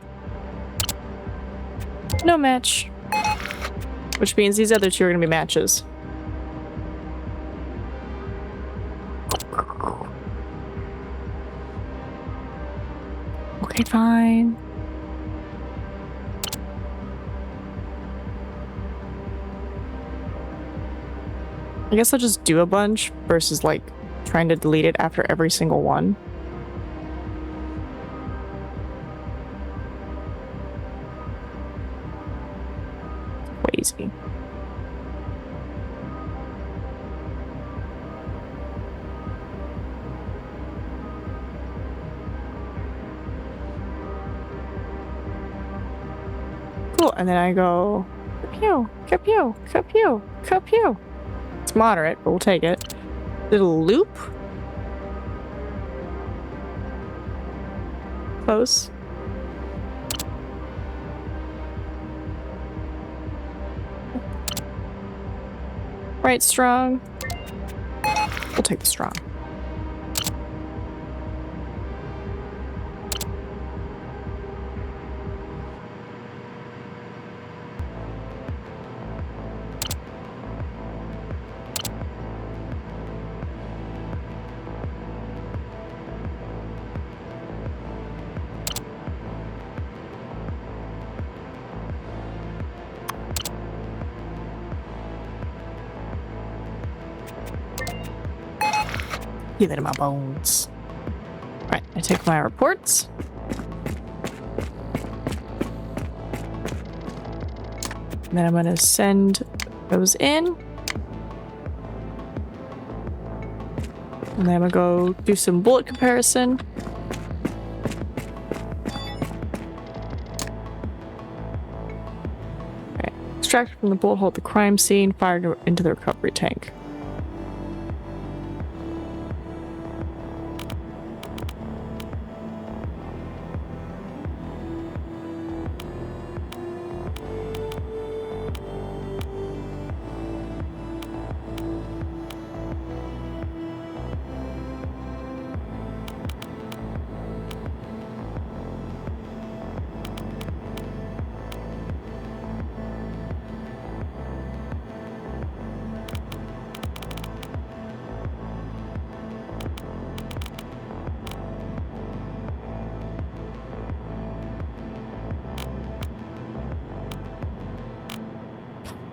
No match. Which means these other two are gonna be matches. Okay, fine. I guess I'll just do a bunch versus like trying to delete it after every single one. Crazy. Cool, and then I go pew, pew, pew, pew. It's moderate, but we'll take it. Little loop. Close. Right, strong. We'll take the strong. Feel it in my bones. Right, I take my reports. And then I'm gonna send those in. And then I'm gonna go do some bullet comparison. Okay. Extracted from the bullet hole at the crime scene, fired into the recovery tank.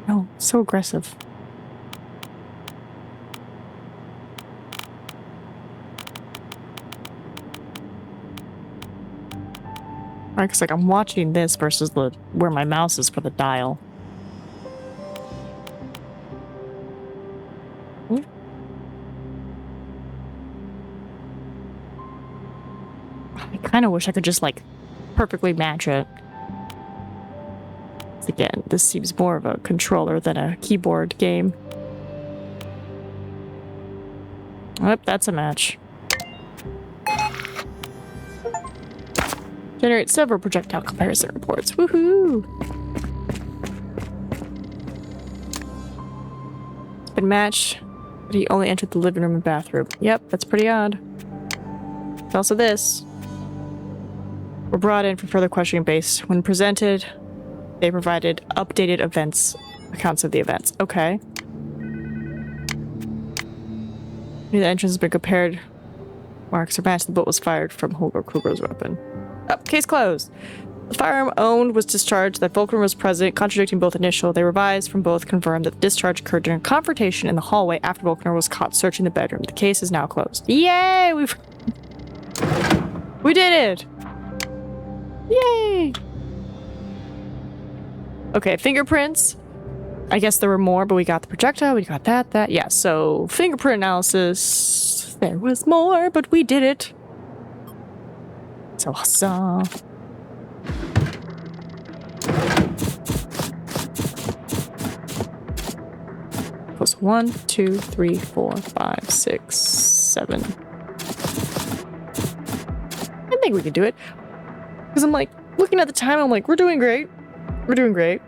No, so aggressive. Right, because like I'm watching this versus the where my mouse is for the dial. I kind of wish I could just like perfectly match it. Again, this seems more of a controller than a keyboard game. Yep, that's a match. Generate several projectile comparison reports. Woohoo! It's been matched, but he only entered the living room and bathroom. Yep, that's pretty odd. It's also this. Were brought in for further questioning base. When presented, they provided updated accounts of the events. Okay. The entrance has been compared. Marks are matched. The bullet was fired from Holger Kruger's weapon. Oh, case closed. The firearm owned was discharged. That Volkman was present, contradicting both initial. They revised from both confirmed that the discharge occurred during a confrontation in the hallway after Volkner was caught searching the bedroom. The case is now closed. Yay! We did it! Yay! Okay, fingerprints. I guess there were more, but we got the projectile, we got that. Yeah, so fingerprint analysis. There was more, but we did it. So awesome. Plus 1, 2, 3, 4, 5, 6, 7. I think we can do it. Because I'm like, looking at the time, I'm like, we're doing great. We're doing great.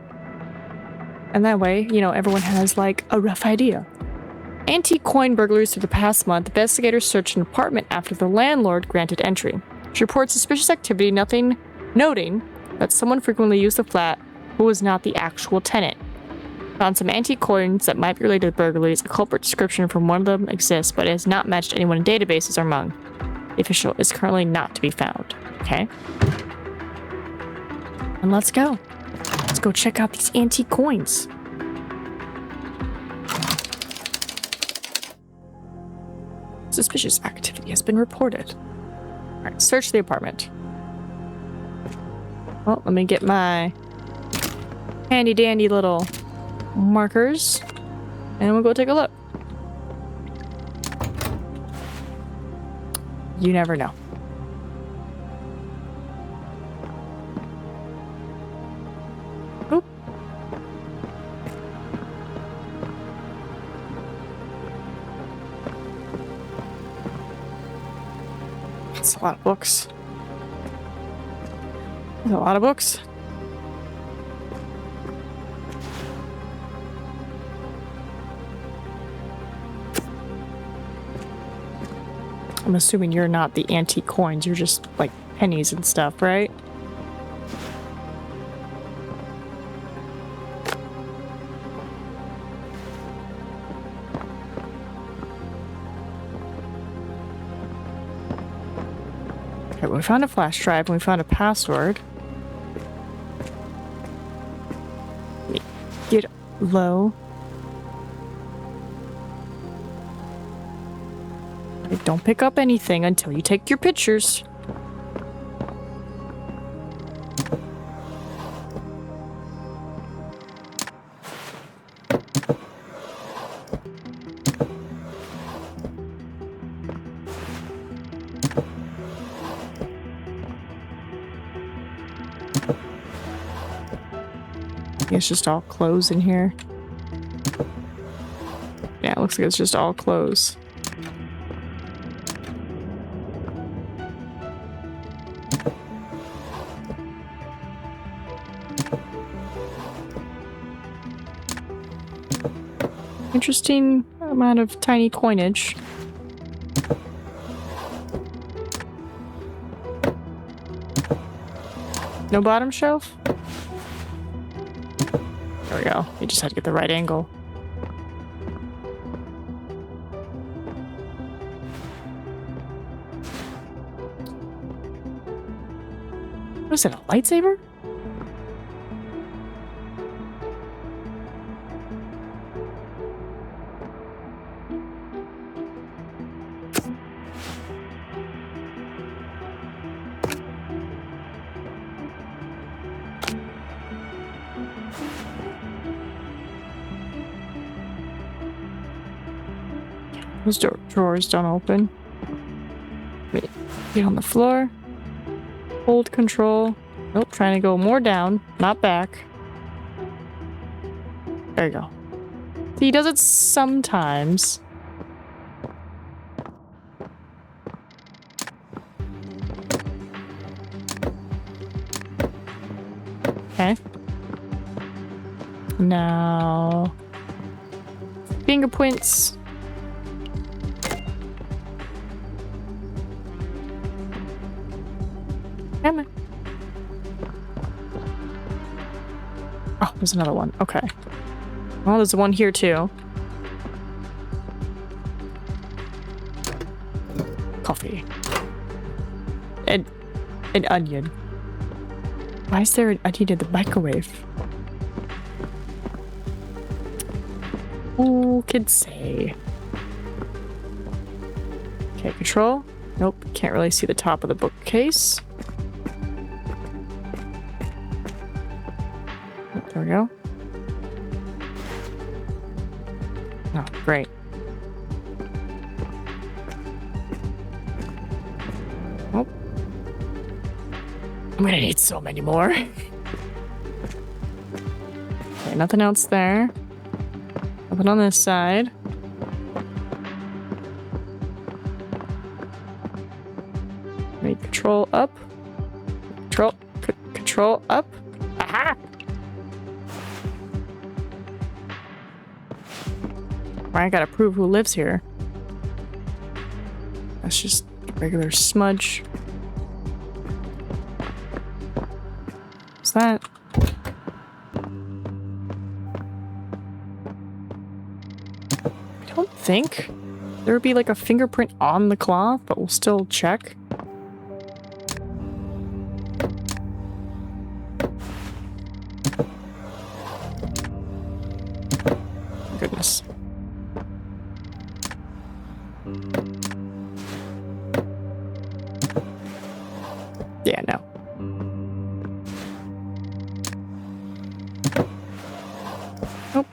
And that way, you know, everyone has like a rough idea. Antique coin burglaries through the past month. Investigators searched an apartment after the landlord granted entry. She reports suspicious activity, noting that someone frequently used the flat who was not the actual tenant. Found some antique coins that might be related to the burglaries. A culprit description from one of them exists, but it has not matched anyone in databases or among. The official is currently not to be found. Okay. And let's go. Let's go check out these antique coins. Suspicious activity has been reported. Alright, search the apartment. Well, let me get my handy dandy little markers and we'll go take a look. You never know. Oop. That's a lot of books. That's a lot of books. I'm assuming you're not the antique coins, you're just like pennies and stuff, right? Okay, well, we found a flash drive and we found a password. Let me get low. Don't pick up anything until you take your pictures. It's just all clothes in here. Yeah, it looks like it's just all clothes. Interesting amount of tiny coinage. No bottom shelf? There we go. You just had to get the right angle. What is it, a lightsaber? Those drawers don't open. Wait, get on the floor. Hold control. Nope, trying to go more down, not back. There you go. He does it sometimes. Okay. Now... fingerprints. Come on. Oh, there's another one. Okay. Oh, there's one here too. Coffee. And an onion. Why is there an onion in the microwave? Who could say? Okay, control. Nope, can't really see the top of the bookcase. There we go. Oh, great. Oh. I'm gonna need so many more. Okay, nothing else there. Nothing on this side. Make control up. Control up. Aha! I gotta prove who lives here. That's just a regular smudge. What's that? I don't think there would be like a fingerprint on the cloth, but we'll still check. Goodness. Yeah, no. Nope.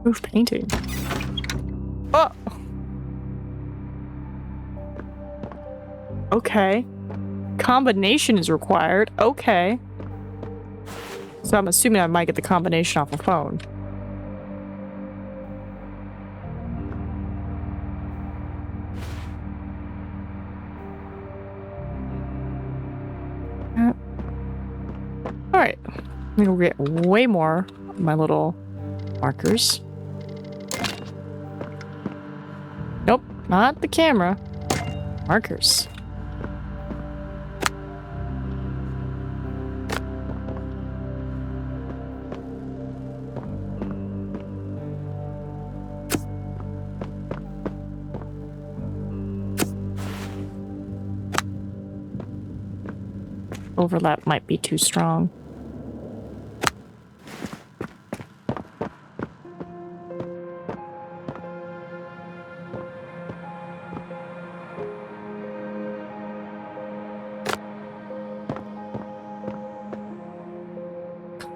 Roof painting. Oh! Okay. Combination is required. Okay. So I'm assuming I might get the combination off the phone. Alright. I'm gonna get way more of my little markers. Nope, not the camera. Markers. Overlap might be too strong.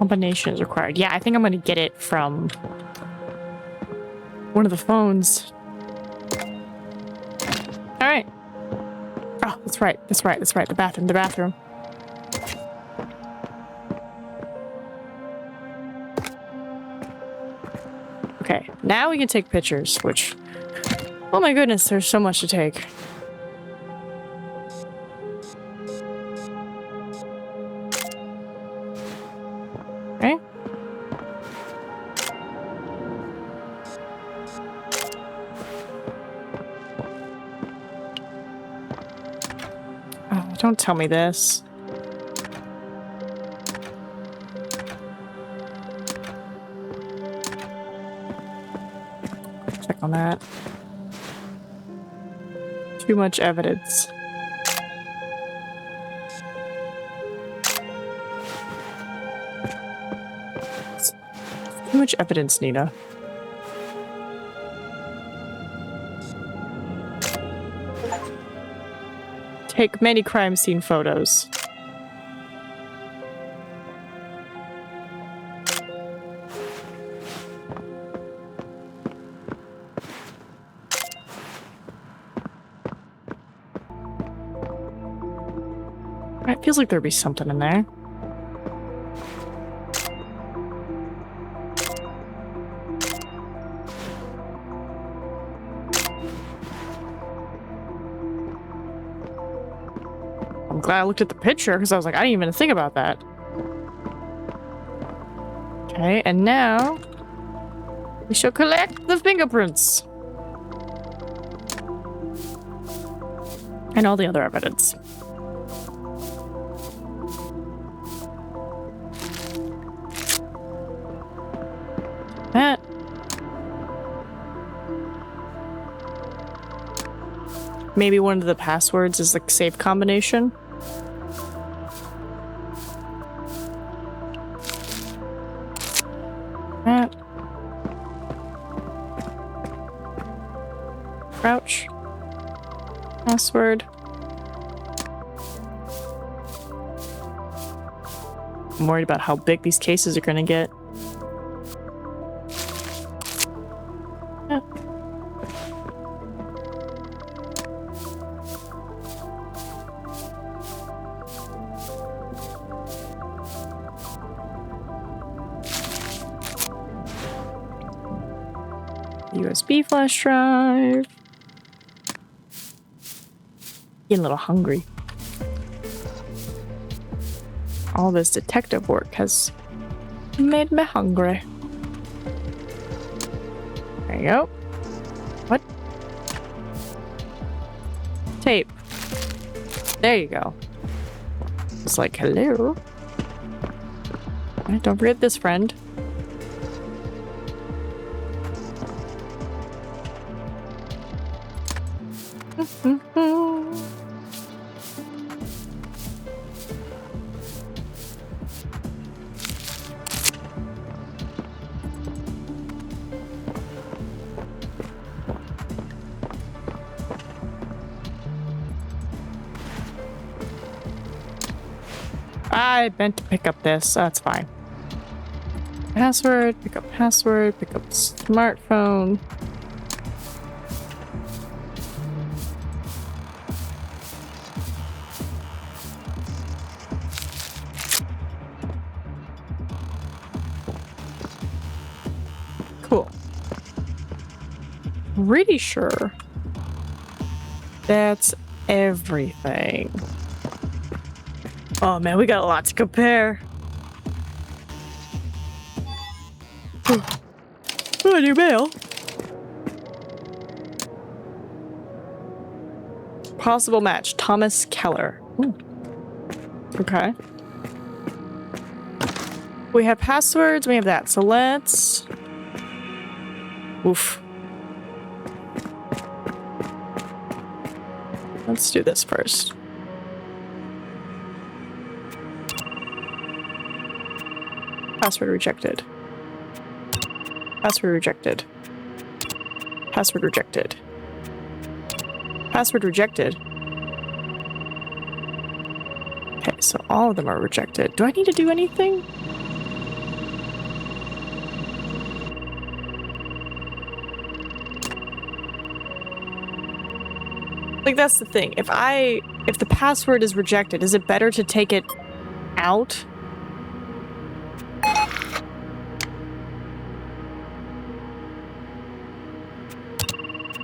Combination is required. Yeah, I think I'm gonna get it from one of the phones. All right. Oh, that's right. That's right. That's right. The bathroom. The bathroom. Okay, now we can take pictures, which... Oh my goodness, there's so much to take. Okay. Oh, don't tell me this. Check on that. Too much evidence. Too much evidence, Nina. Take many crime scene photos. It feels like there'd be something in there. I'm glad I looked at the picture because I was like, I didn't even think about that. Okay, and now we shall collect the fingerprints. And all the other evidence. That. Maybe one of the passwords is the safe combination. That. Crouch. Password. I'm worried about how big these cases are gonna get. USB flash drive. Getting a little hungry. All this detective work has made me hungry. There you go. What? Tape. There you go. It's like, hello. Don't forget this, friend. I meant to pick up this. That's fine. Password, pick up smartphone. Cool. Pretty sure that's everything. Oh man, we got a lot to compare. Oh, new mail. Possible match, Thomas Keller. Ooh. Okay. We have passwords, we have that, so let's... Oof. Let's do this first. Password rejected. Password rejected. Password rejected. Password rejected. Okay, so all of them are rejected. Do I need to do anything? Like, that's the thing. If the password is rejected, is it better to take it out?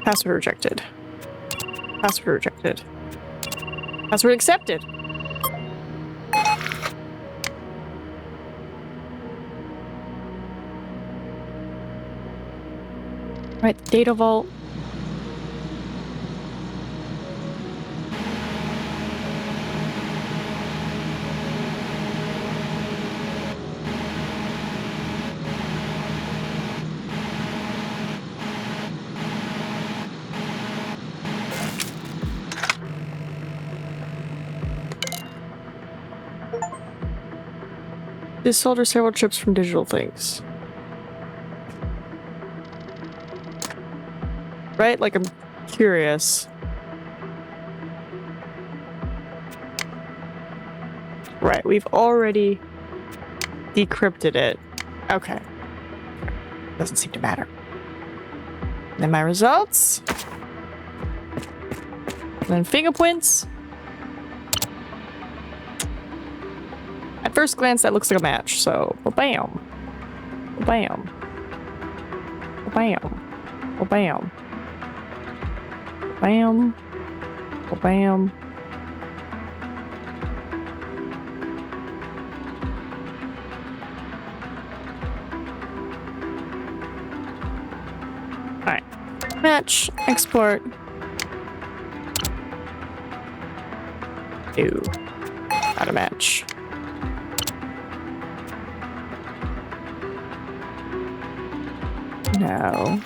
Password rejected. Password rejected. Password accepted. Right, data vault. This solder several chips from digital things. Right? Like, I'm curious. Right, we've already decrypted it. Okay. Doesn't seem to matter. Then my results. And then fingerprints. At first glance, that looks like a match, so bam. Bam. Bam. Bam. Bam. Bam. Alright. Match. Export. Ew. Not a match. No.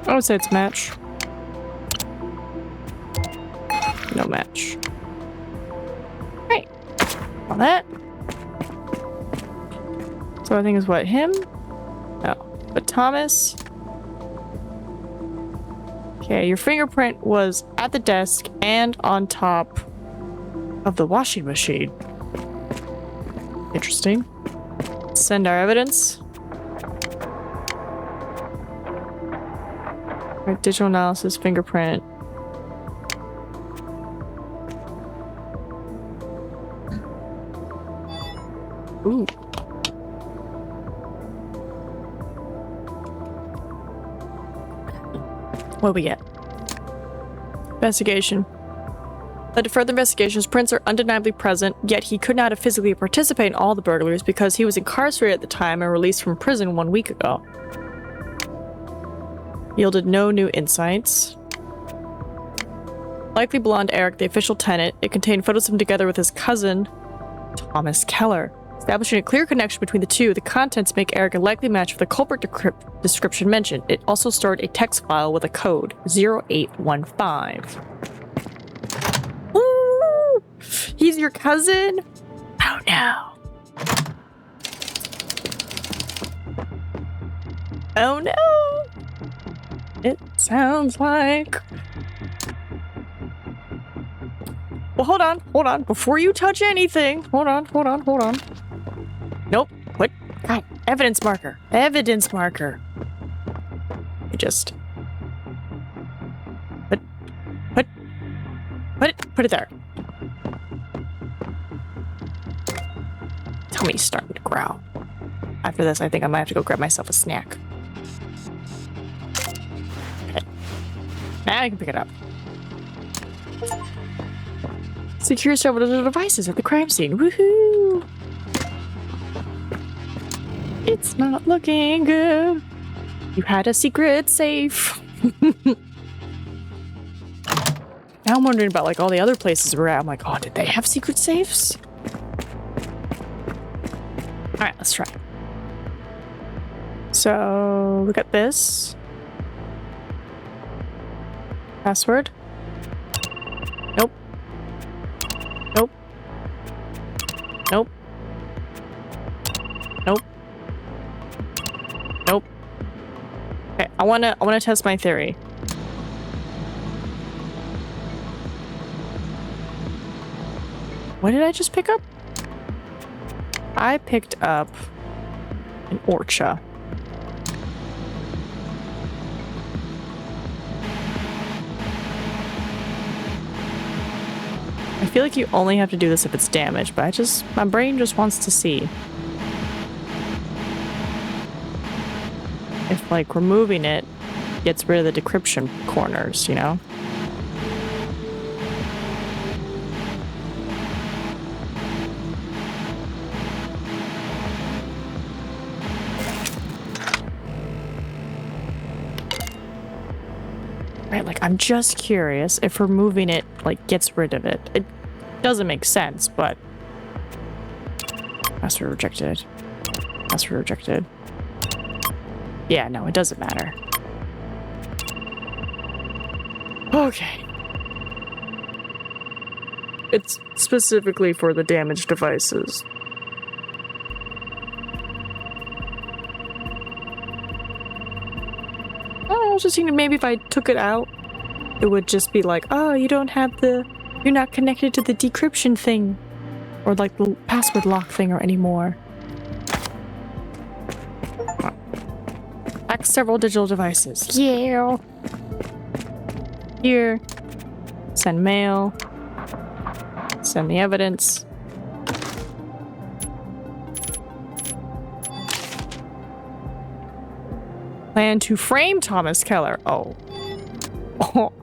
I would say it's match. No match. Right. All that. So I think is what, him? No. But Thomas. Okay, your fingerprint was at the desk and on top of the washing machine. Interesting. Send our evidence. Right, digital analysis, fingerprint. Ooh. What do we get? Investigation. Led to further investigations, prints are undeniably present, yet he could not have physically participated in all the burglaries because he was incarcerated at the time and released from prison 1 week ago. Yielded no new insights. Likely belonged to Eric, the official tenant. It contained photos of him together with his cousin, Thomas Keller. Establishing a clear connection between the two, the contents make Eric a likely match for the culprit description mentioned. It also stored a text file with a code 0815. Ooh! He's your cousin? Oh no. Oh no! It sounds like... Well, hold on. Before you touch anything, hold on. Nope. What? God, evidence marker. I just... Put it there. Tummy's starting to growl. After this, I think I might have to go grab myself a snack. Now I can pick it up. Secure several digital devices at the crime scene. Woohoo! It's not looking good. You had a secret safe. Now I'm wondering about like all the other places we're at. I'm like, oh, did they have secret safes? All right, let's try. So look at this. Password. Nope. Nope. Nope. Nope. Nope. Okay, I wanna test my theory. What did I just pick up? I picked up an orcha. I feel like you only have to do this if it's damaged, but my brain just wants to see if, like, removing it gets rid of the decryption corners, you know? Right, like, I'm just curious if removing it, like, gets rid of it. It doesn't make sense, but... Password rejected. Password rejected. Yeah, no, it doesn't matter. Okay. It's specifically for the damaged devices. I was just thinking maybe if I took it out, it would just be like, oh, you're not connected to the decryption thing. Or like the password lock thing or anymore. Back several digital devices. Yeah. Here. Send mail. Send the evidence. Plan to frame Thomas Keller. Oh. Oh.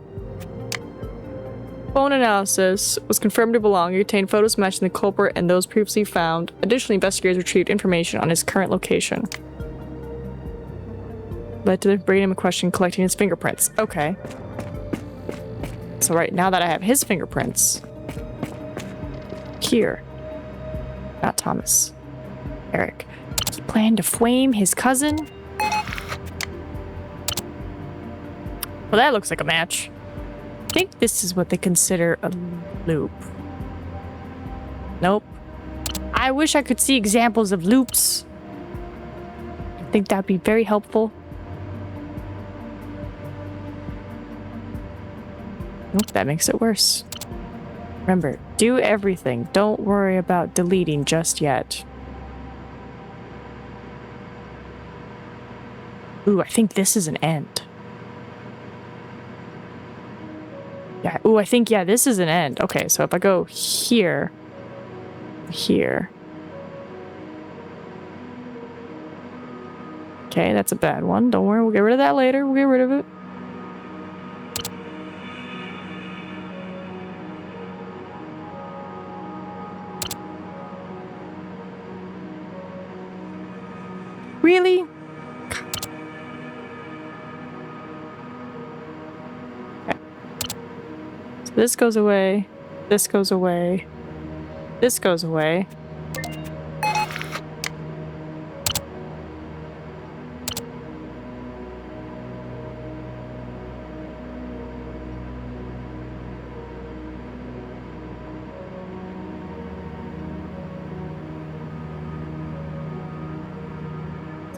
Phone analysis was confirmed to belong. He obtained photos matching the culprit and those previously found. Additionally, investigators retrieved information on his current location. Led to the bringing him in question, collecting his fingerprints. Okay. So right now that I have his fingerprints. Here. Not Thomas. Eric. He planned to flame his cousin? Well, that looks like a match. I think this is what they consider a loop. Nope. I wish I could see examples of loops. I think that'd be very helpful. Nope, that makes it worse. Remember, do everything. Don't worry about deleting just yet. Ooh, I think this is an end. Yeah, ooh, I think, yeah, this is an end. Okay, so if I go here, here. Okay, that's a bad one. Don't worry, we'll get rid of that later. We'll get rid of it. Really? Okay. So this goes away. This goes away. This goes away.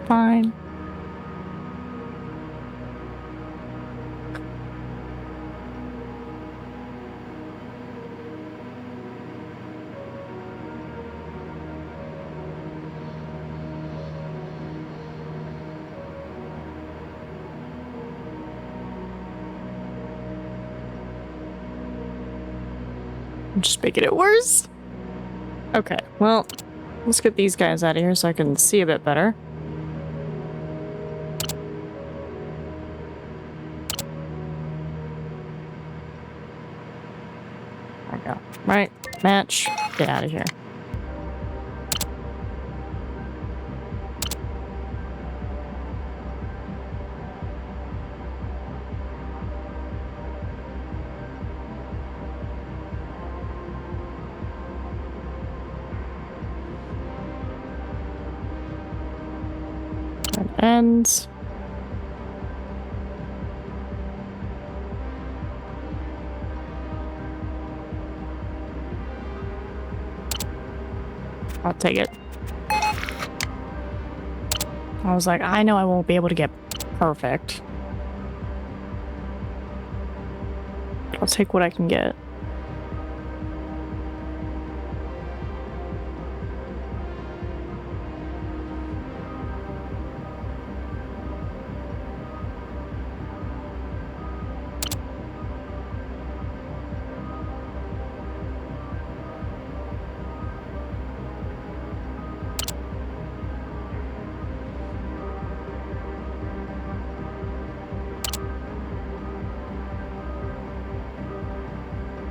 Fine. I'm just making it worse. Okay, well, let's get these guys out of here so I can see a bit better. There we go. Right, match, get out of here. ends. I'll take it. I was like, I know I won't be able to get perfect. I'll take what I can get.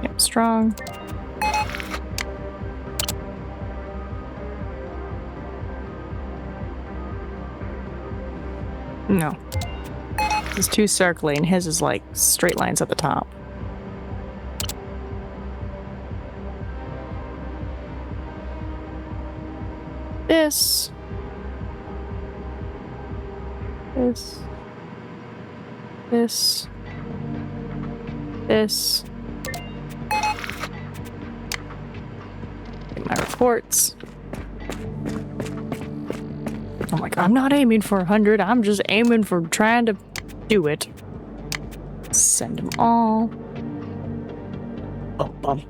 Yep, strong. No. It's too circly and his is like straight lines at the top. This. This. This. This. Get my reports. I'm like, I'm not aiming for 100. I'm just aiming for trying to do it. Send them all. Bum.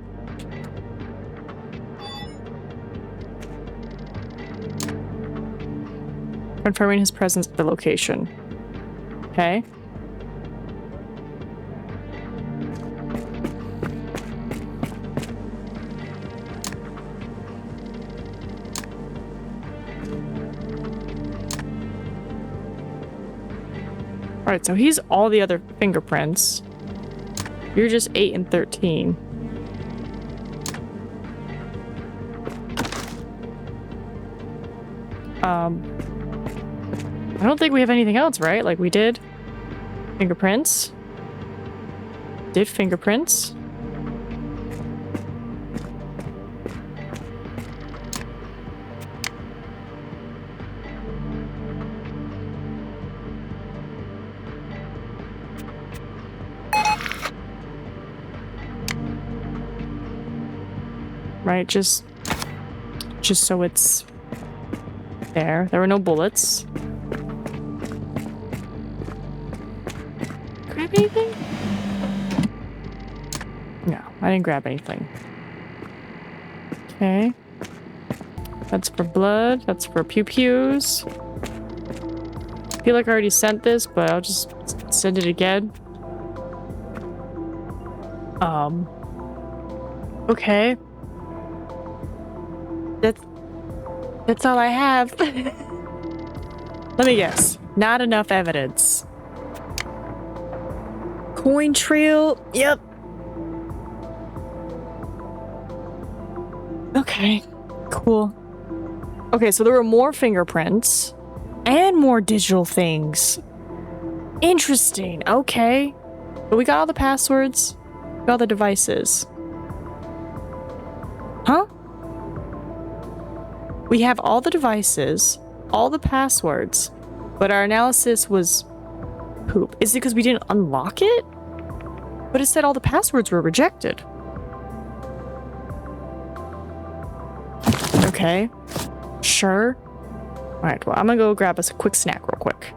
Confirming his presence at the location. Okay. Alright, so he's all the other fingerprints. You're just 8 and 13. I don't think we have anything else, right? Like we did fingerprints. Did fingerprints. Right, just so it's there. There were no bullets. Grab anything? No, I didn't grab anything. Okay. That's for blood. That's for pew-pews. I feel like I already sent this, but I'll just send it again. Okay. That's all I have. Let me guess. Not enough evidence. Coin trail. Yep. Okay. Cool. Okay, so there were more fingerprints and more digital things. Interesting. Okay. But we got all the passwords. We got all the devices. Huh? We have all the devices, all the passwords, but our analysis was poop. Is it because we didn't unlock it? But it said all the passwords were rejected. Okay. Sure. Alright, well, I'm gonna go grab us a quick snack real quick.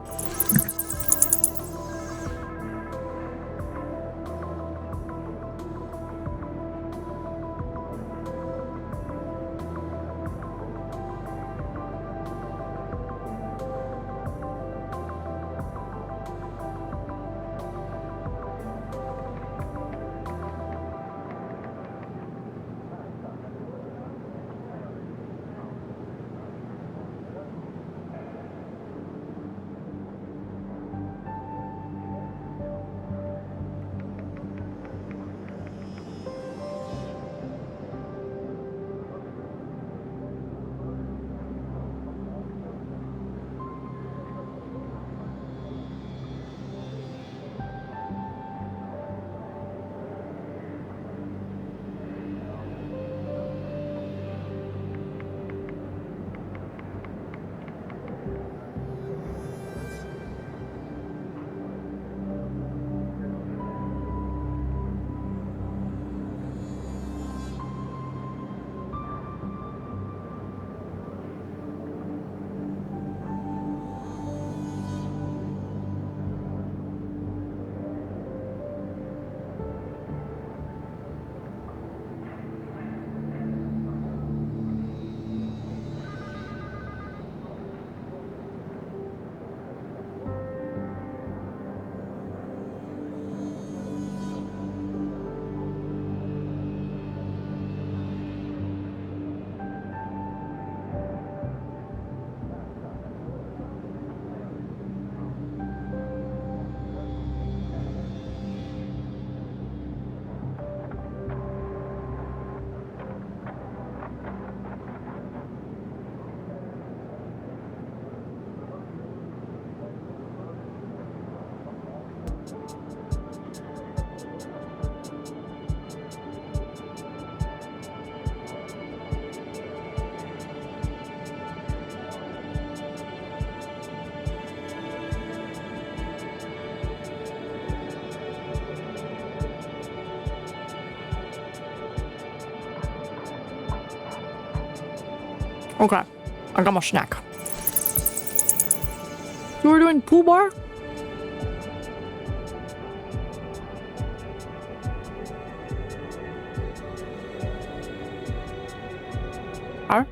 Okay, I got my snack. You were doing pool bar? Huh?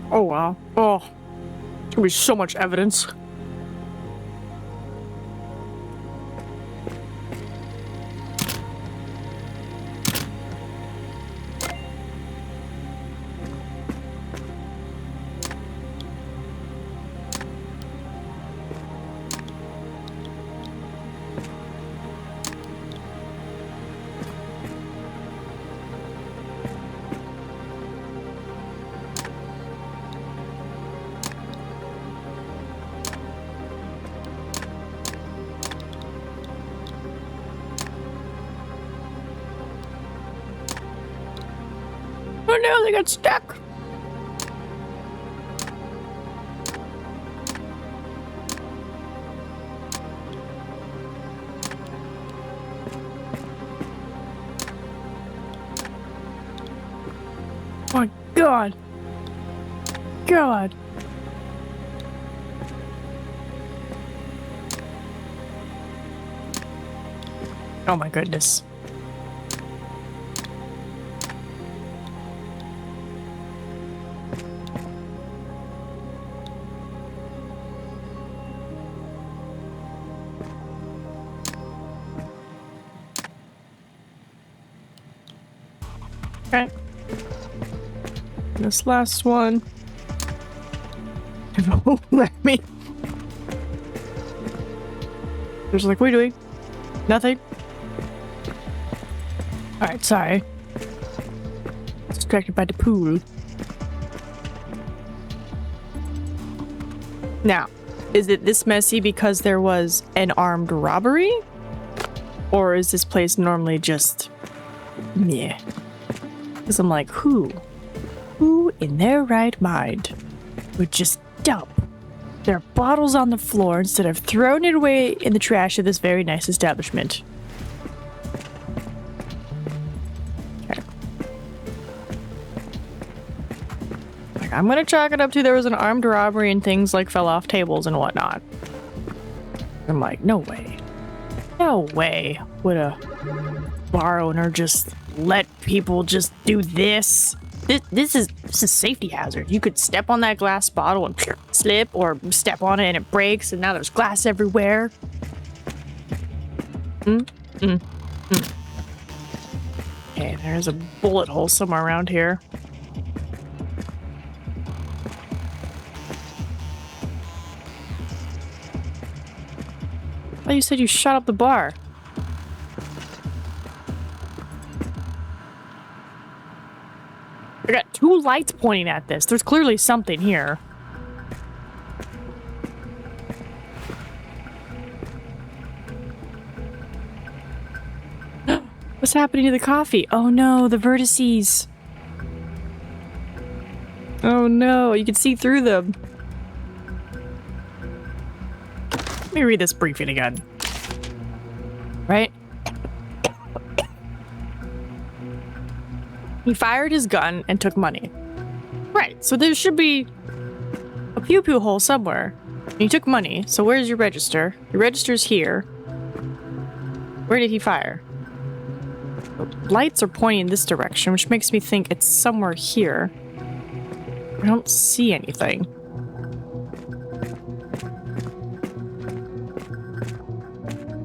Oh wow. Oh, there's gonna be so much evidence. Oh no, they got stuck. Oh my god. God. Oh my goodness. Okay. This last one. It won't let me. There's like, what are you doing? Nothing? Alright, sorry. Distracted by the pool. Now, is it this messy because there was an armed robbery? Or is this place normally just meh? Because I'm like, who in their right mind would just dump their bottles on the floor instead of throwing it away in the trash of this very nice establishment? Okay. Like, I'm gonna chalk it up to there was an armed robbery and things like fell off tables and whatnot. I'm like, no way. No way would a bar owner just let people just do this. This is a safety hazard. You could step on that glass bottle and slip, or step on it and it breaks, and now there's glass everywhere. Okay, there's a bullet hole somewhere around here. Oh, you said you shot up the bar. I got two lights pointing at this. There's clearly something here. What's happening to the coffee? Oh no, the vertices. Oh no, you can see through them. Let me read this briefing again. Right? He fired his gun and took money. Right, so there should be a pew-pew hole somewhere. And he took money, so where's your register? Your register's here. Where did he fire? The lights are pointing this direction, which makes me think it's somewhere here. I don't see anything.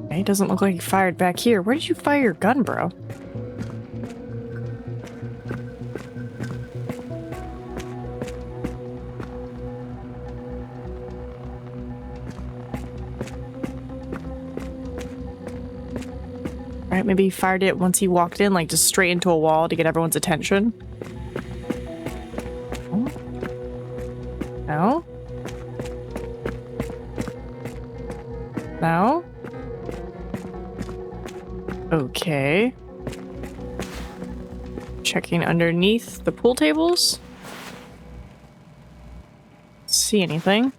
Okay, it doesn't look like he fired back here. Where did you fire your gun, bro? Right, maybe he fired it once he walked in, like just straight into a wall to get everyone's attention. No? No? Okay. Checking underneath the pool tables. See anything?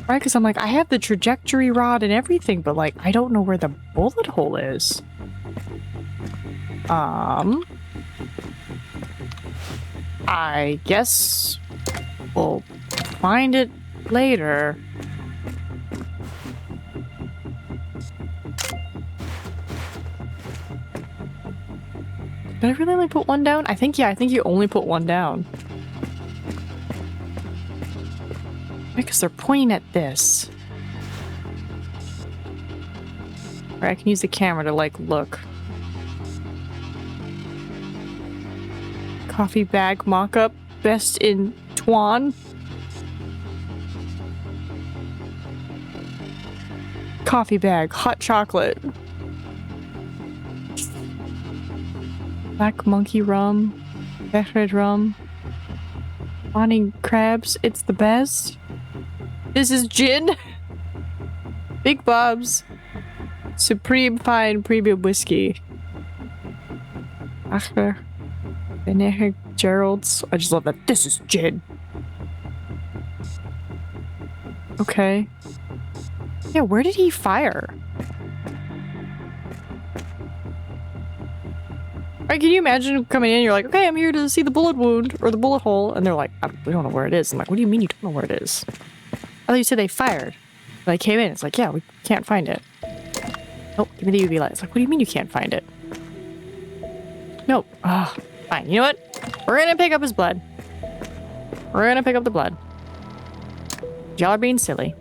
Right, because I'm like, I have the trajectory rod and everything, but like, I don't know where the bullet hole is. I guess we'll find it later. Did I really only put one down? I think you only put one down. Because they're pointing at this. Or I can use the camera to, like, look. Coffee bag mock-up. Best in Tuan. Coffee bag. Hot chocolate. Black monkey rum. Red rum. Bonnie crabs. It's the best. This is gin. Big Bob's. Supreme Fine Premium Whiskey. Acher. Benedict Gerald's. I just love that. This is gin. Okay. Yeah, where did he fire? Right, can you imagine coming in, you're like, okay, I'm here to see the bullet wound, or the bullet hole, and they're like, we don't know where it is. I'm like, what do you mean you don't know where it is? I thought you said they fired. But I came in, it's like, yeah, we can't find it. Oh, give me the UV light. It's like, what do you mean you can't find it? Nope. Ah, fine. You know what? We're gonna pick up his blood. We're gonna pick up the blood. Y'all are being silly.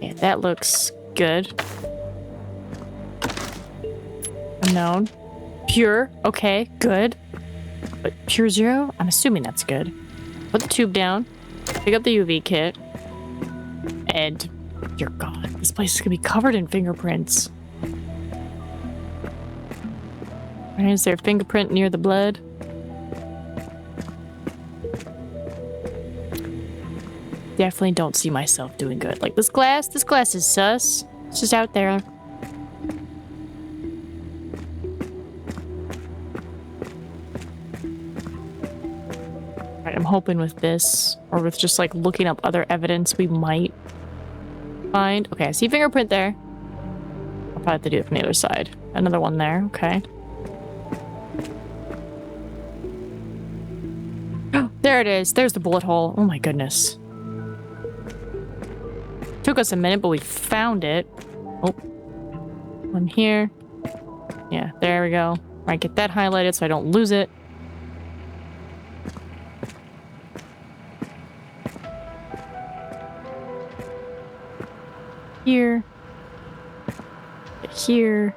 Yeah, that looks good. Unknown. Pure. Okay, good. But pure zero? I'm assuming that's good. Put the tube down. Pick up the UV kit. And you're gone. This place is gonna be covered in fingerprints. Is there a fingerprint near the blood? Definitely don't see myself doing good. Like this glass is sus. It's just out there. Alright, I'm hoping with this, or with just like looking up other evidence we might find. Okay, I see fingerprint there. I'll probably have to do it from the other side. Another one there, okay. There it is. There's the bullet hole. Oh my goodness. Took us a minute, but we found it. Oh. One here. Yeah, there we go. Right, get that highlighted so I don't lose it. Here. Here.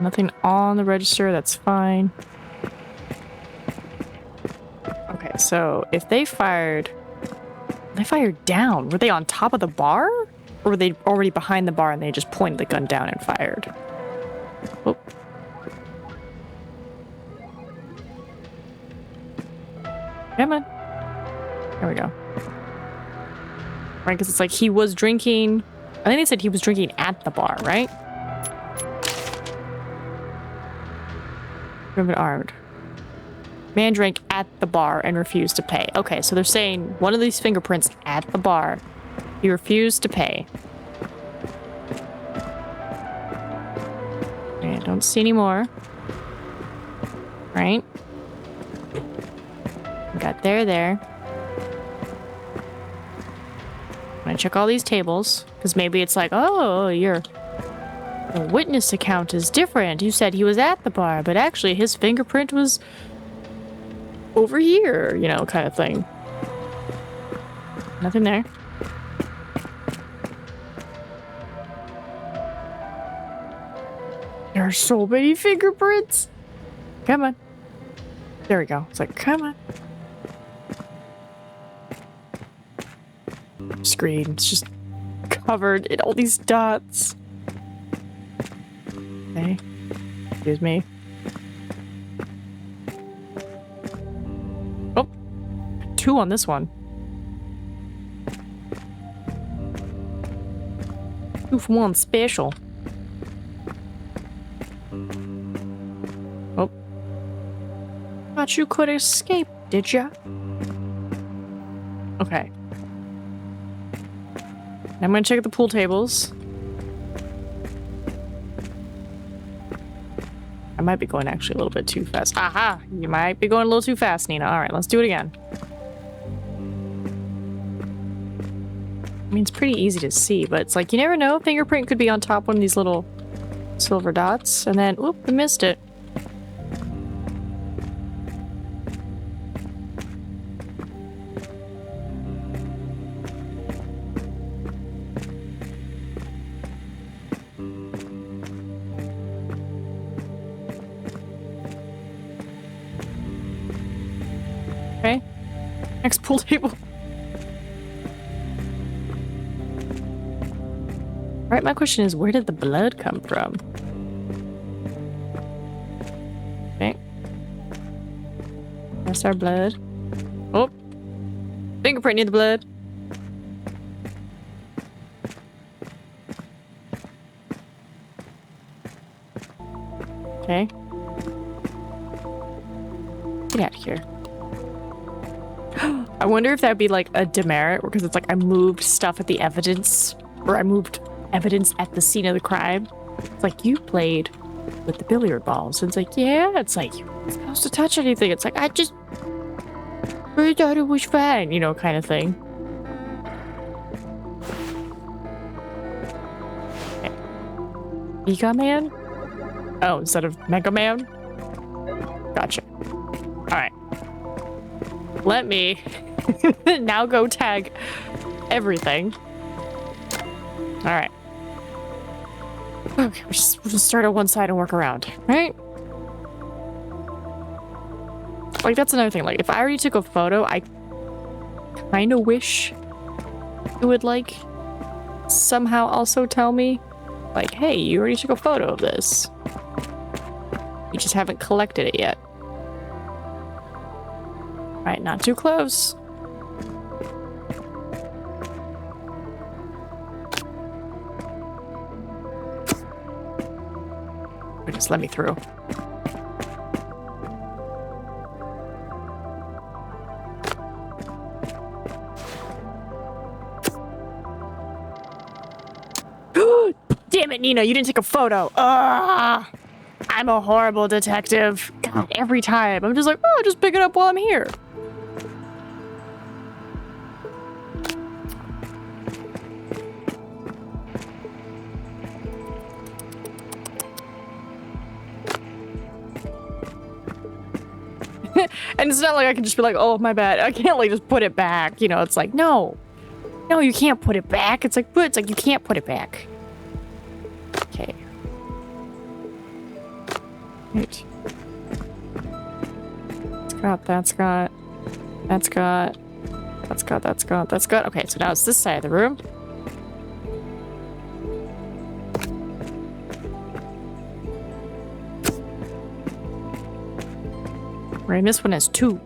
Nothing on the register, that's fine. Okay, so if they fired down. Were they on top of the bar? Or were they already behind the bar and they just pointed the gun down and fired? Oh. Come on. There we go. Right, because it's like he was drinking. I think they said he was drinking at the bar, right? Driven armed. Man drank at the bar and refused to pay. Okay, so they're saying one of these fingerprints at the bar. He refused to pay. Okay, don't see any more. Right? Got there. I'm gonna check all these tables, because maybe it's like, oh, your witness account is different. You said he was at the bar, but actually his fingerprint was over here, you know, kind of thing. Nothing there. There are so many fingerprints. Come on. There we go. It's like, come on. Screen. It's just covered in all these dots. Okay. Excuse me. Oh. 2 on this one. 2 for 1 special. Oh. Thought you could escape, did ya? Okay. I'm gonna check the pool tables. I might be going actually a little bit too fast. Aha! You might be going a little too fast, Nina. Alright, let's do it again. I mean, it's pretty easy to see, but it's like, you never know. Fingerprint could be on top of one of these little silver dots, and then, oop, we missed it. Okay. Next pool table. Right, my question is, where did the blood come from? Okay. That's our blood. Oh! Fingerprint near the blood. Okay. Get out of here. I wonder if that'd be like a demerit, because it's like I moved stuff at the evidence, or I moved evidence at the scene of the crime. It's like, you played with the billiard balls. And it's like, yeah, it's like, you're not supposed to touch anything. It's like, I thought it was fine, you know, kind of thing. Okay. Mega Man? Oh, instead of Mega Man? Gotcha. Alright. Let me now go tag everything. Alright. Okay, we'll just start on one side and work around, right? Like, that's another thing. Like, if I already took a photo, I kind of wish it would, like, somehow also tell me, like, hey, you already took a photo of this. You just haven't collected it yet. Alright, not too close. Or just let me through. Damn it, Nina, you didn't take a photo. Ugh. I'm a horrible detective. God, every time. I'm just like, oh, just pick it up while I'm here. And it's not like I can just be like, oh, my bad. I can't, like, just put it back. You know, it's like, no. No, you can't put it back. It's like, but it's like, you can't put it back. Okay. Right. That's got. Okay, so now it's this side of the room. Right, and this one has 2.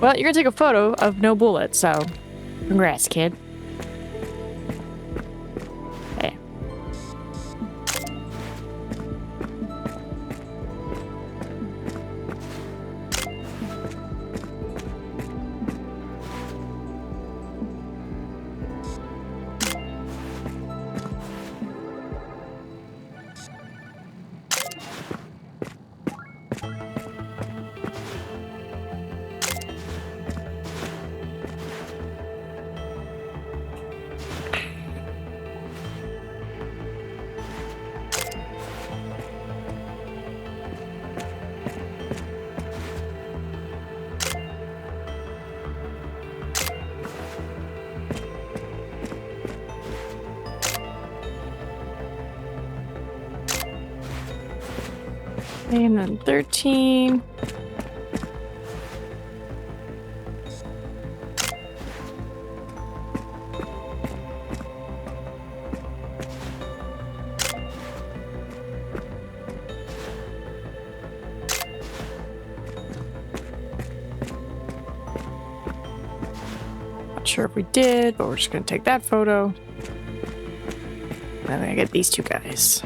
Well, you're gonna take a photo of no bullet, so congrats, kid. Okay. And then 13. Not sure if we did, but we're just gonna take that photo. And then I get these two guys.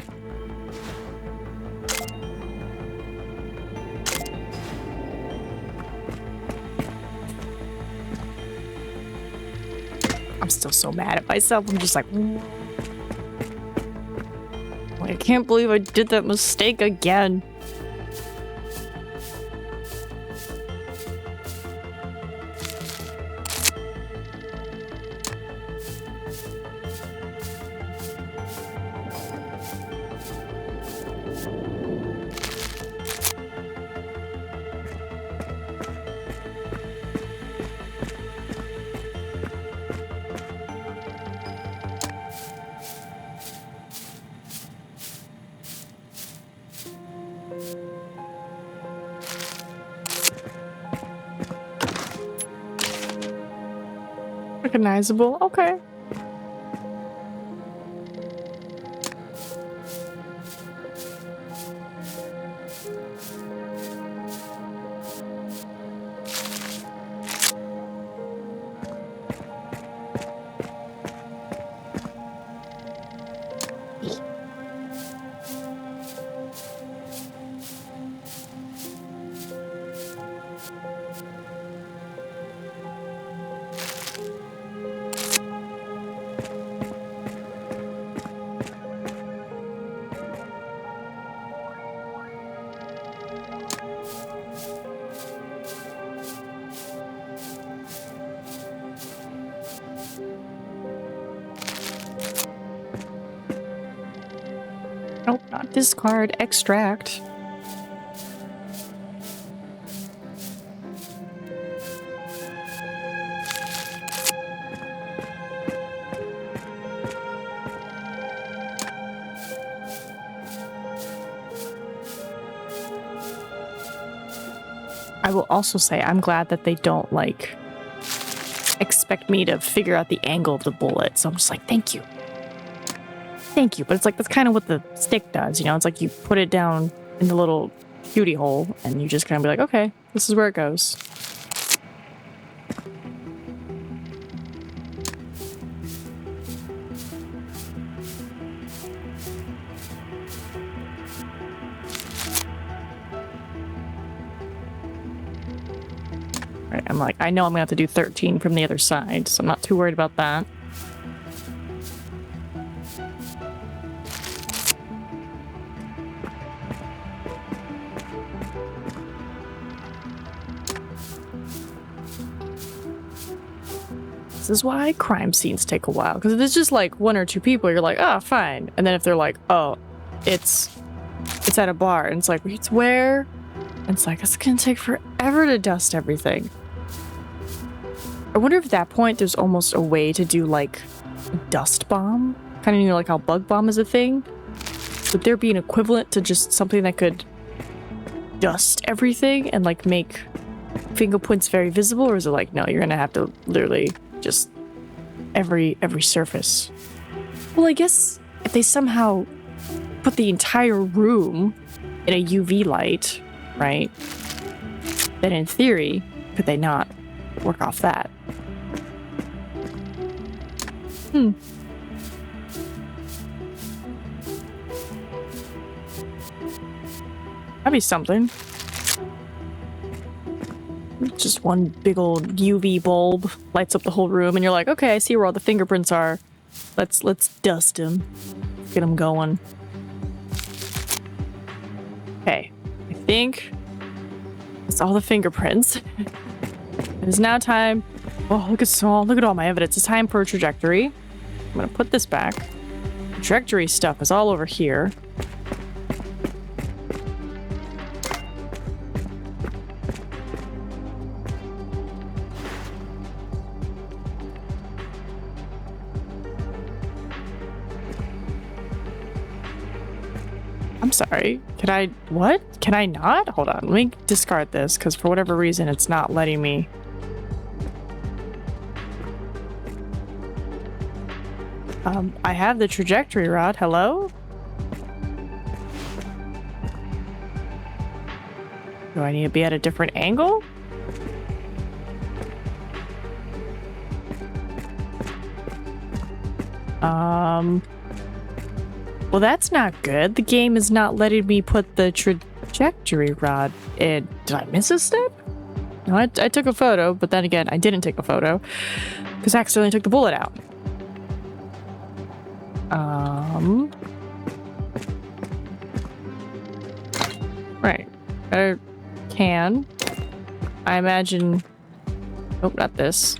I'm still so mad at myself. I'm just like, I can't believe I did that mistake again. Recognizable. Okay. Nope, not discard. Extract. I will also say I'm glad that they don't like expect me to figure out the angle of the bullet. So I'm just like, thank you. Thank you. But it's like, that's kind of what the stick does, you know? It's like you put it down in the little cutie hole and you just kind of be like, okay, this is where it goes. Right, I'm like, I know I'm gonna have to do 13 from the other side, so I'm not too worried about that. This is why crime scenes take a while, because if it's just like one or two people, you're like, oh, fine. And then if they're like, oh, it's at a bar, and it's like, it's where? And it's like, it's gonna take forever to dust everything. I wonder if at that point there's almost a way to do like a dust bomb, kind of, you know, like how bug bomb is a thing. Would there be an equivalent to just something that could dust everything and like make fingerprints very visible, or is it like, no, you're gonna have to literally just every surface? Well, I guess if they somehow put the entire room in a UV light, right, then in theory, could they not work off that? That'd be something. Just one big old UV bulb lights up the whole room, and you're like, okay, I see where all the fingerprints are. Let's dust them. Get them going. Okay, I think it's all the fingerprints. It is now time. Oh, look at all my evidence. It's time for a trajectory. I'm gonna put this back. Trajectory stuff is all over here. I'm sorry. Can I... What? Can I not? Hold on. Let me discard this, because for whatever reason, it's not letting me. I have the trajectory rod. Hello? Do I need to be at a different angle? Well, that's not good. The game is not letting me put the trajectory rod in. Did I miss a step? No, I took a photo, but then again, I didn't take a photo because I accidentally took the bullet out. Right. I imagine... Oh, not this.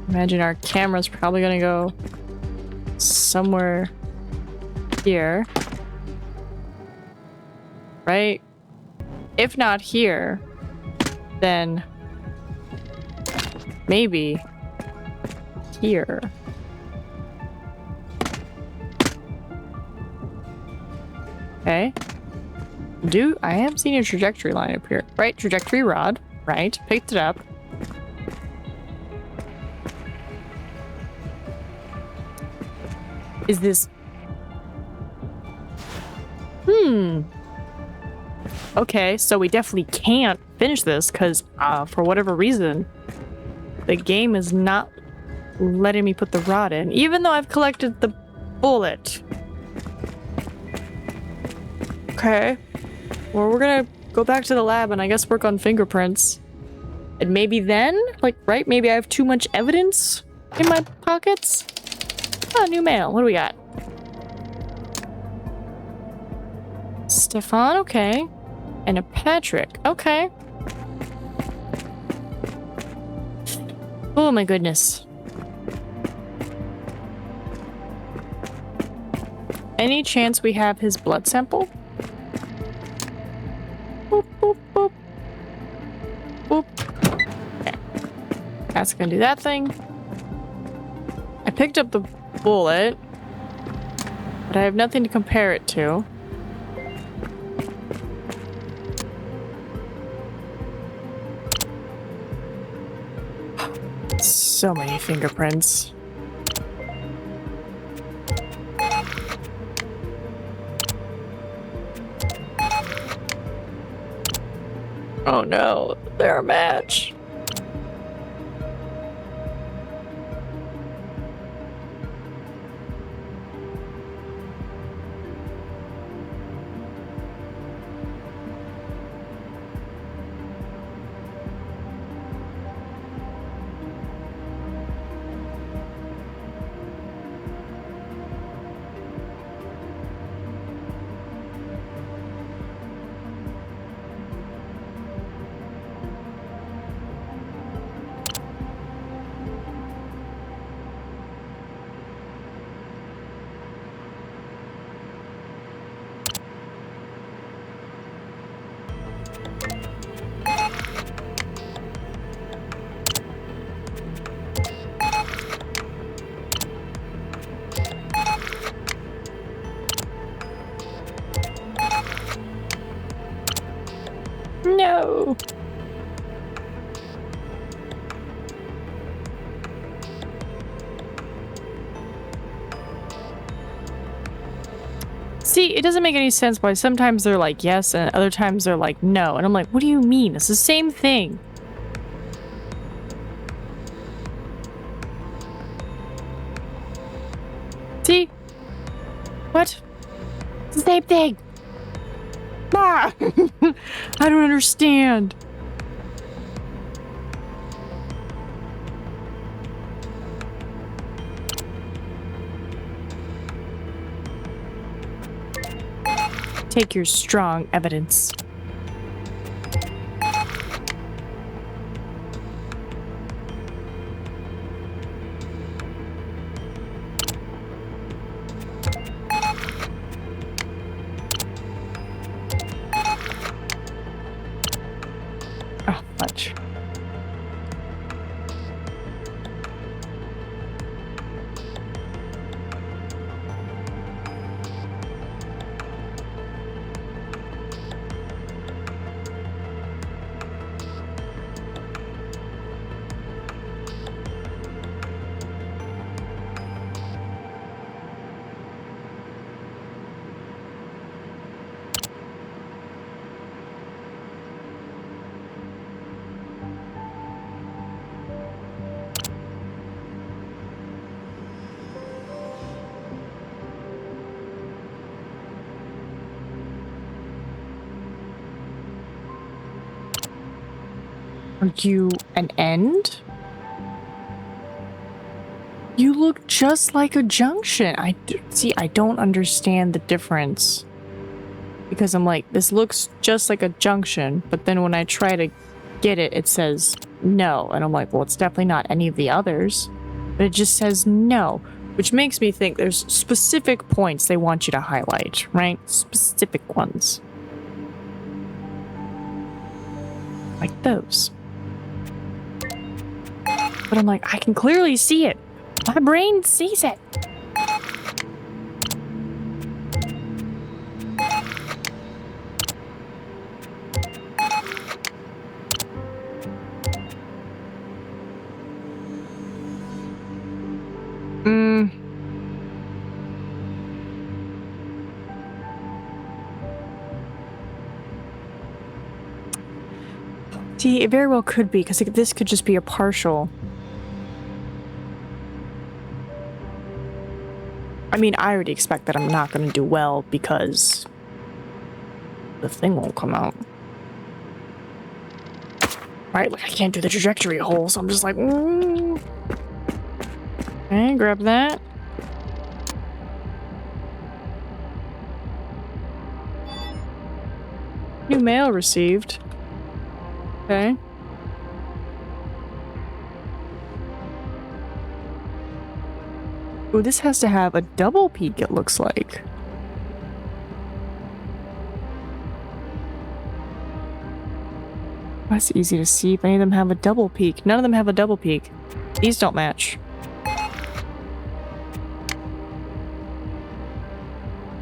Imagine our camera's probably gonna go somewhere here. Right? If not here, then maybe here. Okay. I am seeing a trajectory line up here. Right, trajectory rod. Right, picked it up. Is this... Okay, so we definitely can't finish this because, for whatever reason, the game is not letting me put the rod in, even though I've collected the bullet. Okay. Well, we're gonna go back to the lab and I guess work on fingerprints. And maybe then, like, right? Maybe I have too much evidence in my pockets? Oh, new mail. What do we got? Stefan, okay. And a Patrick, okay. Oh my goodness. Any chance we have his blood sample? Boop, boop, boop. Boop. Okay. That's gonna do that thing. I picked up the bullet, but I have nothing to compare it to. So many fingerprints. Oh no, they're a match. No. See, it doesn't make any sense why sometimes they're like yes and other times they're like no. And I'm like, what do you mean? It's the same thing. See? What? It's the same thing. Ah! I don't understand. Take your strong evidence. Oh, fudge. Are you an end? You look just like a junction. See, I don't understand the difference. Because I'm like, this looks just like a junction, but then when I try to get it, it says no. And I'm like, well, it's definitely not any of the others. But it just says no, which makes me think there's specific points they want you to highlight, right? Specific ones. Like those. But I'm like, I can clearly see it. My brain sees it. See, it very well could be, because this could just be a partial. I mean, I already expect that I'm not going to do well because the thing won't come out. Right? Like, I can't do the trajectory hole, so I'm just like, Okay, grab that. New mail received. Okay. Oh, this has to have a double peak, it looks like. That's easy to see if any of them have a double peak. None of them have a double peak. These don't match.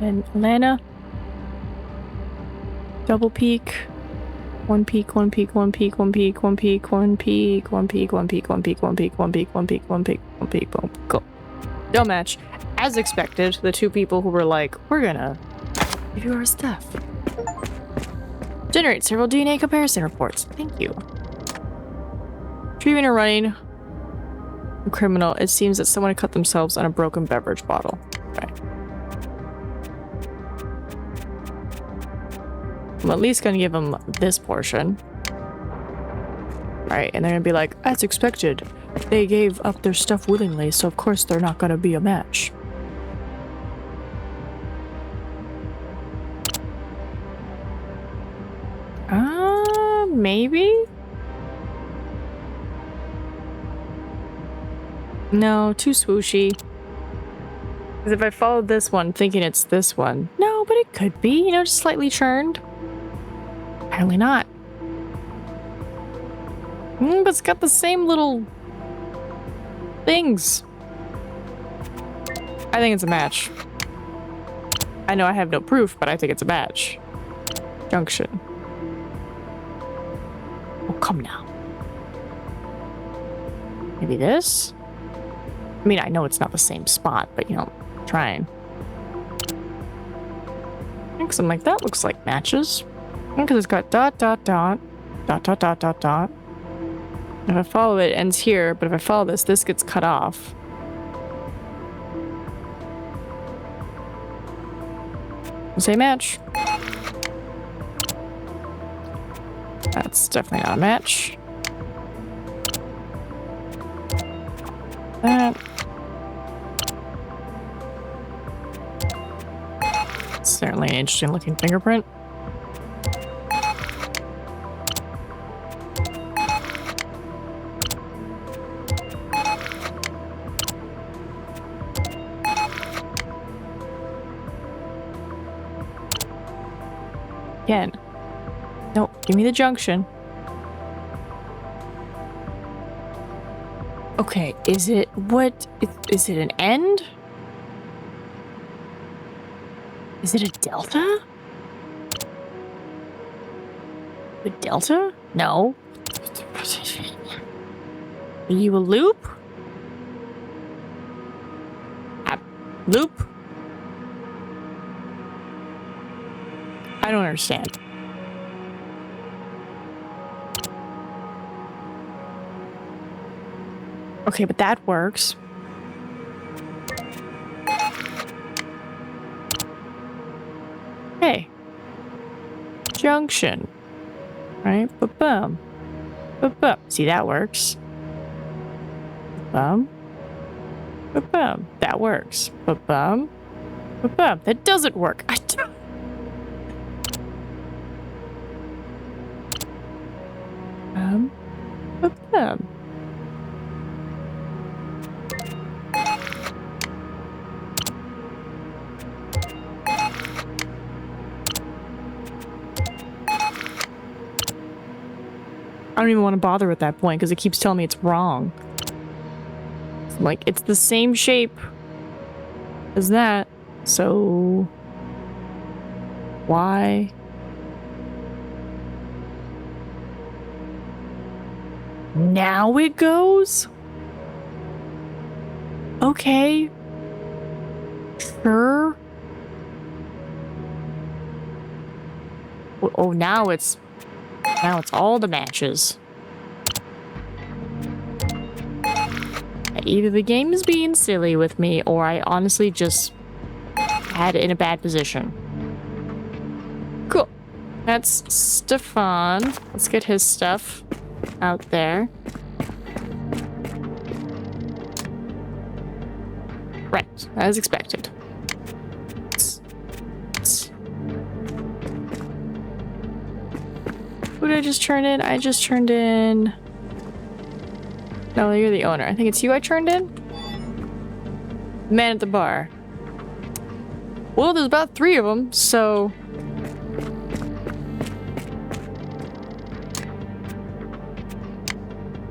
And Lana. Double peak. One peak, one peak, one peak, one peak, one peak, one peak, one peak, one peak, one peak, one peak, one peak, one peak, one peak, one peak, boom. Cool. Don't match. As expected, the two people who were like, we're gonna give you our stuff. Generate several DNA comparison reports. Thank you. Retrieving or running a criminal. It seems that someone cut themselves on a broken beverage bottle. Okay. I'm at least gonna give them this portion. Right, and they're gonna be like, as expected. They gave up their stuff willingly, so of course they're not gonna be a match. Maybe? No, too swooshy. Because if I followed this one thinking it's this one. No, but it could be, you know, just slightly churned. Apparently not. But it's got the same little things. I think it's a match. I know I have no proof, but I think it's a match. Junction. Oh, come now. Maybe this? I mean, I know it's not the same spot, but, you know, trying. I think something like that looks like matches. Because it's got dot, dot, dot, dot, dot, dot, dot, dot. If I follow it, it ends here, but if I follow this, this gets cut off. Say match. That's definitely not a match. That. Certainly an interesting looking fingerprint. Again. No, give me the junction. Okay, is it what? Is it an end? Is it a delta? A delta? No. Are you a loop? A loop? I don't understand. Okay, but that works. Hey. Junction. Right? Ba-boom. Ba-bum. See, that works. Ba-bum. Ba-bum. That works. Ba-bum. Ba-bum. That doesn't work. Ba-bum. I don't even want to bother at that point because it keeps telling me it's wrong. Like, it's the same shape as that, so why? Now it goes? Okay. Sure. Oh, now it's all the matches. Either the game is being silly with me, or I honestly just had it in a bad position. Cool. That's Stefan. Let's get his stuff out there. Right, as expected. Who did I just turn in? I just turned in... No, you're the owner. I think it's you I turned in? Man at the bar. Well, there's about 3 of them, so...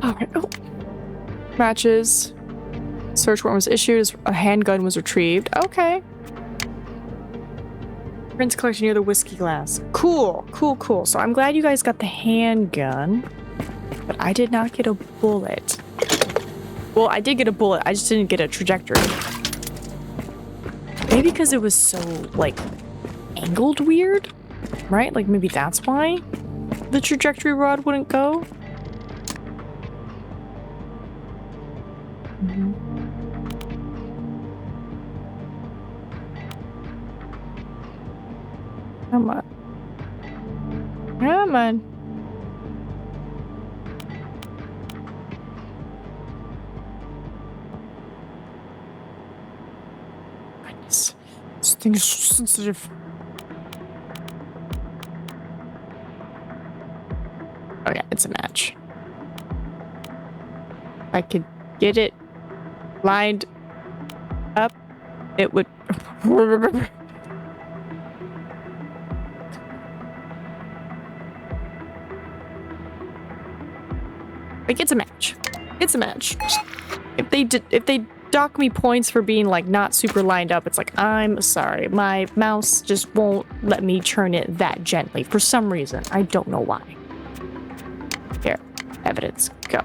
Okay. Oh. Matches. Search warrant was issued. A handgun was retrieved. Okay. Prince collection near the whiskey glass. Cool, cool, cool. So I'm glad you guys got the handgun, but I did not get a bullet. Well, I did get a bullet. I just didn't get a trajectory. Maybe because it was so, like, angled weird, right? Like, maybe that's why the trajectory rod wouldn't go. Come on. Come on. Goodness. This thing is so sensitive. Oh yeah, it's a match. If I could get it lined up, it would... Like, it's a match. It's a match. If they dock me points for being, like, not super lined up, it's like, I'm sorry. My mouse just won't let me turn it that gently for some reason. I don't know why. Here. Evidence. Go.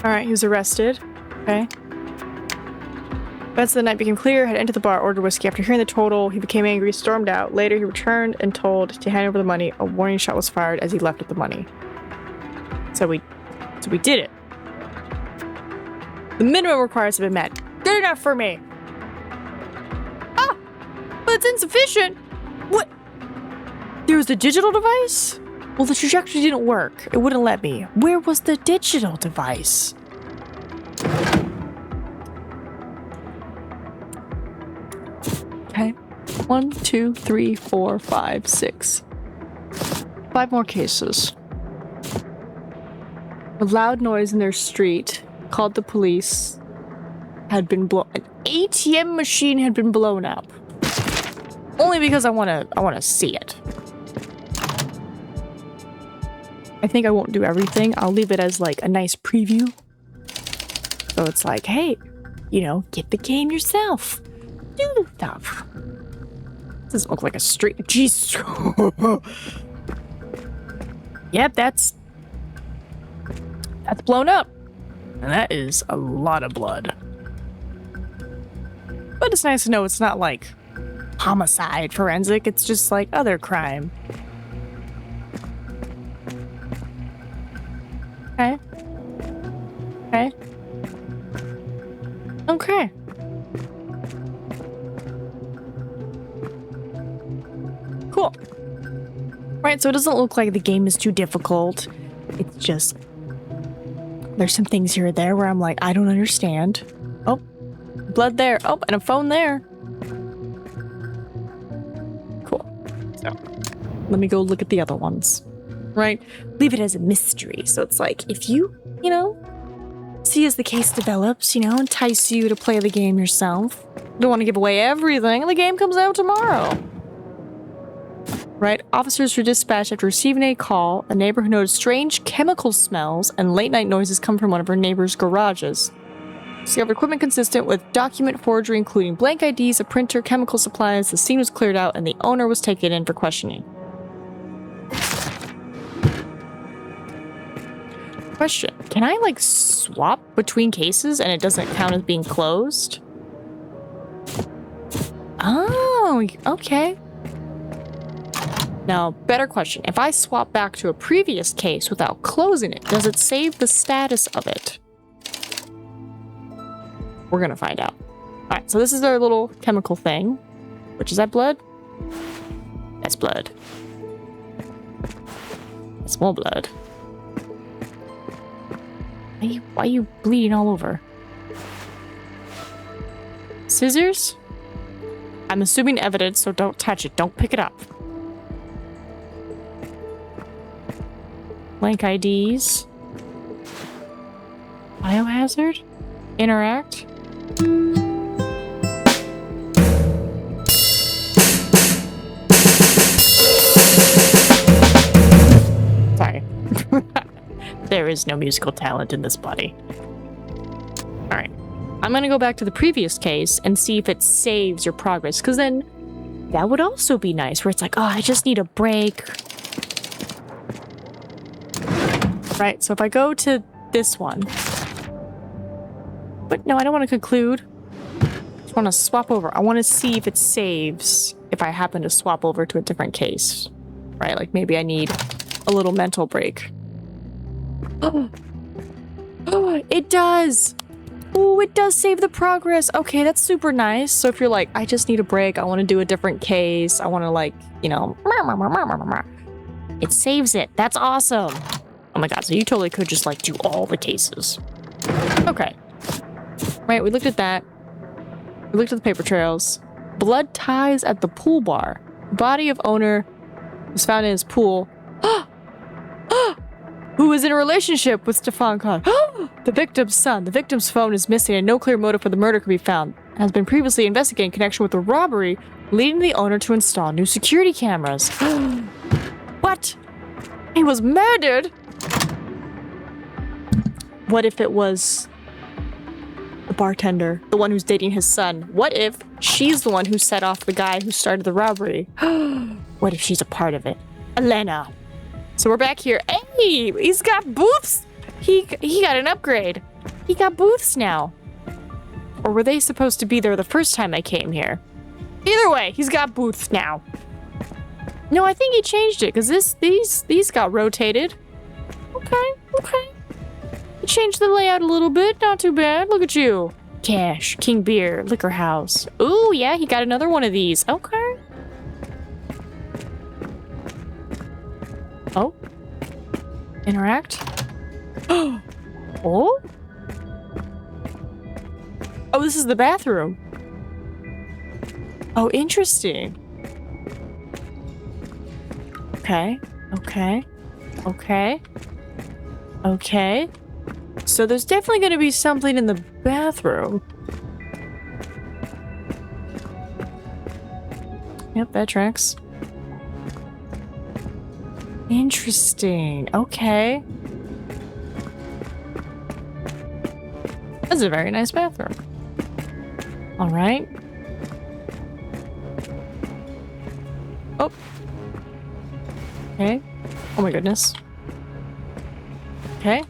Alright, he was arrested. Okay. Events of the night became clear, had entered the bar, ordered whiskey. After hearing the total, he became angry, stormed out. Later, he returned and told to hand over the money. A warning shot was fired as he left with the money. So we did it. The minimum requirements have been met. Good enough for me. Ah! But it's insufficient! What? There was the digital device? Well, the trajectory didn't work. It wouldn't let me. Where was the digital device? Okay. 1, 2, 3, 4, 5, 6. 5 more cases. A loud noise in their street called the police. Had been blown. An ATM machine had been blown up. Only because I wanna see it. I think I won't do everything. I'll leave it as like a nice preview. So it's like, hey, you know, get the game yourself. Do the stuff. Doesn't look like a street. Jeez. Yep, that's blown up. And that is a lot of blood. But it's nice to know it's not like homicide forensic. It's just like other crime. Okay. Okay. Okay. Cool. Right, so it doesn't look like the game is too difficult. It's just... there's some things here or there where I'm like, I don't understand. Oh, blood there. Oh, and a phone there. Cool. So, let me go look at the other ones. Right? Leave it as a mystery. So it's like, if you see as the case develops, entice you to play the game yourself. Don't want to give away everything. The game comes out tomorrow. Right? Officers were dispatched after receiving a call. A neighbor who noticed strange chemical smells and late-night noises come from one of her neighbor's garages. Discovered equipment consistent with document forgery, including blank IDs, a printer, chemical supplies. The scene was cleared out, and the owner was taken in for questioning. Question. Can I, swap between cases and it doesn't count as being closed? Oh, okay. Now, better question. If I swap back to a previous case without closing it, does it save the status of it? We're gonna find out. Alright, so this is our little chemical thing. Which, is that blood? That's blood. That's more blood. Why are you bleeding all over? Scissors? I'm assuming evidence, so don't touch it. Don't pick it up. Blank IDs. Biohazard? Interact? Sorry. There is no musical talent in this body. Alright. I'm gonna go back to the previous case and see if it saves your progress, because then that would also be nice, where it's like, oh, I just need a break. Right, so if I go to this one. But no, I don't want to conclude. I just want to swap over. I want to see if it saves if I happen to swap over to a different case. Right, like maybe I need a little mental break. Oh, it does! Oh, it does save the progress. Okay, that's super nice. So if you're like, I just need a break, I want to do a different case, I want to it saves it. That's awesome. Oh my god, so you totally could just do all the cases. Okay. Right, we looked at that. We looked at the paper trails. Blood ties at the pool bar. Body of owner was found in his pool. Who was in a relationship with Stefan Kahn. The victim's son. The victim's phone is missing and no clear motive for the murder could be found. Has been previously investigated in connection with the robbery, leading the owner to install new security cameras. What? He was murdered? What if it was the bartender, the one who's dating his son? What if she's the one who set off the guy who started the robbery? What if she's a part of it? Elena. So we're back here. Hey, he's got booths. He got an upgrade. He got booths now. Or were they supposed to be there the first time I came here? Either way, he's got booths now. No, I think he changed it because these got rotated. Okay. He changed the layout a little bit. Not too bad. Look at you. Cash, King Beer, Liquor House. Ooh, yeah, he got another one of these. Okay. Oh. Interact. Oh. Oh, this is the bathroom. Oh, interesting. Okay. So there's definitely going to be something in the bathroom. Yep, that tracks. Interesting. Okay. That's a very nice bathroom. All right. Oh. Okay. Oh my goodness. Okay.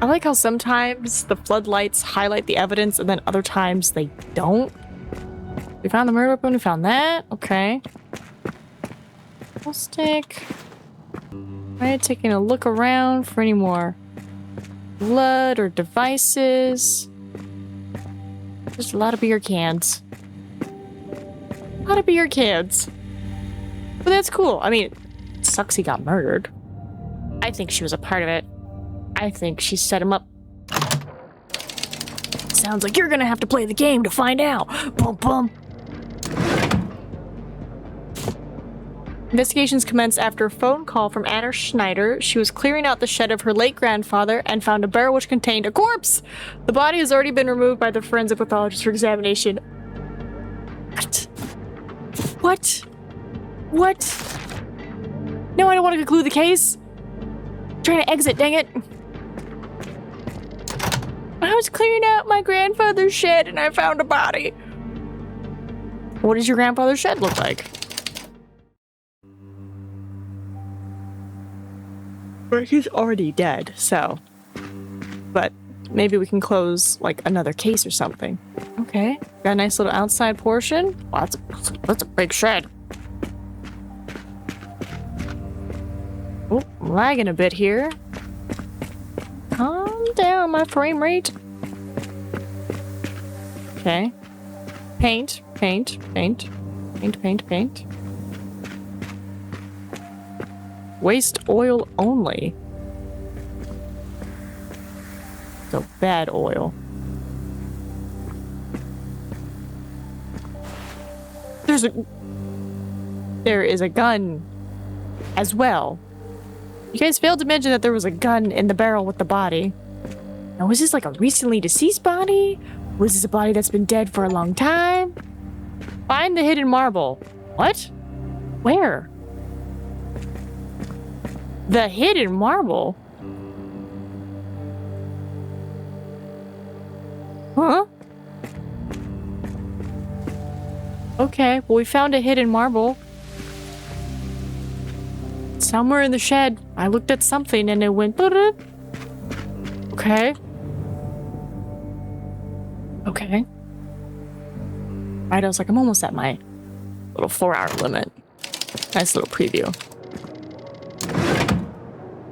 I like how sometimes the floodlights highlight the evidence and then other times they don't. We found the murder weapon, we found that. Okay. We'll stick. Right, taking a look around for any more blood or devices. Just a lot of beer cans. Gotta be your kids. But that's cool. I mean, it sucks he got murdered. I think she was a part of it. I think she set him up. Sounds like you're gonna have to play the game to find out. Boom, boom. Investigations commenced after a phone call from Anna Schneider. She was clearing out the shed of her late grandfather and found a barrel which contained a corpse. The body has already been removed by the forensic pathologist for examination. What? What? What? No, I don't want to conclude the case. I'm trying to exit, dang it. I was clearing out my grandfather's shed and I found a body. What does your grandfather's shed look like? Well, he's already dead, so. But maybe we can close, like, another case or something. Okay. Got a nice little outside portion. Wow, that's a big shed. Oh, I'm lagging a bit here. Calm down, my frame rate. Okay. Paint, paint, paint, paint, paint, paint. Waste oil only. So bad oil. There is a gun as well. You guys failed to mention that there was a gun in the barrel with the body. Now, was this like a recently deceased body? Was this a body that's been dead for a long time? Find the hidden marble. What? Where? The hidden marble? Huh? Okay, well, we found a hidden marble. Somewhere in the shed. I looked at something and it went... Okay. Okay. Right, I was like, I'm almost at my little 4-hour limit. Nice little preview.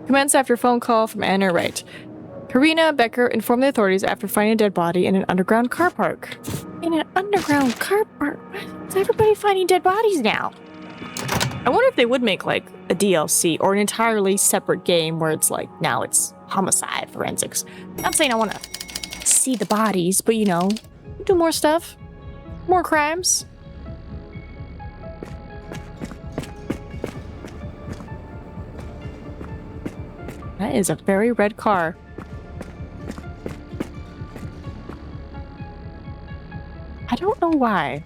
Commenced after a phone call from Anna Wright. Karina Becker informed the authorities after finding a dead body in an underground car park. In an underground car park? Is everybody finding dead bodies now? I wonder if they would make, like, a DLC or an entirely separate game where it's like, now it's homicide forensics. I'm not saying I want to see the bodies, but, you know, do more stuff. More crimes. That is a very red car. I don't know why.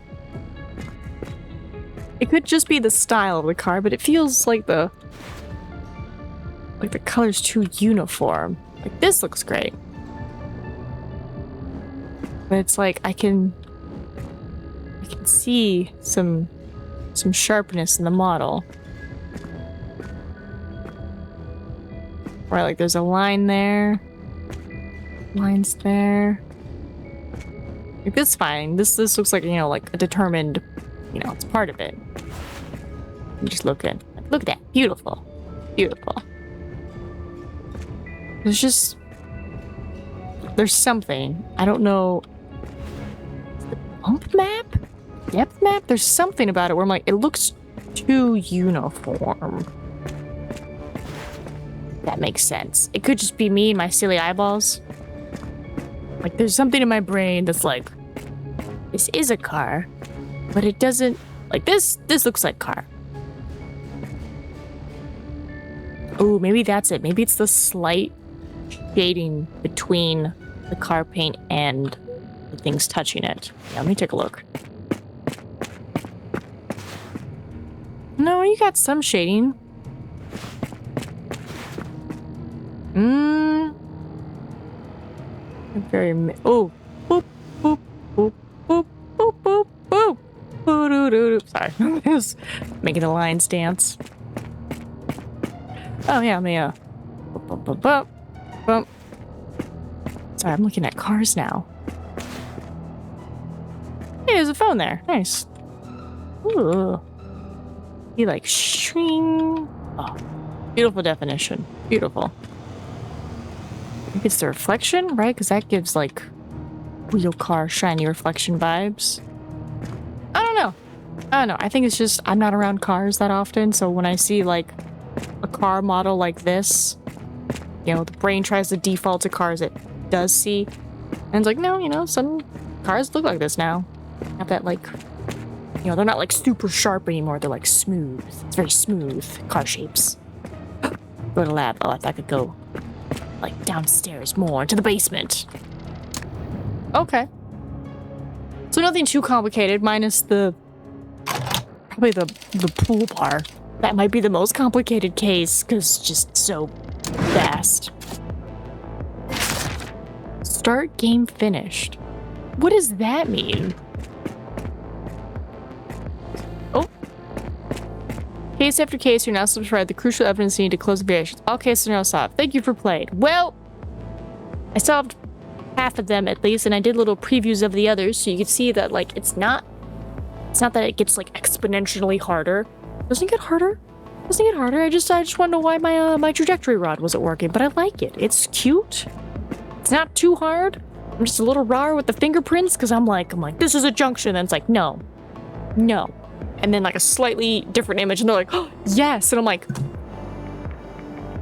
It could just be the style of the car, but it feels like the color's too uniform. Like, this looks great. But it's like I can see some sharpness in the model. Right, like there's a line there. Lines there. Like, this is fine. This looks like, you know, like a determined, you know, it's part of it. I'm just looking. Look at that. Beautiful. Beautiful. There's something. I don't know. The bump map? Depth map? There's something about it where I'm like, it looks too uniform. That makes sense. It could just be me and my silly eyeballs. Like, there's something in my brain that's like, this is a car, but it doesn't, like, this looks like car. Oh, maybe that's it. Maybe it's the slight shading between the car paint and the things touching it. Yeah, let me take a look. No, you got some shading. Very oh, boop, boop, boop, boop, boop, boop, boop, boop. Sorry, I was making the lines dance. Oh yeah, Mia. Bump, bump, bump, bump. Sorry, I'm looking at cars now. Hey, there's a phone there. Nice. Ooh. You like shring. Oh, beautiful definition. Beautiful. Maybe it's the reflection, right? Because that gives, like, real car shiny reflection vibes. I don't know. I don't know. I think it's just I'm not around cars that often, so when I see like a car model like this, you know, the brain tries to default to cars it does see. And it's like, no, you know, some cars look like this now. Have that like, you know, they're not like super sharp anymore. They're like smooth. It's very smooth car shapes. Go to lab. Oh, if I could go like downstairs more to the basement. Okay. So nothing too complicated, minus probably the pool bar. That might be the most complicated case, because it's just so fast. Start game finished. What does that mean? Oh. Case after case, you're now subscribed. The crucial evidence you need to close the variations. All cases are now solved. Thank you for playing. Well, I solved half of them at least, and I did little previews of the others, so you can see that like it's not that it gets like exponentially harder. Doesn't it get harder? Doesn't it get harder? I just want to know why my trajectory rod wasn't working, but I like it. It's cute. It's not too hard. I'm just a little raw with the fingerprints because I'm like, this is a junction, and it's like, no. And then like a slightly different image, and they're like, oh, yes, and I'm like.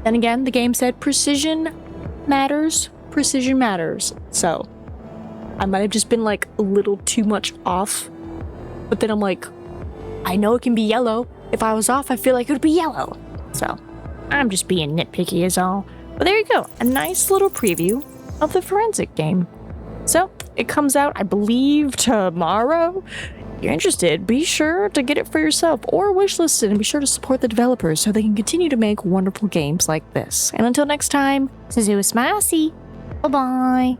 Then again, the game said precision matters. Precision matters. So I might have just been like a little too much off, but then I'm like, I know it can be yellow. If I was off, I feel like it would be yellow. So I'm just being nitpicky is all. But there you go, a nice little preview of the forensic game. So it comes out, I believe, tomorrow. If you're interested, be sure to get it for yourself or wishlist it, and be sure to support the developers so they can continue to make wonderful games like this. And until next time, this is Smasi. Bye-bye.